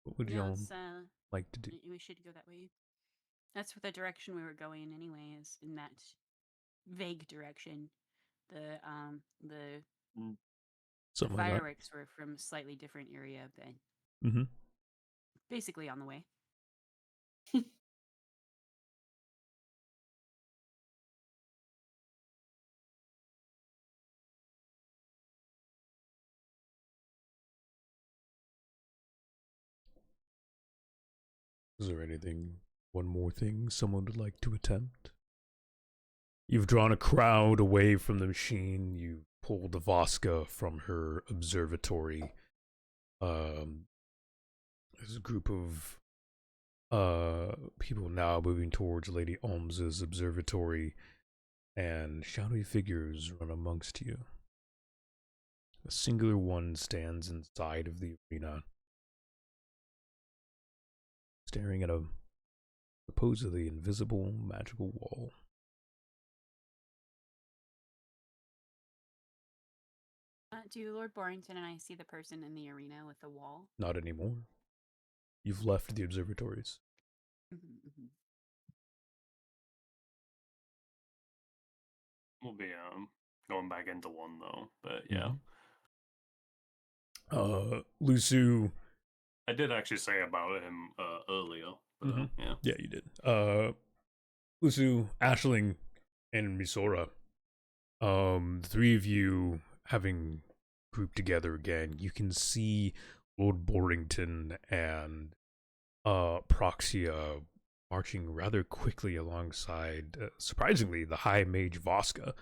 What would y'all like to do? We should go that way. That's the direction we were going anyway, is in that vague direction. The Something like that. fireworks were from a slightly different area, but basically on the way. Is there one more thing someone would like to attempt? You've drawn a crowd away from the machine. You pulled Voska from her observatory. There's a group of people now moving towards Lady Alms's observatory, and shadowy figures run amongst you. A singular one stands inside of the arena, staring at a supposedly invisible magical wall. Do Lord Borrington and I see the person in the arena with the wall? Not anymore. You've left the observatories. We'll be going back into one though, but yeah. Lusu. I did actually say about him earlier. But, yeah. Yeah, you did. Lusu, Ashling, and Misora. The three of you having grouped together again, you can see Lord Borrington and Proxia marching rather quickly alongside, surprisingly, the High Mage Voska,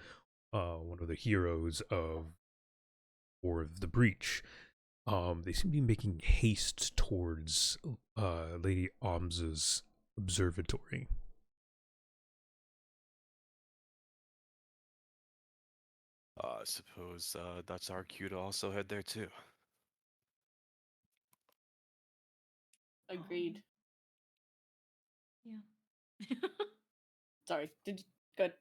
one of the heroes of War of the Breach. They seem to be making haste towards Lady Alms's observatory. I suppose that's our cue to also head there too. Agreed. Yeah. Sorry, good.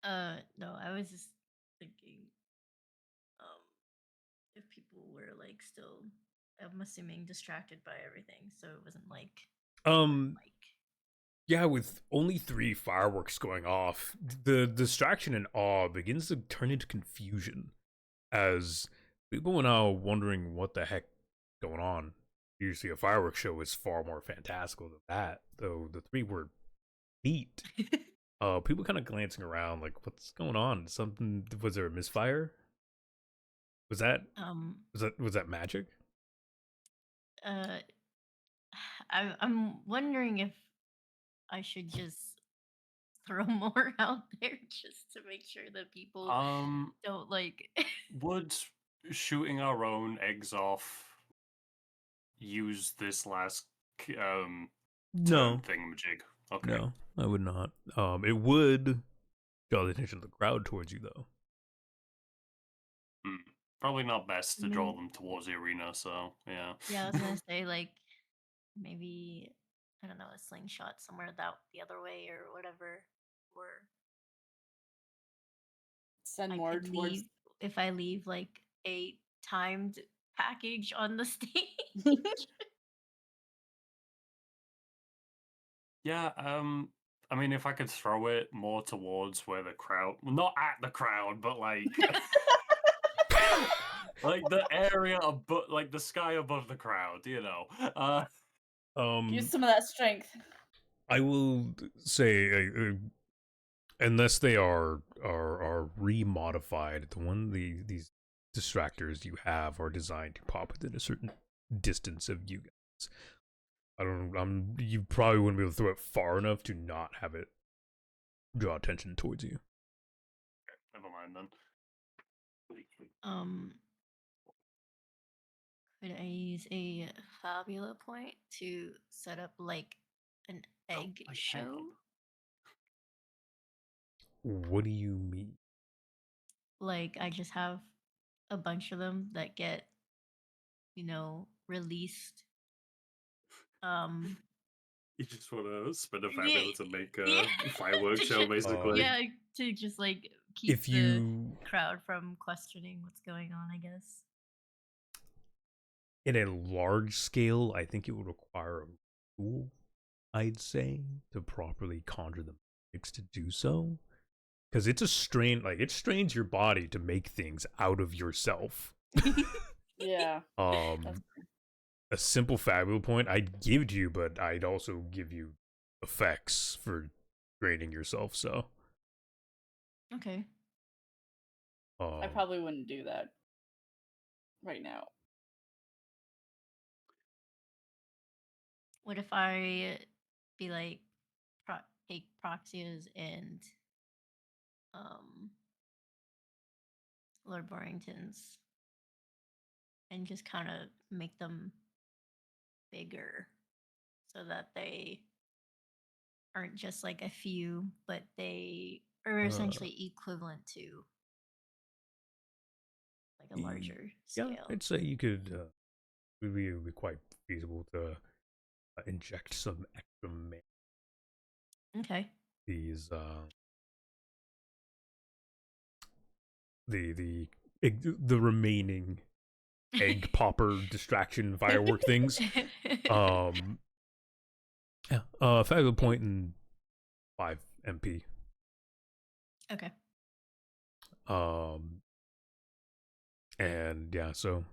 No, I was just thinking, if people were like still, I'm assuming, distracted by everything, so it wasn't like, yeah, with only 3 fireworks going off, the distraction and awe begins to turn into confusion as people are now wondering what the heck is going on. Usually a fireworks show is far more fantastical than that, though the 3 were neat. People kind of glancing around like, what's going on? Was there a misfire? Was that magic? I'm wondering if I should just throw more out there just to make sure that people don't like. Would shooting our own eggs off use this last No thingamajig? Okay. No, I would not. It would draw the attention of the crowd towards you, though. probably not best to And draw then- them towards the arena. So yeah. Yeah, I was gonna say like maybe I don't know a slingshot somewhere that the other way or whatever, or Send I more could towards. leave if I leave like a timed package on the stage. Yeah, I mean, if I could throw it more towards where the crowd, well, not at the crowd, but like, like the area above, like the sky above the crowd, you know. Use some of that strength. I will say, unless they are remodified, these distractors you have are designed to pop within a certain distance of you guys. You probably wouldn't be able to throw it far enough to not have it draw attention towards you. Never mind then. Could I use a Fabula point to set up like an egg like, hang show? on. What do you mean? Like I just have a bunch of them that get, released. You just want to spin a Yeah, fabula to make a yeah, fireworks to show, just- basically. yeah, to just like keep If the you crowd from questioning what's going on, I guess. in a large scale, I think it would require a rule, I'd say, to properly conjure the magics to do so. Because it's a strain, like it strains your body to make things out of yourself. Yeah. A simple fabula point I'd give you, but I'd also give you effects for draining yourself. So, Okay. I probably wouldn't do that right now. What if I be like take Proxias and Lord Barrington's and just kind of make them bigger so that they aren't just like a few, but they are essentially equivalent to like a larger scale. yeah, I'd say you could. It would be quite feasible to inject some extra mana. Okay. These the remaining egg popper distraction firework things. Yeah. Fabula point and 5 MP. Okay. And yeah, so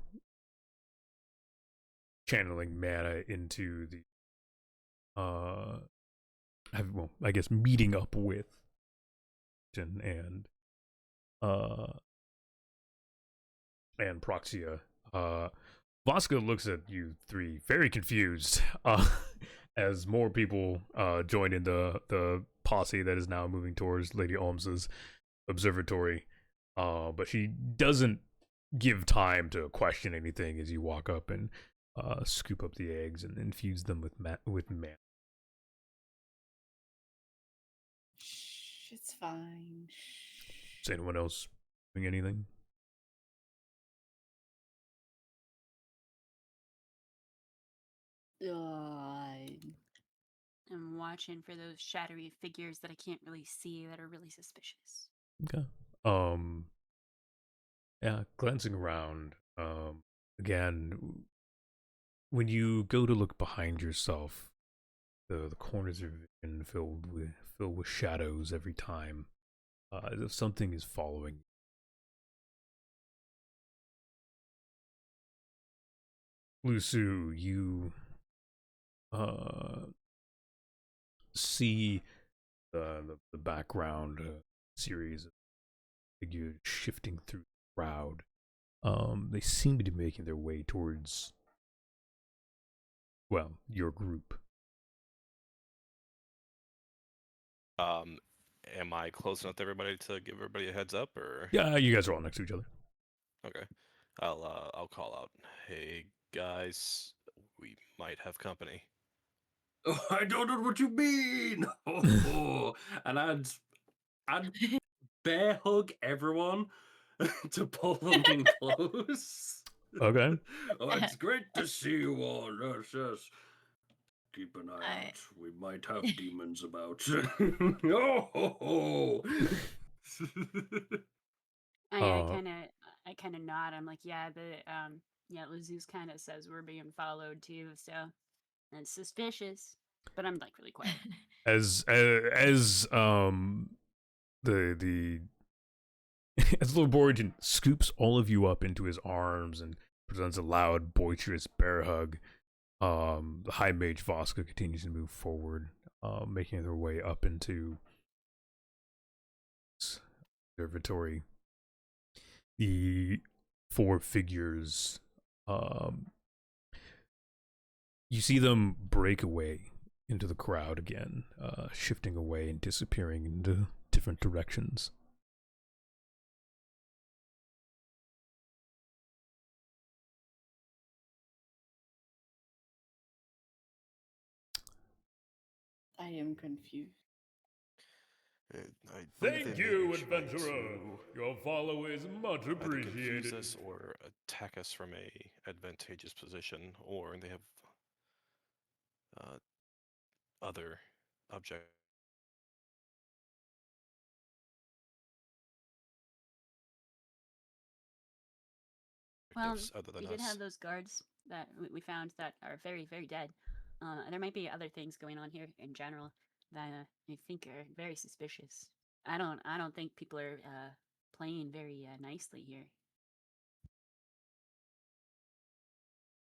channeling mana into the I guess meeting up with and Proxia. Vasca looks at you three very confused as more people join in the posse that is now moving towards Lady Olms's observatory. But she doesn't give time to question anything as you walk up and scoop up the eggs and infuse them with mana. Shh, it's fine. Is anyone else doing anything? I'm watching for those shadowy figures that I can't really see that are really suspicious. Okay. Yeah, glancing around, again, when you go to look behind yourself, the corners of vision filled with shadows every time, as if something is following. Lusu, you see the background series of figures shifting through the crowd. They seem to be making their way towards, well, your group. Am I close enough to everybody to give everybody a heads up, or? Yeah, you guys are all next to each other. Okay, I'll call out. Hey guys, we might have company. Oh, I don't know what you mean. Oh, and I'd bear hug everyone to pull them in close. Okay. Oh, it's great to see you all. Yes, yes. Keep an eye I- out. We might have demons about. Oh, ho, ho. I Uh, kind of nod. I'm like, yeah, yeah, Lazus kind of says we're being followed too, so that's suspicious. But I'm like really quiet. as the as Lord Borigin scoops all of you up into his arms and presents a loud, boisterous bear hug, the High Mage Voska continues to move forward, making their way up into observatory. The four figures, you see them break away into the crowd again, shifting away and disappearing into different directions. I am confused. I Thank they may you, be trying adventurer. to Your follow is much either confuse appreciated. us or attack us from a advantageous position, or they have other objectives Well, other than we did us. have those guards that we found that are very, very dead. There might be other things going on here in general that I think are very suspicious. I don't think people are playing very nicely here.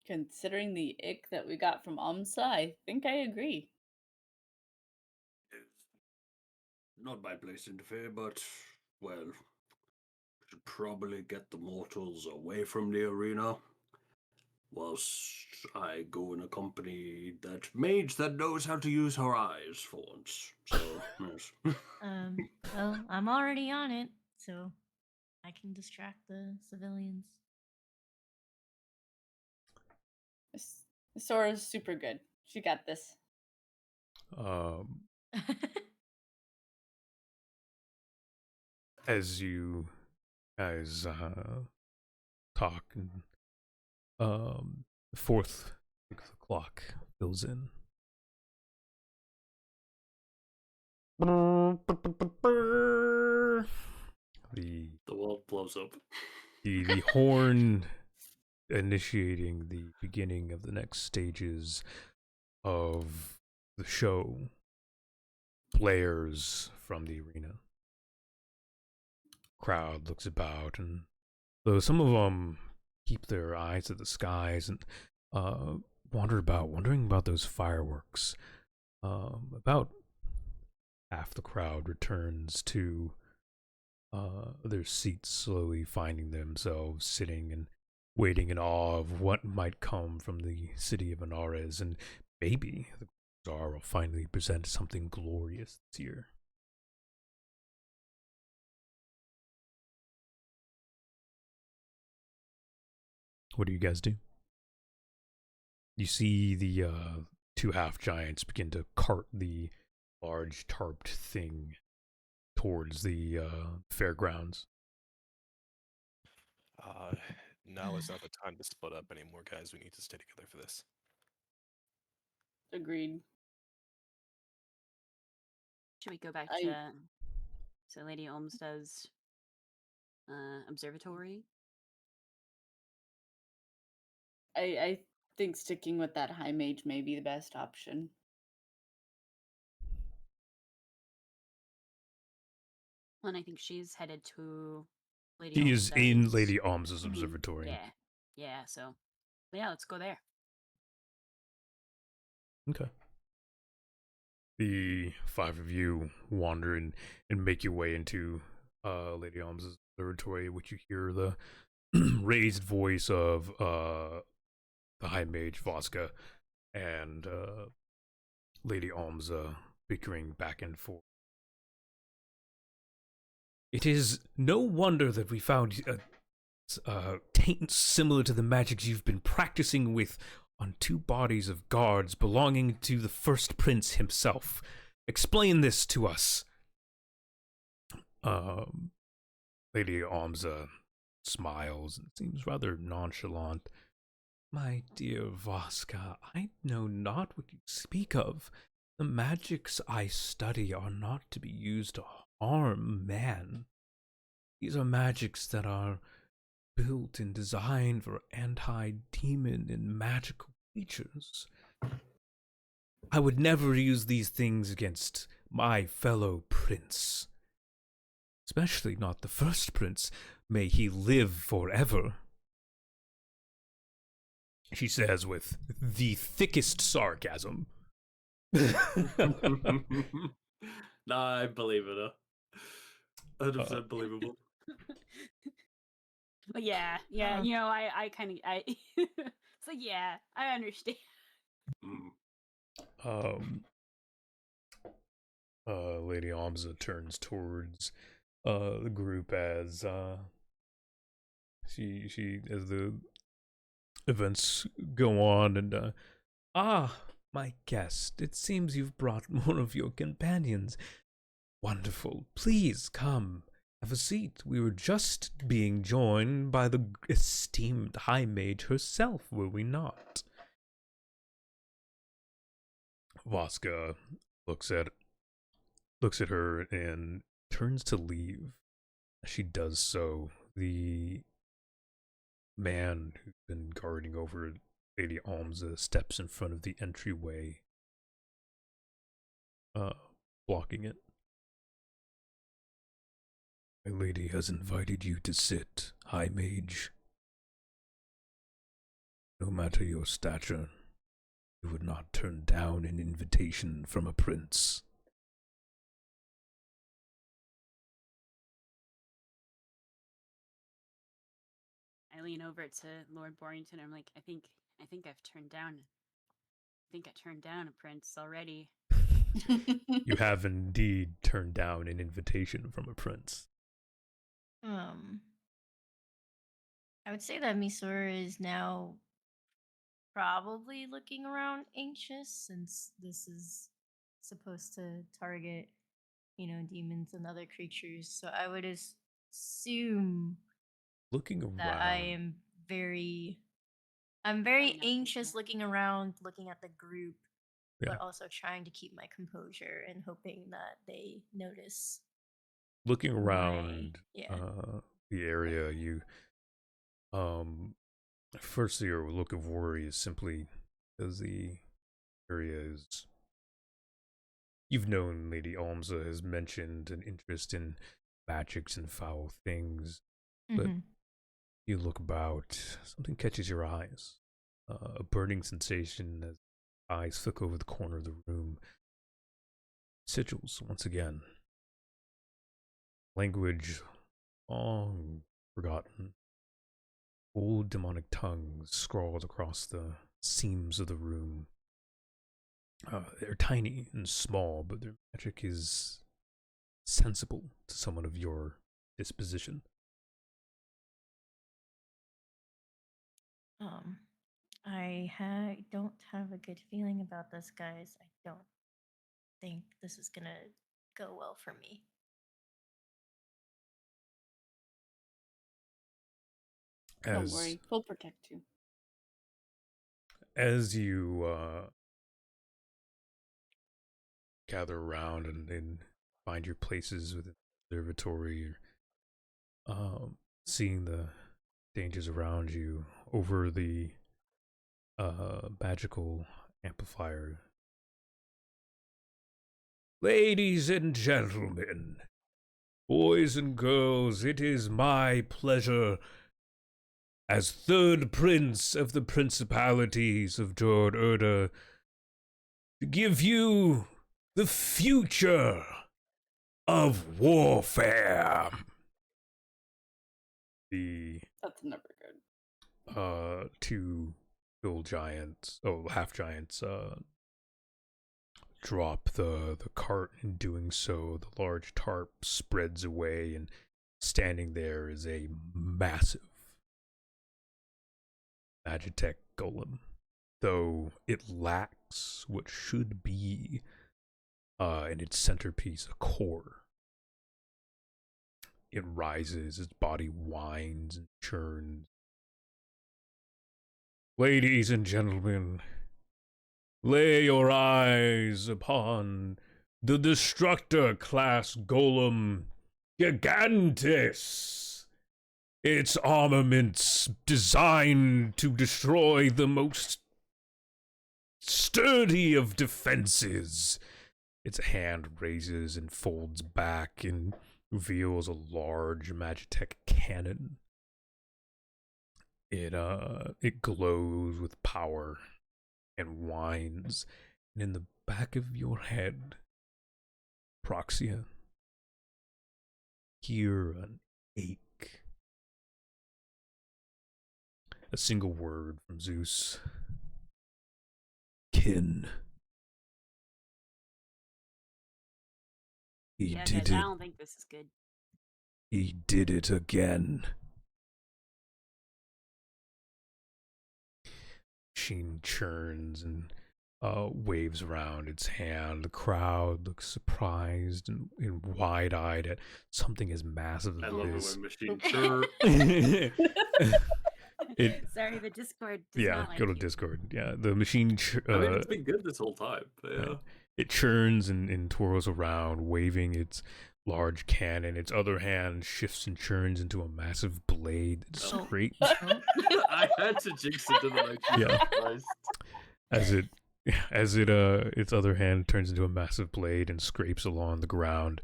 Considering the ick that we got from Amsa, I think I agree. It's not my place to interfere, but, well, should probably get the mortals away from the arena. Whilst I go and accompany that mage that knows how to use her eyes for once. So, yes. Well, I'm already on it, so I can distract the civilians. Sora's super good. She got this. Um, as you guys talk, and the fourth clock fills in. The The world blows up. the horn initiating the beginning of the next stages of the show blares from the arena. Crowd looks about, and though some of them keep their eyes at the skies and wondering about those fireworks. About half the crowd returns to their seats, slowly finding themselves sitting and waiting in awe of what might come from the city of Anares, and maybe the Czar will finally present something glorious this year. What do you guys do? You see the two half giants begin to cart the large tarped thing towards the fairgrounds. Now is not the time to split up anymore, guys. We need to stay together for this. Agreed. Should we go back I- to Lady Olmsted's observatory? I think sticking with that high mage may be the best option. Well, and I think she's headed to Lady She is in Olmsted's. Lady Alms's Mhm. observatory. Yeah, yeah. So, yeah, let's go there. Okay. The five of you wander and make your way into Lady Alms's observatory, which you hear the raised voice of the High Mage Voska and Lady Almsa bickering back and forth. It is no wonder that we found taints similar to the magics you've been practicing with on two bodies of guards belonging to the first prince himself. Explain this to us. Lady Almsa smiles and seems rather nonchalant. My dear Vaska, I know not what you speak of. The magics I study are not to be used to harm man. These are magics that are built and designed for anti-demon and magical creatures. I would never use these things against my fellow prince. Especially not the first prince. May he live forever. She says with the thickest sarcasm. Nah, I believe it. 100% believable. But yeah, Uh-huh. you know, I kind of, it's like, yeah, I understand. Um, Lady Amza turns towards the group as she as the events go on, and my guest, it seems you've brought one of your companions. Wonderful. Please come. Have a seat. We were just being joined by the esteemed High Mage herself, were we not? Vaska looks at her and turns to leave. As she does so, the man who's been guarding over Lady Almza steps in front of the entryway, blocking it. My lady has invited you to sit, High Mage. No matter your stature, you would not turn down an invitation from a prince. I lean over to Lord Borrington. I'm like, I think I've turned down. I think I turned down a prince already. You have indeed turned down an invitation from a prince. I would say that Misora is now probably looking around anxious since this is supposed to target, demons and other creatures. So I would assume Looking that I around, am I'm Coming very up anxious here. looking around, looking at the group, yeah, but also trying to keep my composure and hoping that they notice looking my around yeah. the area, you first your look of worry is simply because the area is. You've known Lady Almza has mentioned an interest in magics and foul things, but Mm-hmm. you look about, something catches your eyes. A burning sensation as eyes flick over the corner of the room. Sigils, once again. Language long forgotten. Old demonic tongues scrawled across the seams of the room. They're tiny and small, but their magic is sensible to someone of your disposition. Um, don't have a good feeling about this, guys. I don't think this is gonna go well for me. Don't worry, we'll protect you. As you gather around and find your places within the observatory, seeing the dangers around you over the magical amplifier. Ladies and gentlemen, boys and girls, it is my pleasure as third prince of the principalities of Jord Erda to give you the future of warfare. The That's never good. two half giants, drop the cart. In doing so, the large tarp spreads away, and standing there is a massive Magitech golem, though it lacks what should be in its centerpiece a core. It rises, its body whines and churns. Ladies and gentlemen, lay your eyes upon the Destructor class golem Gigantus. Its armaments designed to destroy the most sturdy of defenses. Its hand raises and folds back and reveals a large Magitech cannon. It glows with power and whines, and in the back of your head, Proxia, hear an ache. A single word from Zeus. Kin. He Yeah, did guys, I it. don't think this is good. He did it again. Machine churns and waves around its hand. The crowd looks surprised and wide-eyed at something as massive I as love this. it when machine chirp. Sorry, the Discord does Yeah, not like go to you. Discord. Yeah, the machine. I mean, it's been good this whole time. But yeah. It churns and twirls around, waving its large cannon. Its other hand shifts and churns into a massive blade that Oh. scrapes I had to jinx it, didn't I? Yeah. Jesus Christ. its other hand turns into a massive blade and scrapes along the ground,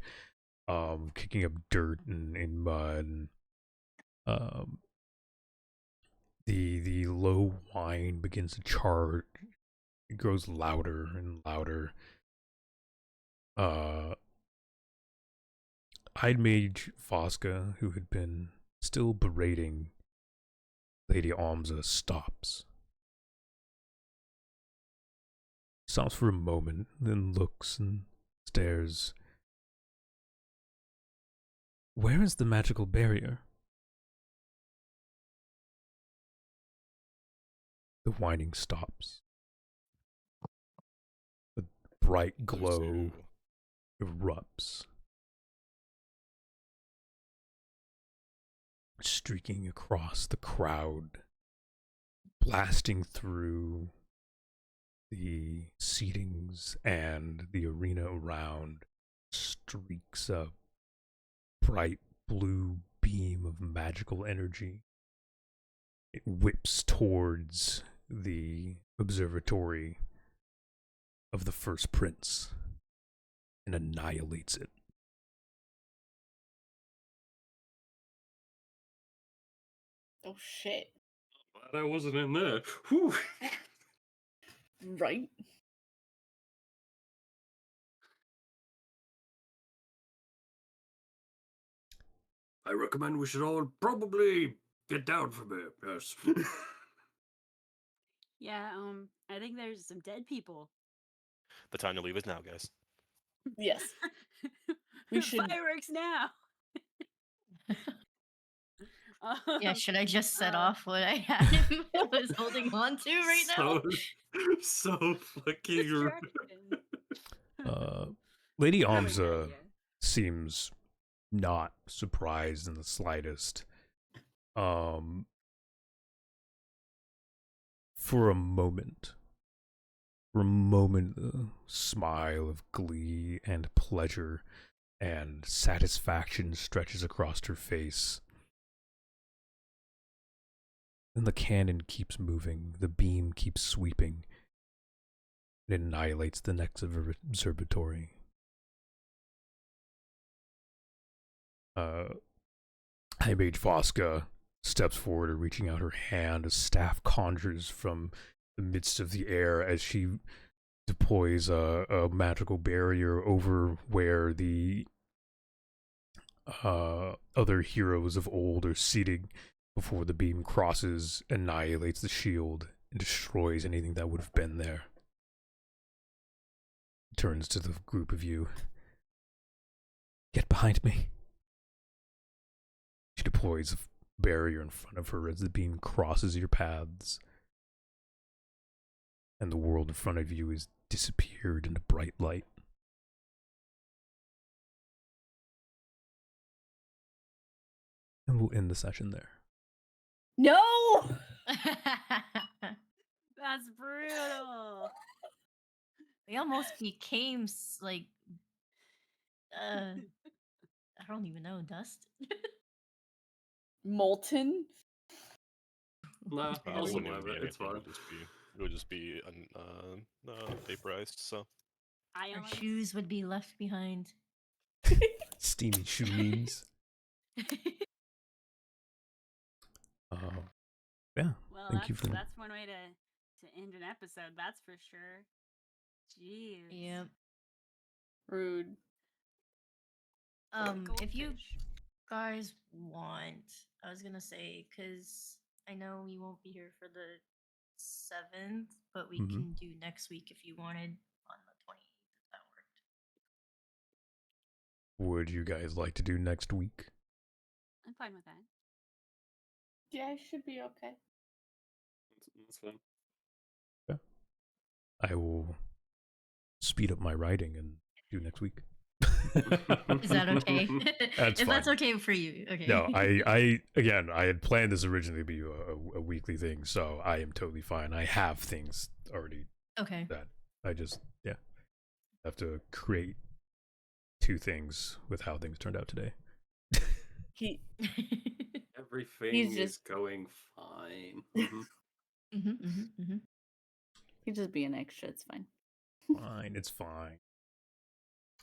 kicking up dirt and mud. The low whine begins to charge. It grows louder and louder. I'd Mage Fosca, who had been still berating Lady Almza, stops. Stops for a moment, then looks and stares. Where is the magical barrier? The whining stops. The bright glow erupts, streaking across the crowd, blasting through the seatings and the arena around. Streaks a bright blue beam of magical energy. It whips towards the observatory of the first prince and annihilates it. Oh shit. Glad I wasn't in there. Whew. Right? I recommend we should all probably get down from here. Yes. Yeah, I think there's some dead people. The time to leave is now, guys. Yes. We should. Fireworks now. Yeah, should I just set uh, off what I had I was holding on to right now? So fucking rude. Distraction. Lady I like that Almza idea. seems not surprised in the slightest. For a moment, the smile of glee and pleasure and satisfaction stretches across her face. Then the cannon keeps moving, the beam keeps sweeping. It annihilates the next observatory. High Mage Voska steps forward, reaching out her hand. A staff conjures from the midst of the air as she deploys a magical barrier over where the other heroes of old are seating before the beam crosses, annihilates the shield, and destroys anything that would have been there. Turns to the group of you. Get behind me. She deploys a barrier in front of her as the beam crosses your paths. And the world in front of you is disappeared into bright light. we'll end the session there. No! That's brutal. We almost became like I don't even know, dust. Molten? Nah, It I'll wouldn't even survive be it. It's anything. fine. It would just be vaporized. So Our Ions. shoes would be left behind. Steamy shoe memes. Yeah. Well, Thank you for that. that's one way to end an episode. That's for sure. Jeez. Yep. Rude. If you Goldfish. guys want, I was gonna say, because I know we won't be here for the 7th, but we Mhm. can do next week if you wanted on the 28th, if that worked. Would you guys like to do next week? I'm fine with that. Yeah, I should be okay. That's fine. I will speed up my writing and do next week. Is that okay? That's if that's fine. okay for you, okay. No, I had planned this originally to be a weekly thing, so I am totally fine. I have things already Okay. that I just have to create 2 things with how things turned out today. He Everything He's is just- going fine. he's just being extra. It's fine. Fine, it's fine.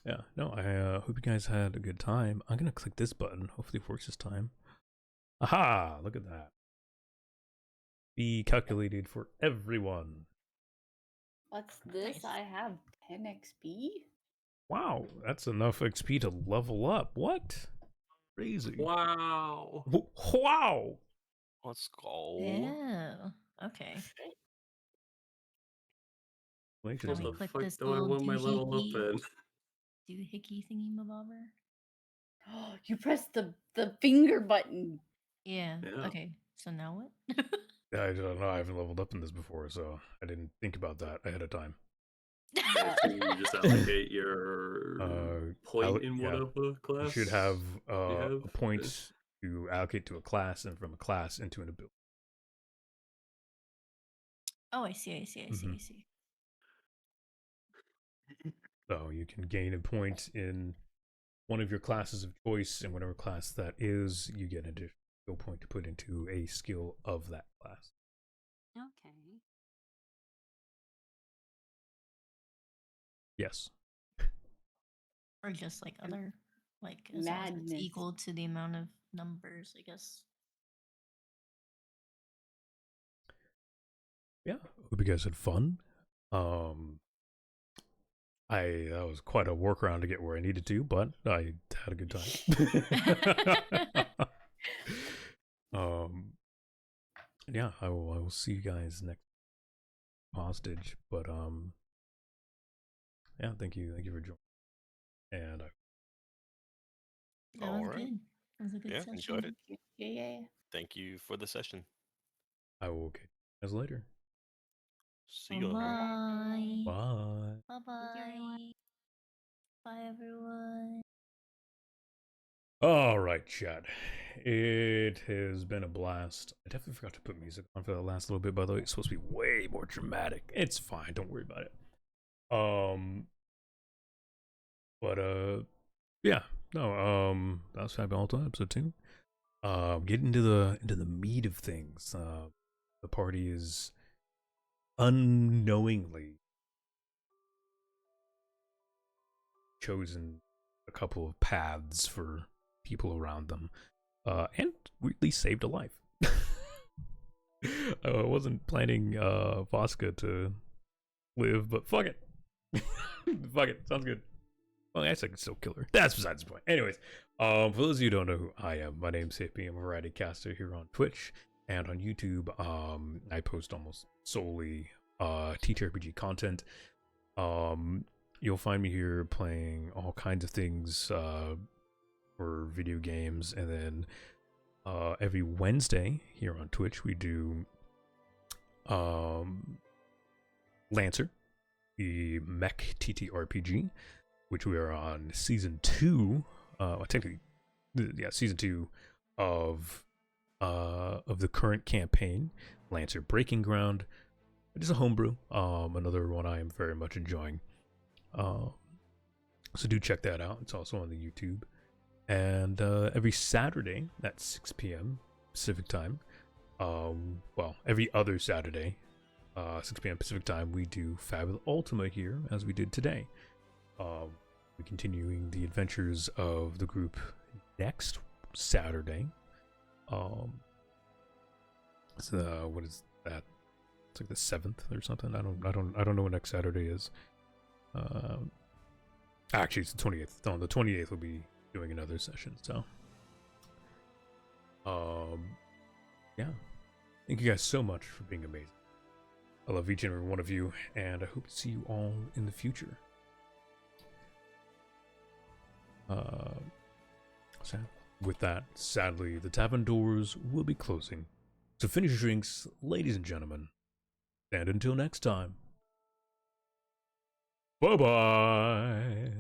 Yeah, no, I hope you guys had a good time. I'm gonna click this button. Hopefully it works this time. Aha! Look at that. Be calculated for everyone. What's this? Nice. I have 10 XP? Wow, that's enough XP to level up. What? Crazy. Wow. Wow! let's go. Yeah. Okay. Like, Can What we the click fuck this do I little want my level up doohickey? in? Doohickey thingy mabobber? Oh, you pressed the finger button. Yeah. Yeah. Okay. So now what? I don't know. I haven't leveled up in this before, so I didn't think about that ahead of time. I assume you just allocate your point in yeah. whatever class. You should have have, a point to allocate to a class, and from a class into an ability. Oh, I see. I see. I see. I see. So you can gain a point in one of your classes of choice, and whatever class that is, you get an additional skill point to put into a skill of that class. Okay. Yes. Or just like other, like as long as it's Madness. equal to the amount of numbers, I guess. Yeah. Hope you guys had fun. That was quite a workaround to get where I needed to, but I had a good time. Yeah, I will see you guys next hostage. But yeah, thank you for joining. And That was good. That was a good Yeah, session. enjoyed it. Yeah. Thank you for the session. I will catch you guys later. See you. Bye. Bye. Bye bye. Bye everyone. All right, chat. It has been a blast. I definitely forgot to put music on for the last little bit, by the way. It's supposed to be way more dramatic. It's fine. Don't worry about it. But yeah. No, that was Fabula Ultima episode 2. Get into the meat of things. The party is unknowingly chosen a couple of paths for people around them, and weirdly saved a life. I wasn't planning Voska to live, but fuck it. Fuck it, sounds good. Well, I guess I can still kill her. That's besides the point. Anyways, for those of you who don't know who I am, my name's Hippie. I'm a variety caster here on Twitch and on YouTube. I post almost solely TTRPG content. You'll find me here playing all kinds of things for video games, and then every Wednesday here on Twitch we do Lancer, the mech TTRPG, which we are on season 2. Well, technically, yeah, season 2, of the current campaign, Lancer Breaking Ground. It is a homebrew, another one I am very much enjoying. So do check that out. It's also on the YouTube. And every Saturday at 6 p.m. Pacific time, well, every other Saturday, 6 p.m. Pacific time, we do Fabula Ultima here, as we did today. We're continuing the adventures of the group next Saturday. So what is that? It's like the 7th or something. I don't know what next Saturday is. Actually, it's the 28th. On the 28th, we'll be doing another session. So, yeah. Thank you guys so much for being amazing. I love each and every one of you, and I hope to see you all in the future. So with that, sadly, the tavern doors will be closing. So finish your drinks, ladies and gentlemen. And until next time, bye-bye.